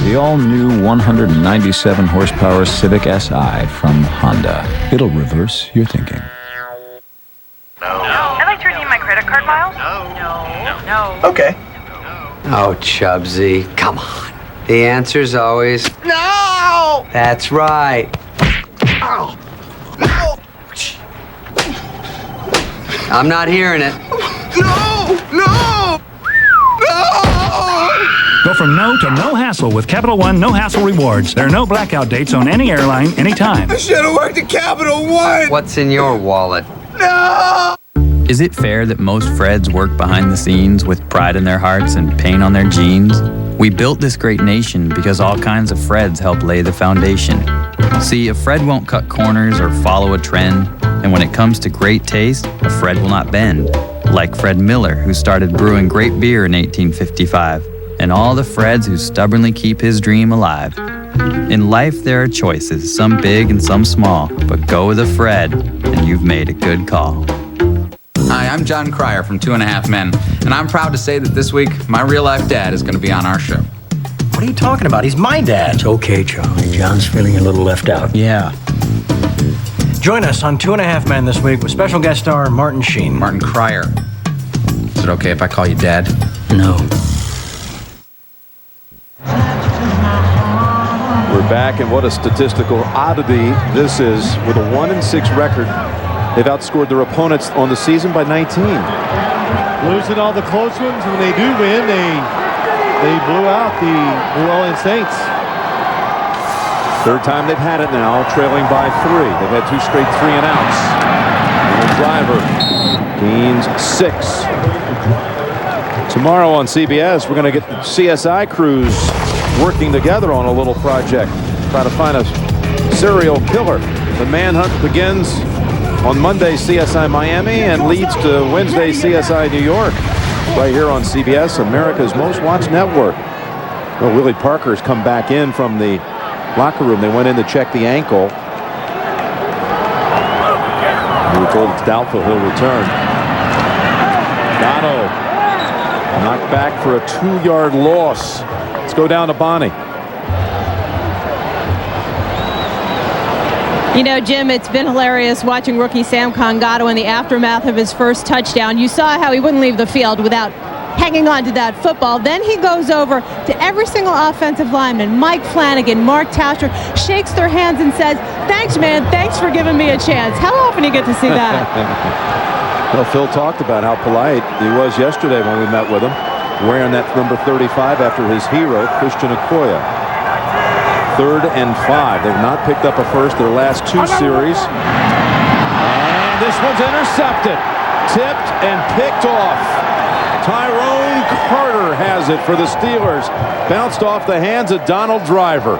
The all-new 197 horsepower Civic Si from Honda. It'll reverse your thinking. I'd like to redeem my credit card miles. No. Okay. Oh, Chubsy, come on. The answer's always No! that's right. Ow! No! I'm not hearing it. No! No! No! Go from no to no hassle with Capital One No Hassle Rewards. There are no blackout dates on any airline, anytime. I should have worked at Capital One! What's in your wallet? No! Is it fair that most Freds work behind the scenes with pride in their hearts and paint on their jeans? We built this great nation because all kinds of Freds help lay the foundation. See, a Fred won't cut corners or follow a trend, and when it comes to great taste, a Fred will not bend. Like Fred Miller, who started brewing great beer in 1855, and all the Freds who stubbornly keep his dream alive. In life, there are choices, some big and some small, but go with a Fred, and you've made a good call. Hi, I'm John Cryer from 2.5 Men, and I'm proud to say that this week, my real-life dad is going to be on our show. What are you talking about? He's my dad. It's okay, Charlie. John's feeling a little left out. Yeah. Join us on 2.5 Men this week with special guest star Martin Sheen. Martin Cryer. Is it okay if I call you Dad? No. We're back, and what a statistical oddity this is. With a 1-6 record, they've outscored their opponents on the season by 19. Losing all the close ones. When they do win, they blew out the New Orleans Saints. Third time they've had it now, trailing by 3. They've had 2 straight 3-and-outs. And the driver gains 6. Tomorrow on CBS, we're going to get the CSI crews working together on a little project. Try to find a serial killer. The manhunt begins on Monday, CSI Miami, and leads to Wednesday, CSI New York. Right here on CBS, America's most watched network. Well, Willie Parker's come back in from the locker room. They went in to check the ankle. We were told it's doubtful he'll return. Dono knocked back for a 2-yard loss. Let's go down to Bonnie. You know, Jim, it's been hilarious watching rookie Sam Congato in the aftermath of his first touchdown. You saw how he wouldn't leave the field without hanging on to that football. Then he goes over to every single offensive lineman, Mike Flanagan, Mark Tauscher, shakes their hands and says, "Thanks, man. Thanks for giving me a chance." How often do you get to see that? Well, Phil talked about how polite he was yesterday when we met with him, wearing that number 35 after his hero, Christian Okoye. 3rd and 5. They've not picked up a first their last 2 series. And this one's intercepted. Tipped and picked off. Tyrone Carter has it for the Steelers. Bounced off the hands of Donald Driver.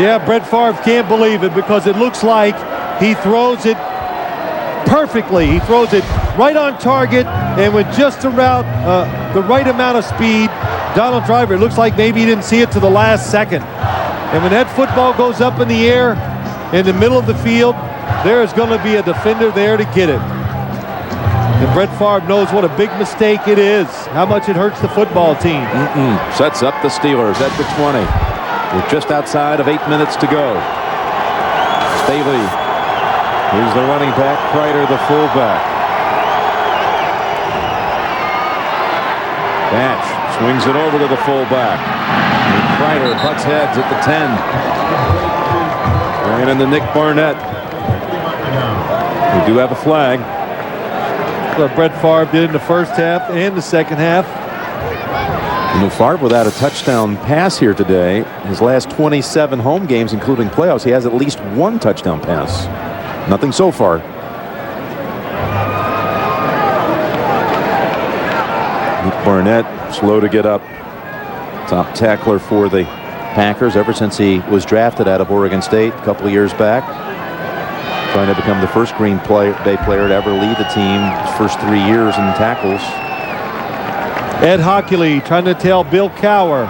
Yeah, Brett Favre can't believe it because it looks like he throws it perfectly. He throws it right on target, and with just around the right amount of speed, Donald Driver, it looks like maybe he didn't see it to the last second. And when that football goes up in the air in the middle of the field, there is going to be a defender there to get it. And Brett Favre knows what a big mistake it is, how much it hurts the football team. Sets up the Steelers at the 20 with just outside of 8 minutes to go. Staley, here's the running back, Kreider the fullback. Batch swings it over to the fullback. And Kreider butts heads at the 10. Ran into Nick Barnett. We do have a flag. What Brett Favre did in the first half and the second half. And Favre without a touchdown pass here today. His last 27 home games, including playoffs, he has at least 1 touchdown pass. Nothing so far. Nick Barnett slow to get up. Top tackler for the Packers ever since he was drafted out of Oregon State a couple of years back. trying to become the first Green Bay player to ever lead the team his first 3 years in tackles. Ed Hockley trying to tell Bill Cowher,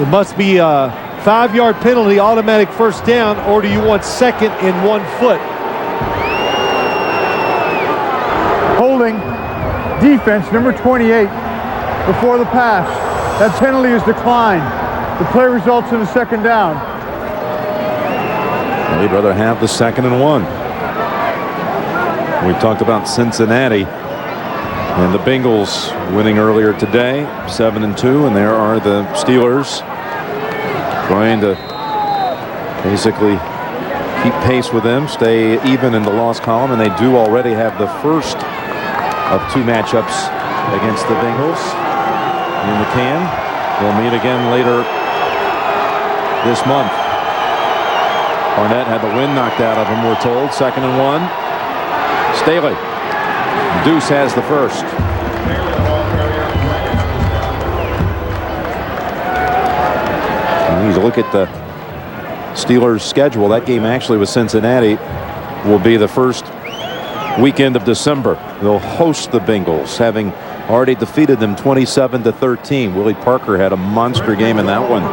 it must be a 5-yard penalty, automatic first down, or do you want second and 1 foot? Holding defense, number 28, before the pass. That penalty is declined. The play results in a second down. They'd rather have the second and 1. We talked about Cincinnati and the Bengals winning earlier today, 7-2, and there are the Steelers trying to basically keep pace with them, stay even in the loss column, and they do already have the first of 2 matchups against the Bengals in the can. They'll meet again later this month. Barnett had the wind knocked out of him, we're told. 2nd and 1. Staley. Deuce has the first. And you look at the Steelers' schedule. That game actually with Cincinnati will be the first weekend of December. They'll host the Bengals, having already defeated them 27-13. Willie Parker had a monster game in that one.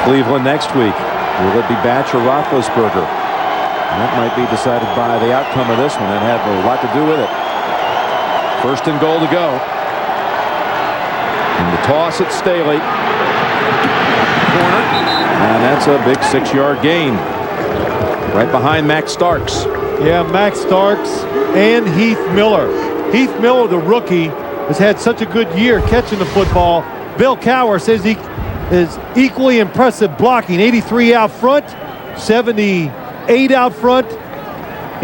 Cleveland next week. Will it be Batch or Roethlisberger? And that might be decided by the outcome of this one. That had a lot to do with it. 1st and goal to go. And the toss at Staley. Corner. And that's a big 6-yard gain. Right behind Max Starks. Yeah, Max Starks and Heath Miller. Heath Miller, the rookie, has had such a good year catching the football. Bill Cowher says he is equally impressive blocking. 83 out front, 78 out front.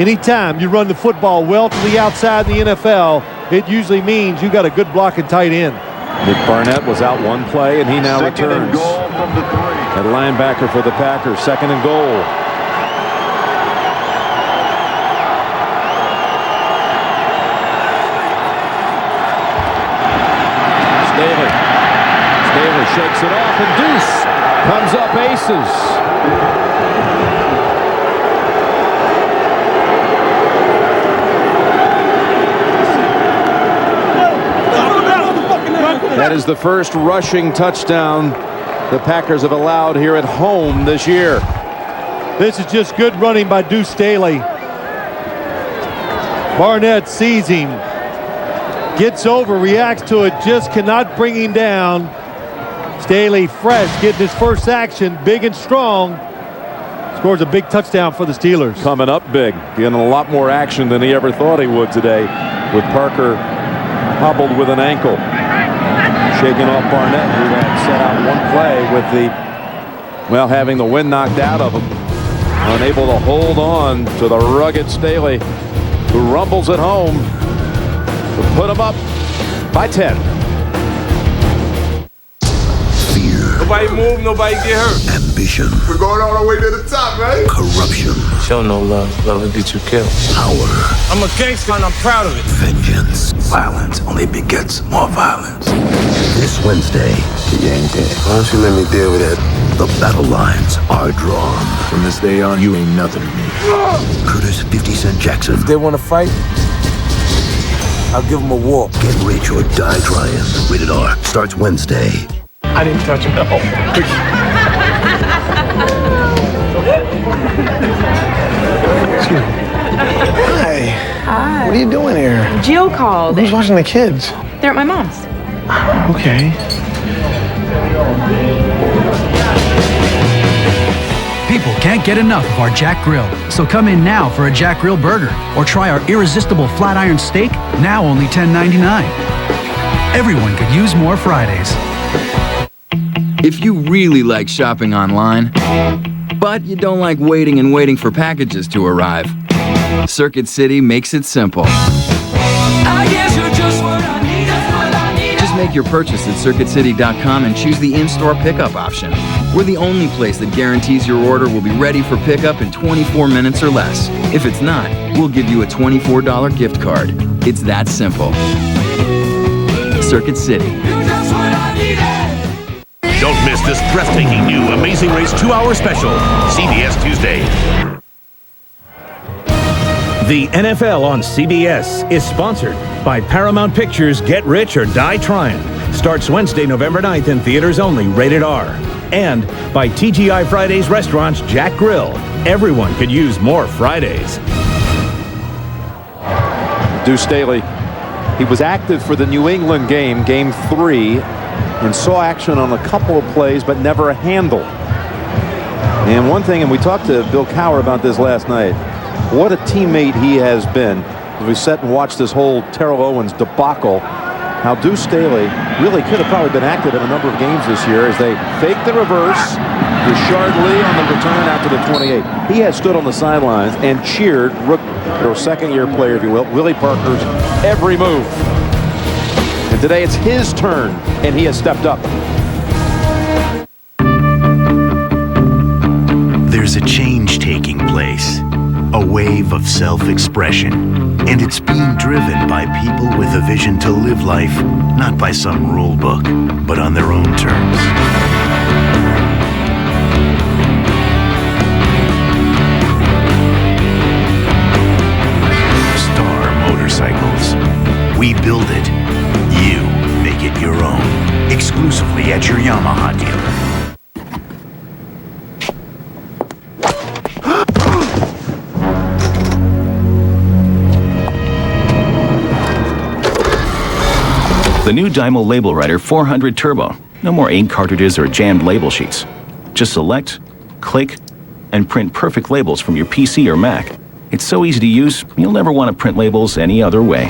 Anytime you run the football well to the outside in the NFL, it usually means you got a good blocking tight end. Nick Barnett was out one play, and he now returns at linebacker for the Packers. 2nd and goal. Staley shakes it off, and Deuce comes up aces. That is the first rushing touchdown the Packers have allowed here at home this year. This is just good running by Deuce Staley. Barnett sees him, gets over, reacts to it, just cannot bring him down. Staley fresh, getting his first action, big and strong. Scores a big touchdown for the Steelers. Coming up big, getting a lot more action than he ever thought he would today, with Parker hobbled with an ankle. Shaking off Barnett, who had set out one play with having the wind knocked out of him. Unable to hold on to the rugged Staley, who rumbles at home to put him up by 10. Nobody move, nobody get hurt. Ambition. We're going all the way to the top, right? Corruption. Show no love. Love will get you killed. Power. I'm a gangster and I'm proud of it. Vengeance. Violence only begets more violence. This Wednesday. You ain't dead. Why don't you let me deal with that? The battle lines are drawn. From this day on, you ain't nothing to me. Curtis 50 Cent Jackson. If they want to fight, I'll give them a walk. Get Rich or Die Trying. Rated R. Starts Wednesday. I didn't touch him. Excuse me. Hi. Hi. What are you doing here? Jill called. Who's watching the kids? They're at my mom's. Okay. People can't get enough of our Jack Grill, so come in now for a Jack Grill burger or try our irresistible flat iron steak, now only $10.99. Everyone could use more Fridays. If you really like shopping online, but you don't like waiting for packages to arrive, Circuit City makes it simple. Just make your purchase at CircuitCity.com and choose the in-store pickup option. We're the only place that guarantees your order will be ready for pickup in 24 minutes or less. If it's not, we'll give you a $24 gift card. It's that simple. Circuit City. Don't miss this breathtaking new Amazing Race 2-hour special, CBS Tuesday. The NFL on CBS is sponsored by Paramount Pictures' Get Rich or Die Trying. Starts Wednesday, November 9th in theaters only, rated R. And by TGI Fridays Restaurants Jack Grill. Everyone could use more Fridays. Deuce Staley, he was active for the New England game, Game 3, and saw action on a couple of plays, but never a handle. And one thing, and we talked to Bill Cowher about this last night, what a teammate he has been. As we sat and watched this whole Terrell Owens debacle, how Deuce Staley really could have probably been active in a number of games this year as they faked the reverse. Richard Lee on the return out to the 28. He has stood on the sidelines and cheered or second-year player, if you will, Willie Parker's every move. And today it's his turn, and he has stepped up. There's a change taking place, a wave of self-expression, and it's being driven by people with a vision to live life not by some rule book, but on their own terms. Star Motorcycles. We build it. You make it your own. Exclusively at your Yamaha dealer. The new Dymo Label Writer 400 Turbo. No more ink cartridges or jammed label sheets. Just select, click, and print perfect labels from your PC or Mac. It's so easy to use, you'll never want to print labels any other way.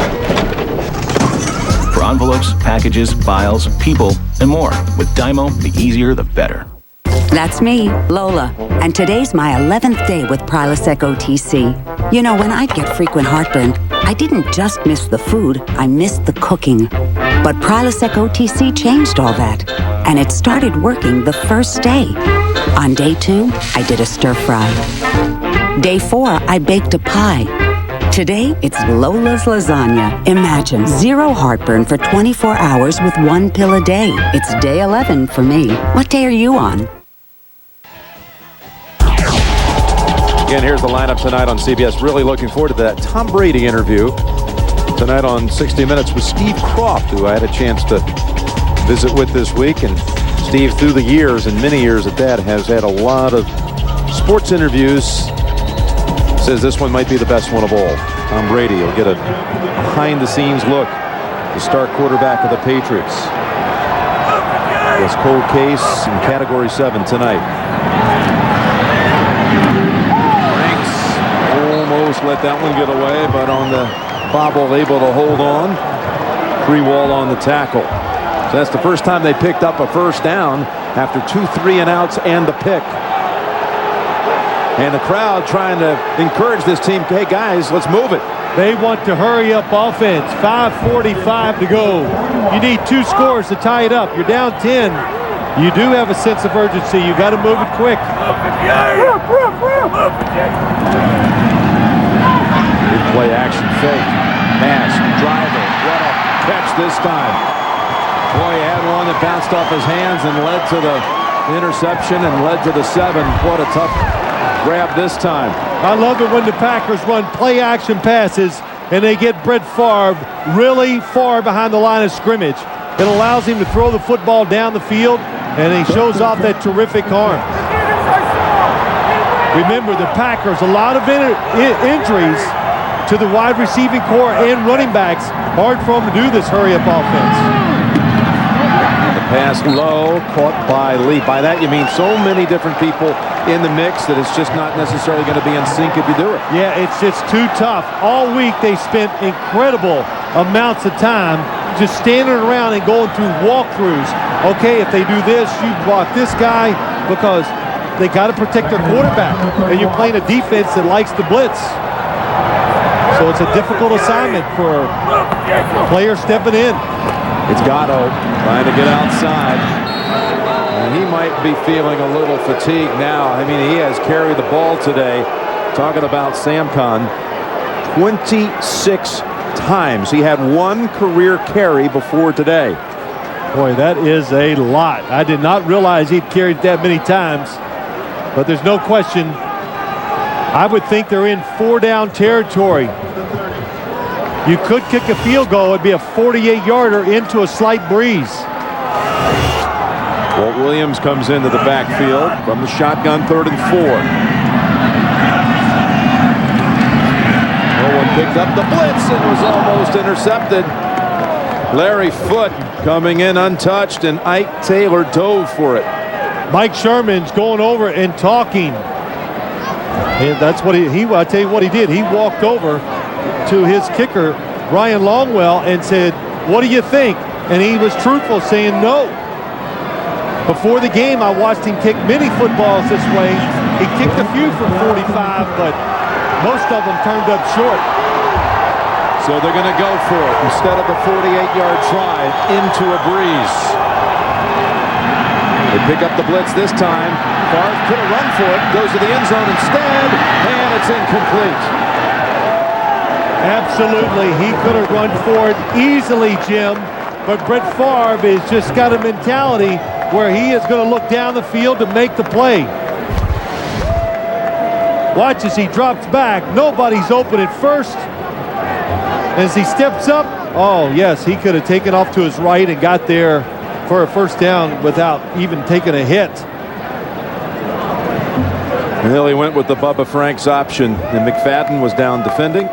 For envelopes, packages, files, people, and more. With Dymo, the easier, the better. That's me, Lola, and today's my 11th day with Prilosec OTC. You know, when I'd get frequent heartburn, I didn't just miss the food, I missed the cooking. But Prilosec OTC changed all that, and it started working the first day. On day 2, I did a stir fry. Day 4, I baked a pie. Today, it's Lola's Lasagna. Imagine 0 heartburn for 24 hours with 1 pill a day. It's day 11 for me. What day are you on? Again, here's the lineup tonight on CBS. Really looking forward to that Tom Brady interview tonight on 60 Minutes with Steve Kroft, who I had a chance to visit with this week. And Steve, through the years, and many years at that, has had a lot of sports interviews. Says this one might be the best one of all. Tom Brady will get a behind-the-scenes look. The star quarterback of the Patriots. This cold case in Category 7 tonight. Almost let that one get away, but on the bobble able to hold on. Free-wall on the tackle. So that's the first time they picked up a first down after 2 3-and-outs and the pick. And the crowd trying to encourage this team, hey guys, let's move it. They want to hurry up offense. 5:45 to go. You need 2 scores to tie it up. You're down 10. You do have a sense of urgency. You got to move it quick. Play action fake. Pass. Driver. What a catch this time. Boy, he had one that bounced off his hands and led to the interception and led to the 7. What a tough grab this time. I love it when the Packers run play action passes and they get Brett Favre really far behind the line of scrimmage. It allows him to throw the football down the field, and he shows off that terrific arm. Remember, the Packers, a lot of injuries to the wide receiving core and running backs. Hard for them to do this hurry-up offense. The pass low, caught by Lee. By that you mean so many different people in the mix that it's just not necessarily going to be in sync if you do it. Yeah, it's just too tough. All week they spent incredible amounts of time just standing around and going through walkthroughs. Okay, if they do this, you block this guy, because they got to protect their quarterback. And you're playing a defense that likes to blitz. So it's a difficult assignment for players stepping in. It's Gatto trying to get outside. And he might be feeling a little fatigued now. I mean, he has carried the ball today. Talking about Samcon, 26 times. He had 1 career carry before today. Boy, that is a lot. I did not realize he'd carried that many times. But there's no question I would think they're in 4-down territory. You could kick a field goal. It'd be a 48-yarder into a slight breeze. Walt Williams comes into the backfield from the shotgun, 3rd and 4. No one picked up the blitz and was almost intercepted. Larry Foote coming in untouched, and Ike Taylor dove for it. Mike Sherman's going over and talking. And that's what I'll tell you what he did. He walked over to his kicker, Ryan Longwell, and said, "What do you think?" And he was truthful, saying no. Before the game, I watched him kick many footballs this way. He kicked a few from 45, but most of them turned up short. So they're going to go for it instead of the 48-yard try into a breeze. They pick up the blitz this time. Favre could have run for it, goes to the end zone instead, and it's incomplete. Absolutely, he could have run for it easily, Jim, but Brett Favre has just got a mentality where he is going to look down the field to make the play. Watch as he drops back. Nobody's open at first. As he steps up, oh yes, he could have taken off to his right and got there for a first down without even taking a hit. Well, he went with the Bubba Franks option, and McFadden was down defending.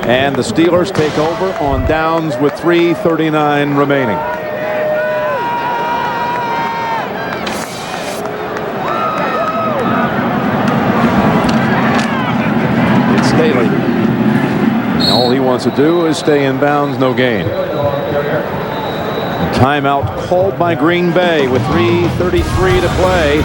And the Steelers take over on downs with 3:39 remaining. It's Staley. And all he wants to do is stay in bounds, no gain. Timeout called by Green Bay with 3:33 to play.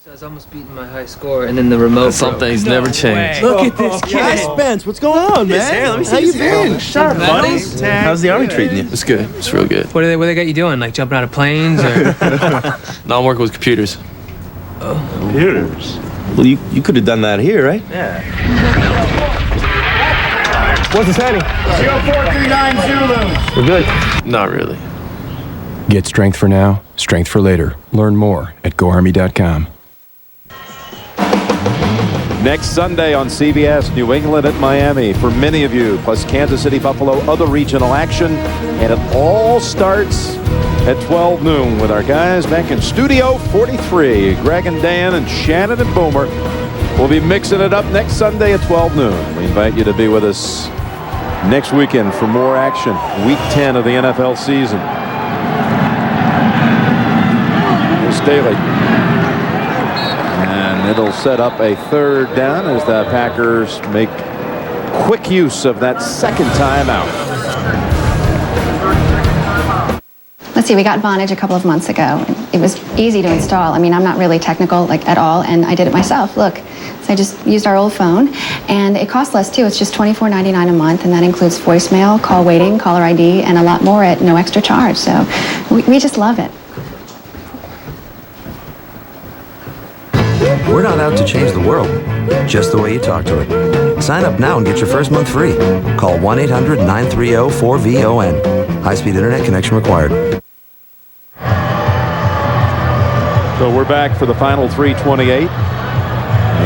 I was almost beating my high score, and then the remote. Something's never changed. Look at this kid. Spence, what's going on, man? How you been? Shut up, buddy. How's the Army treating you? It's good. It's real good. What do they got you doing? Like jumping out of planes? Or? No, I'm working with computers. Oh. Computers? Well, you could have done that here, right? Yeah. What's the setting? 0439 Zulu. We're good. Not really. Get strength for now, strength for later. Learn more at GoArmy.com. Next Sunday on CBS, New England at Miami for many of you, plus Kansas City, Buffalo, other regional action. And it all starts at 12 noon with our guys back in Studio 43. Greg and Dan and Shannon and Boomer will be mixing it up next Sunday at 12 noon. We invite you to be with us next weekend for more action. Week 10 of the NFL season. Here's Staley. And it'll set up a 3rd down as the Packers make quick use of that second timeout. Let's see, we got Vonage a couple of months ago. It was easy to install. I mean, I'm not really technical like at all, and I did it myself. Look, so I just used our old phone, and it costs less too. It's just $24.99 a month, and that includes voicemail, call waiting, caller ID, and a lot more at no extra charge. So we just love it. We're not out to change the world, just the way you talk to it. Sign up now and get your first month free. Call 1-800-930-4VON. High-speed internet connection required. So we're back for the final 3:28.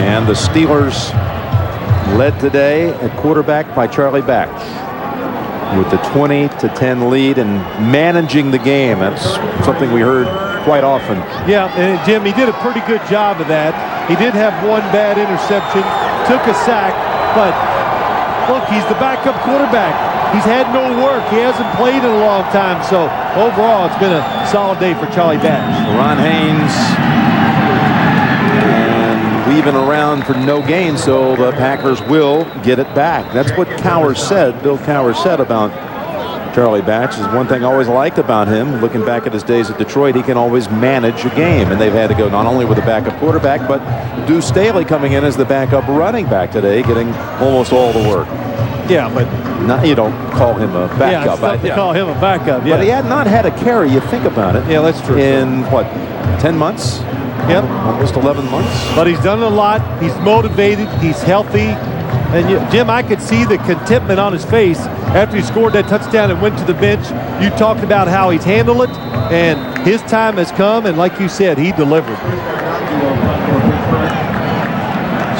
And the Steelers led today at quarterback by Charlie Batch with the 20-10 lead and managing the game. That's something we heard quite often. Yeah, and Jim, he did a pretty good job of that. He did have one bad interception, took a sack, but look, he's the backup quarterback. He's had no work. He hasn't played in a long time, so overall it's been a solid day for Charlie Batch. Ron Haynes and weaving around for no gain, so the Packers will get it back. That's what Cowher said, Bill Cowher said about Charlie Batch. Is one thing I always liked about him. Looking back at his days at Detroit, he can always manage a game, and they've had to go not only with a backup quarterback, but Deuce Staley coming in as the backup running back today, getting almost all the work. Yeah, but you don't call him a backup. Yeah, call him a backup. Yeah, but he had not had a carry. You think about it. Yeah, that's true. In what, 10 months? Yep, almost 11 months. But he's done a lot. He's motivated. He's healthy. And Jim, I could see the contentment on his face after he scored that touchdown and went to the bench. You talked about how he's handled it, and his time has come, and like you said, he delivered.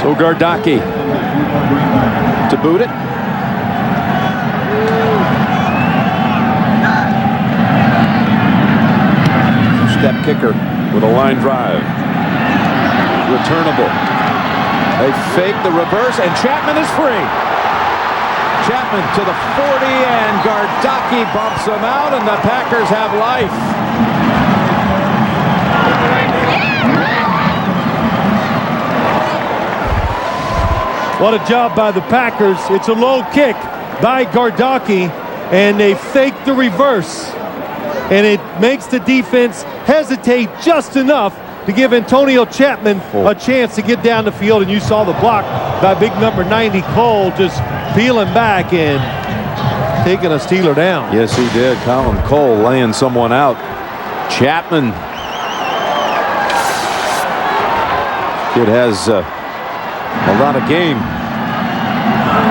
So Gardocki to boot it. Step kicker with a line drive. Returnable. They fake the reverse, and Chapman is free. Chapman to the 40, and Gardocki bumps him out, and the Packers have life. What a job by the Packers. It's a low kick by Gardocki, and they fake the reverse. And it makes the defense hesitate just enough to give Antonio Chapman a chance to get down the field. And you saw the block by big number 90, Cole, just peeling back and taking a Steeler down. Yes, he did. Colin Cole laying someone out. Chapman. Kid has a lot of game.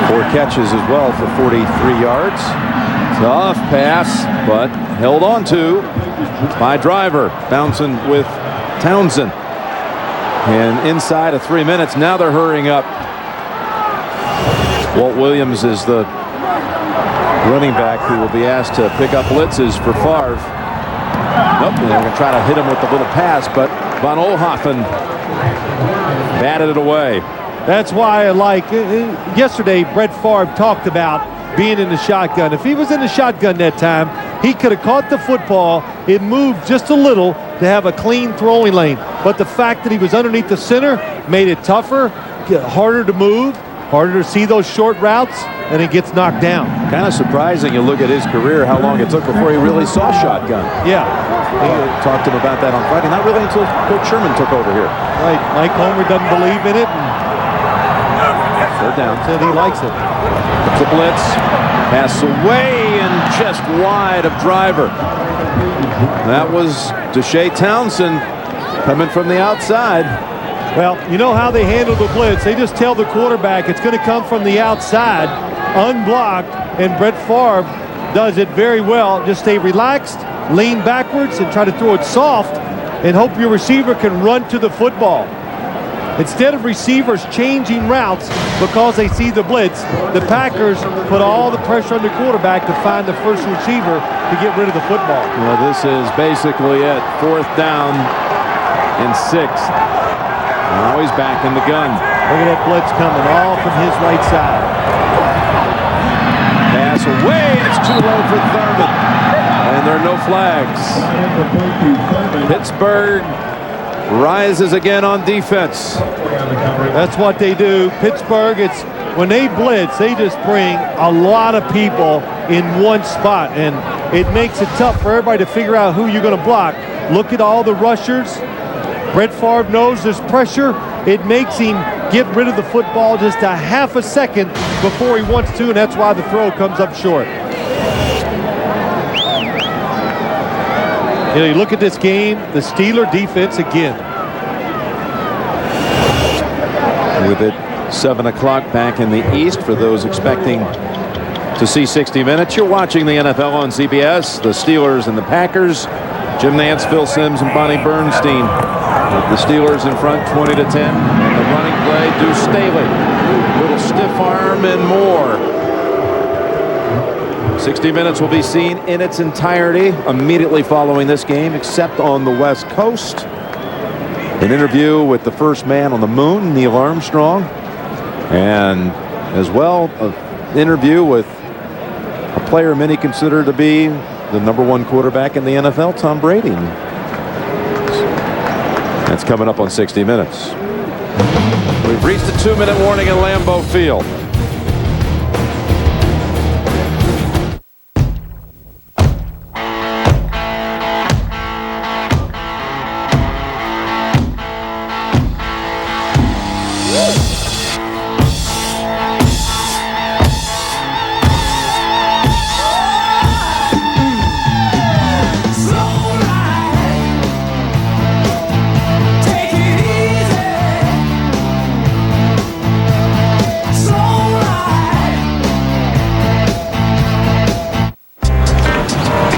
4 catches as well for 43 yards. Tough pass, but held on to by Driver. Bouncing with Townsend. And inside of 3 minutes, now they're hurrying up. Walt Williams is the running back who will be asked to pick up blitzes for Favre. Nope, they're going to try to hit him with the little pass, but Von Oelhoffen batted it away. That's why I like, yesterday Brett Favre talked about being in the shotgun. If he was in the shotgun that time, he could have caught the football. It moved just a little to have a clean throwing lane. But the fact that he was underneath the center made it tougher, harder to move, harder to see those short routes, and it gets knocked down. Kind of surprising, you look at his career, how long it took before he really saw shotgun. Yeah. We talked to him about that on Friday. Not really until Coach Sherman took over here. Right. Mike Homer doesn't believe in it. They're down. Said he likes it. It's a blitz. Pass away and just wide of Driver. That was Deshae Townsend coming from the outside. Well, you know how they handle the blitz. They just tell the quarterback it's going to come from the outside, unblocked, and Brett Favre does it very well. Just stay relaxed, lean backwards, and try to throw it soft, and hope your receiver can run to the football. Instead of receivers changing routes because they see the blitz, the Packers put all the pressure on the quarterback to find the first receiver to get rid of the football. Well, this is basically it. 4th down and 6. Now he's back in the gun. Look at that blitz coming all from his right side. Pass away, and it's too low for Thurman. And there are no flags. Pittsburgh rises again on defense. That's what they do. Pittsburgh, it's when they blitz, they just bring a lot of people in one spot, and it makes it tough for everybody to figure out who you're going to block. Look at all the rushers. Brett Favre knows there's pressure. It makes him get rid of the football just a half a second before he wants to, and that's why the throw comes up short. You know, you look at this game, the Steeler defense again. With it 7 o'clock back in the East for those expecting to see 60 minutes. You're watching the NFL on CBS. The Steelers and the Packers. Jim Nantz, Phil Simms, and Bonnie Bernstein. With the Steelers in front 20-10. And the running play, Deuce Staley. Little stiff arm and more. 60 minutes will be seen in its entirety immediately following this game, except on the West Coast. An interview with the first man on the moon, Neil Armstrong, and as well an interview with a player many consider to be the #1 quarterback in the NFL, Tom Brady. That's coming up on 60 Minutes. We've reached the 2-minute warning at Lambeau Field.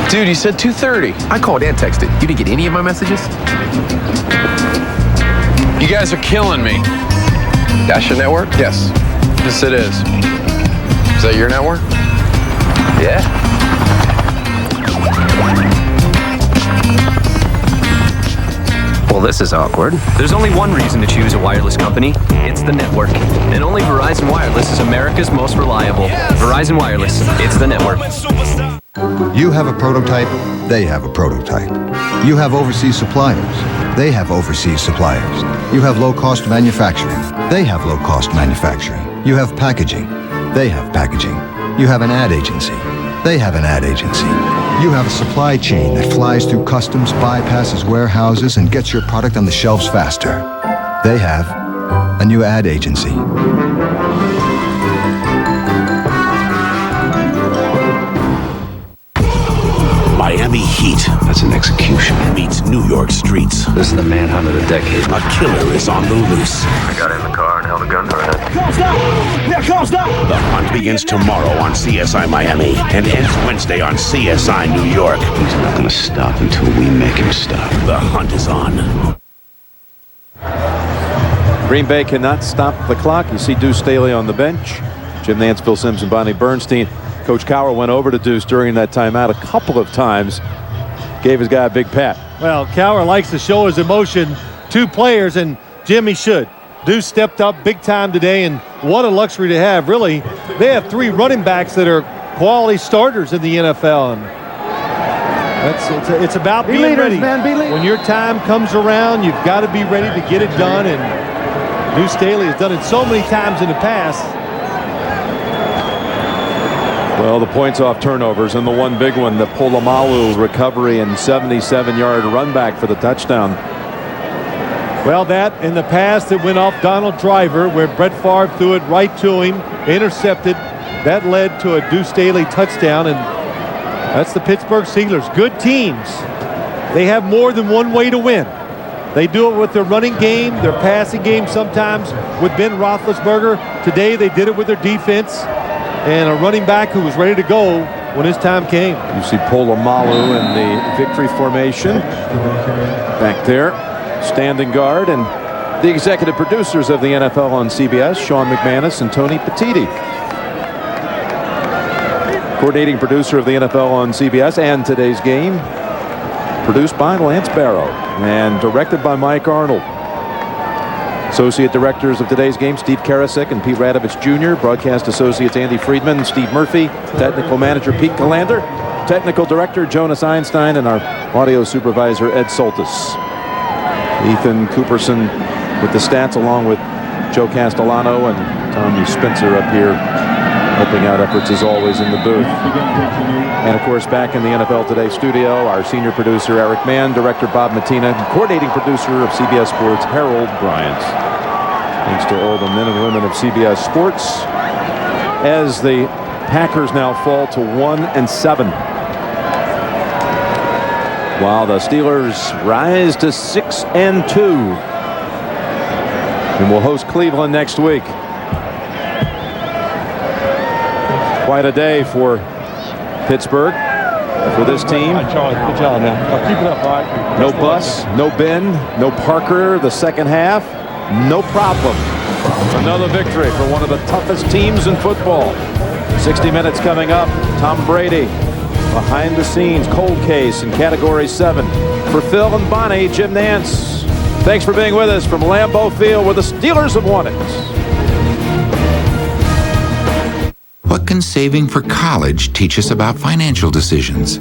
Dude, you said 2:30. I called and texted. You didn't get any of my messages? You guys are killing me. That's your network? Yes. Yes, it is. Is that your network? Yeah. Well, this is awkward. There's only one reason to choose a wireless company. It's the network. And only Verizon Wireless is America's most reliable. Verizon Wireless. It's the network. You have a prototype, they have a prototype. You have overseas suppliers, they have overseas suppliers. You have low-cost manufacturing, they have low-cost manufacturing. You have packaging, they have packaging. You have an ad agency, they have an ad agency. You have a supply chain that flies through customs, bypasses warehouses, and gets your product on the shelves faster. They have a new ad agency. Miami Heat. That's an execution. Meets New York streets. This is the manhunt of the decade. A killer is on the loose. I got in the car and held a gun to her head. Come stop! Yeah, come stop! The hunt begins tomorrow on CSI Miami and ends Wednesday on CSI New York. He's not going to stop until we make him stop. The hunt is on. Green Bay cannot stop the clock. You see Deuce Staley on the bench. Jim Nantz, Phil Simms, and Bonnie Bernstein. Coach Cowher went over to Deuce during that timeout a couple of times. Gave his guy a big pat. Well, Cowher likes to show his emotion to players, and Jimmy should. Deuce stepped up big time today, and what a luxury to have. Really, they have 3 running backs that are quality starters in the NFL. And it's about being ready. Man, be leaders. When your time comes around, you've got to be ready to get it done. And Deuce Staley has done it so many times in the past. Well, the points off turnovers, and the one big one, the Polamalu recovery and 77-yard run back for the touchdown. Well, that in the past it went off Donald Driver, where Brett Favre threw it right to him, intercepted. That led to a Deuce Staley touchdown, and that's the Pittsburgh Steelers. Good teams. They have more than one way to win. They do it with their running game, their passing game sometimes with Ben Roethlisberger. Today they did it with their defense. And a running back who was ready to go when his time came. You see Polamalu in the victory formation. Back there, standing guard, and the executive producers of the NFL on CBS, Sean McManus and Tony Petitti. Coordinating producer of the NFL on CBS and today's game, produced by Lance Barrow and directed by Mike Arnold. Associate directors of today's game, Steve Karasek and Pete Radovich Jr. Broadcast associates Andy Friedman, Steve Murphy. Technical manager Pete Calander. Technical director Jonas Einstein. And our audio supervisor Ed Soltis. Ethan Cooperson with the stats, along with Joe Castellano and Tommy Spencer up here, helping out efforts as always in the booth. And of course, back in the NFL Today studio, our senior producer Eric Mann, director Bob Mattina, and coordinating producer of CBS Sports Harold Bryant. Thanks to all the men and women of CBS Sports, as the Packers now fall to 1-7, while the Steelers rise to 6-2, and will host Cleveland next week. Quite a day for Pittsburgh, for this team. Good job, man. Keep it up, all right? No Bus, no Ben, no Parker the second half. No problem. Another victory for one of the toughest teams in football. 60 Minutes coming up. Tom Brady, behind the scenes, cold case in Category 7. For Phil and Bonnie, Jim Nantz. Thanks for being with us from Lambeau Field, where the Steelers have won it. What can saving for college teach us about financial decisions?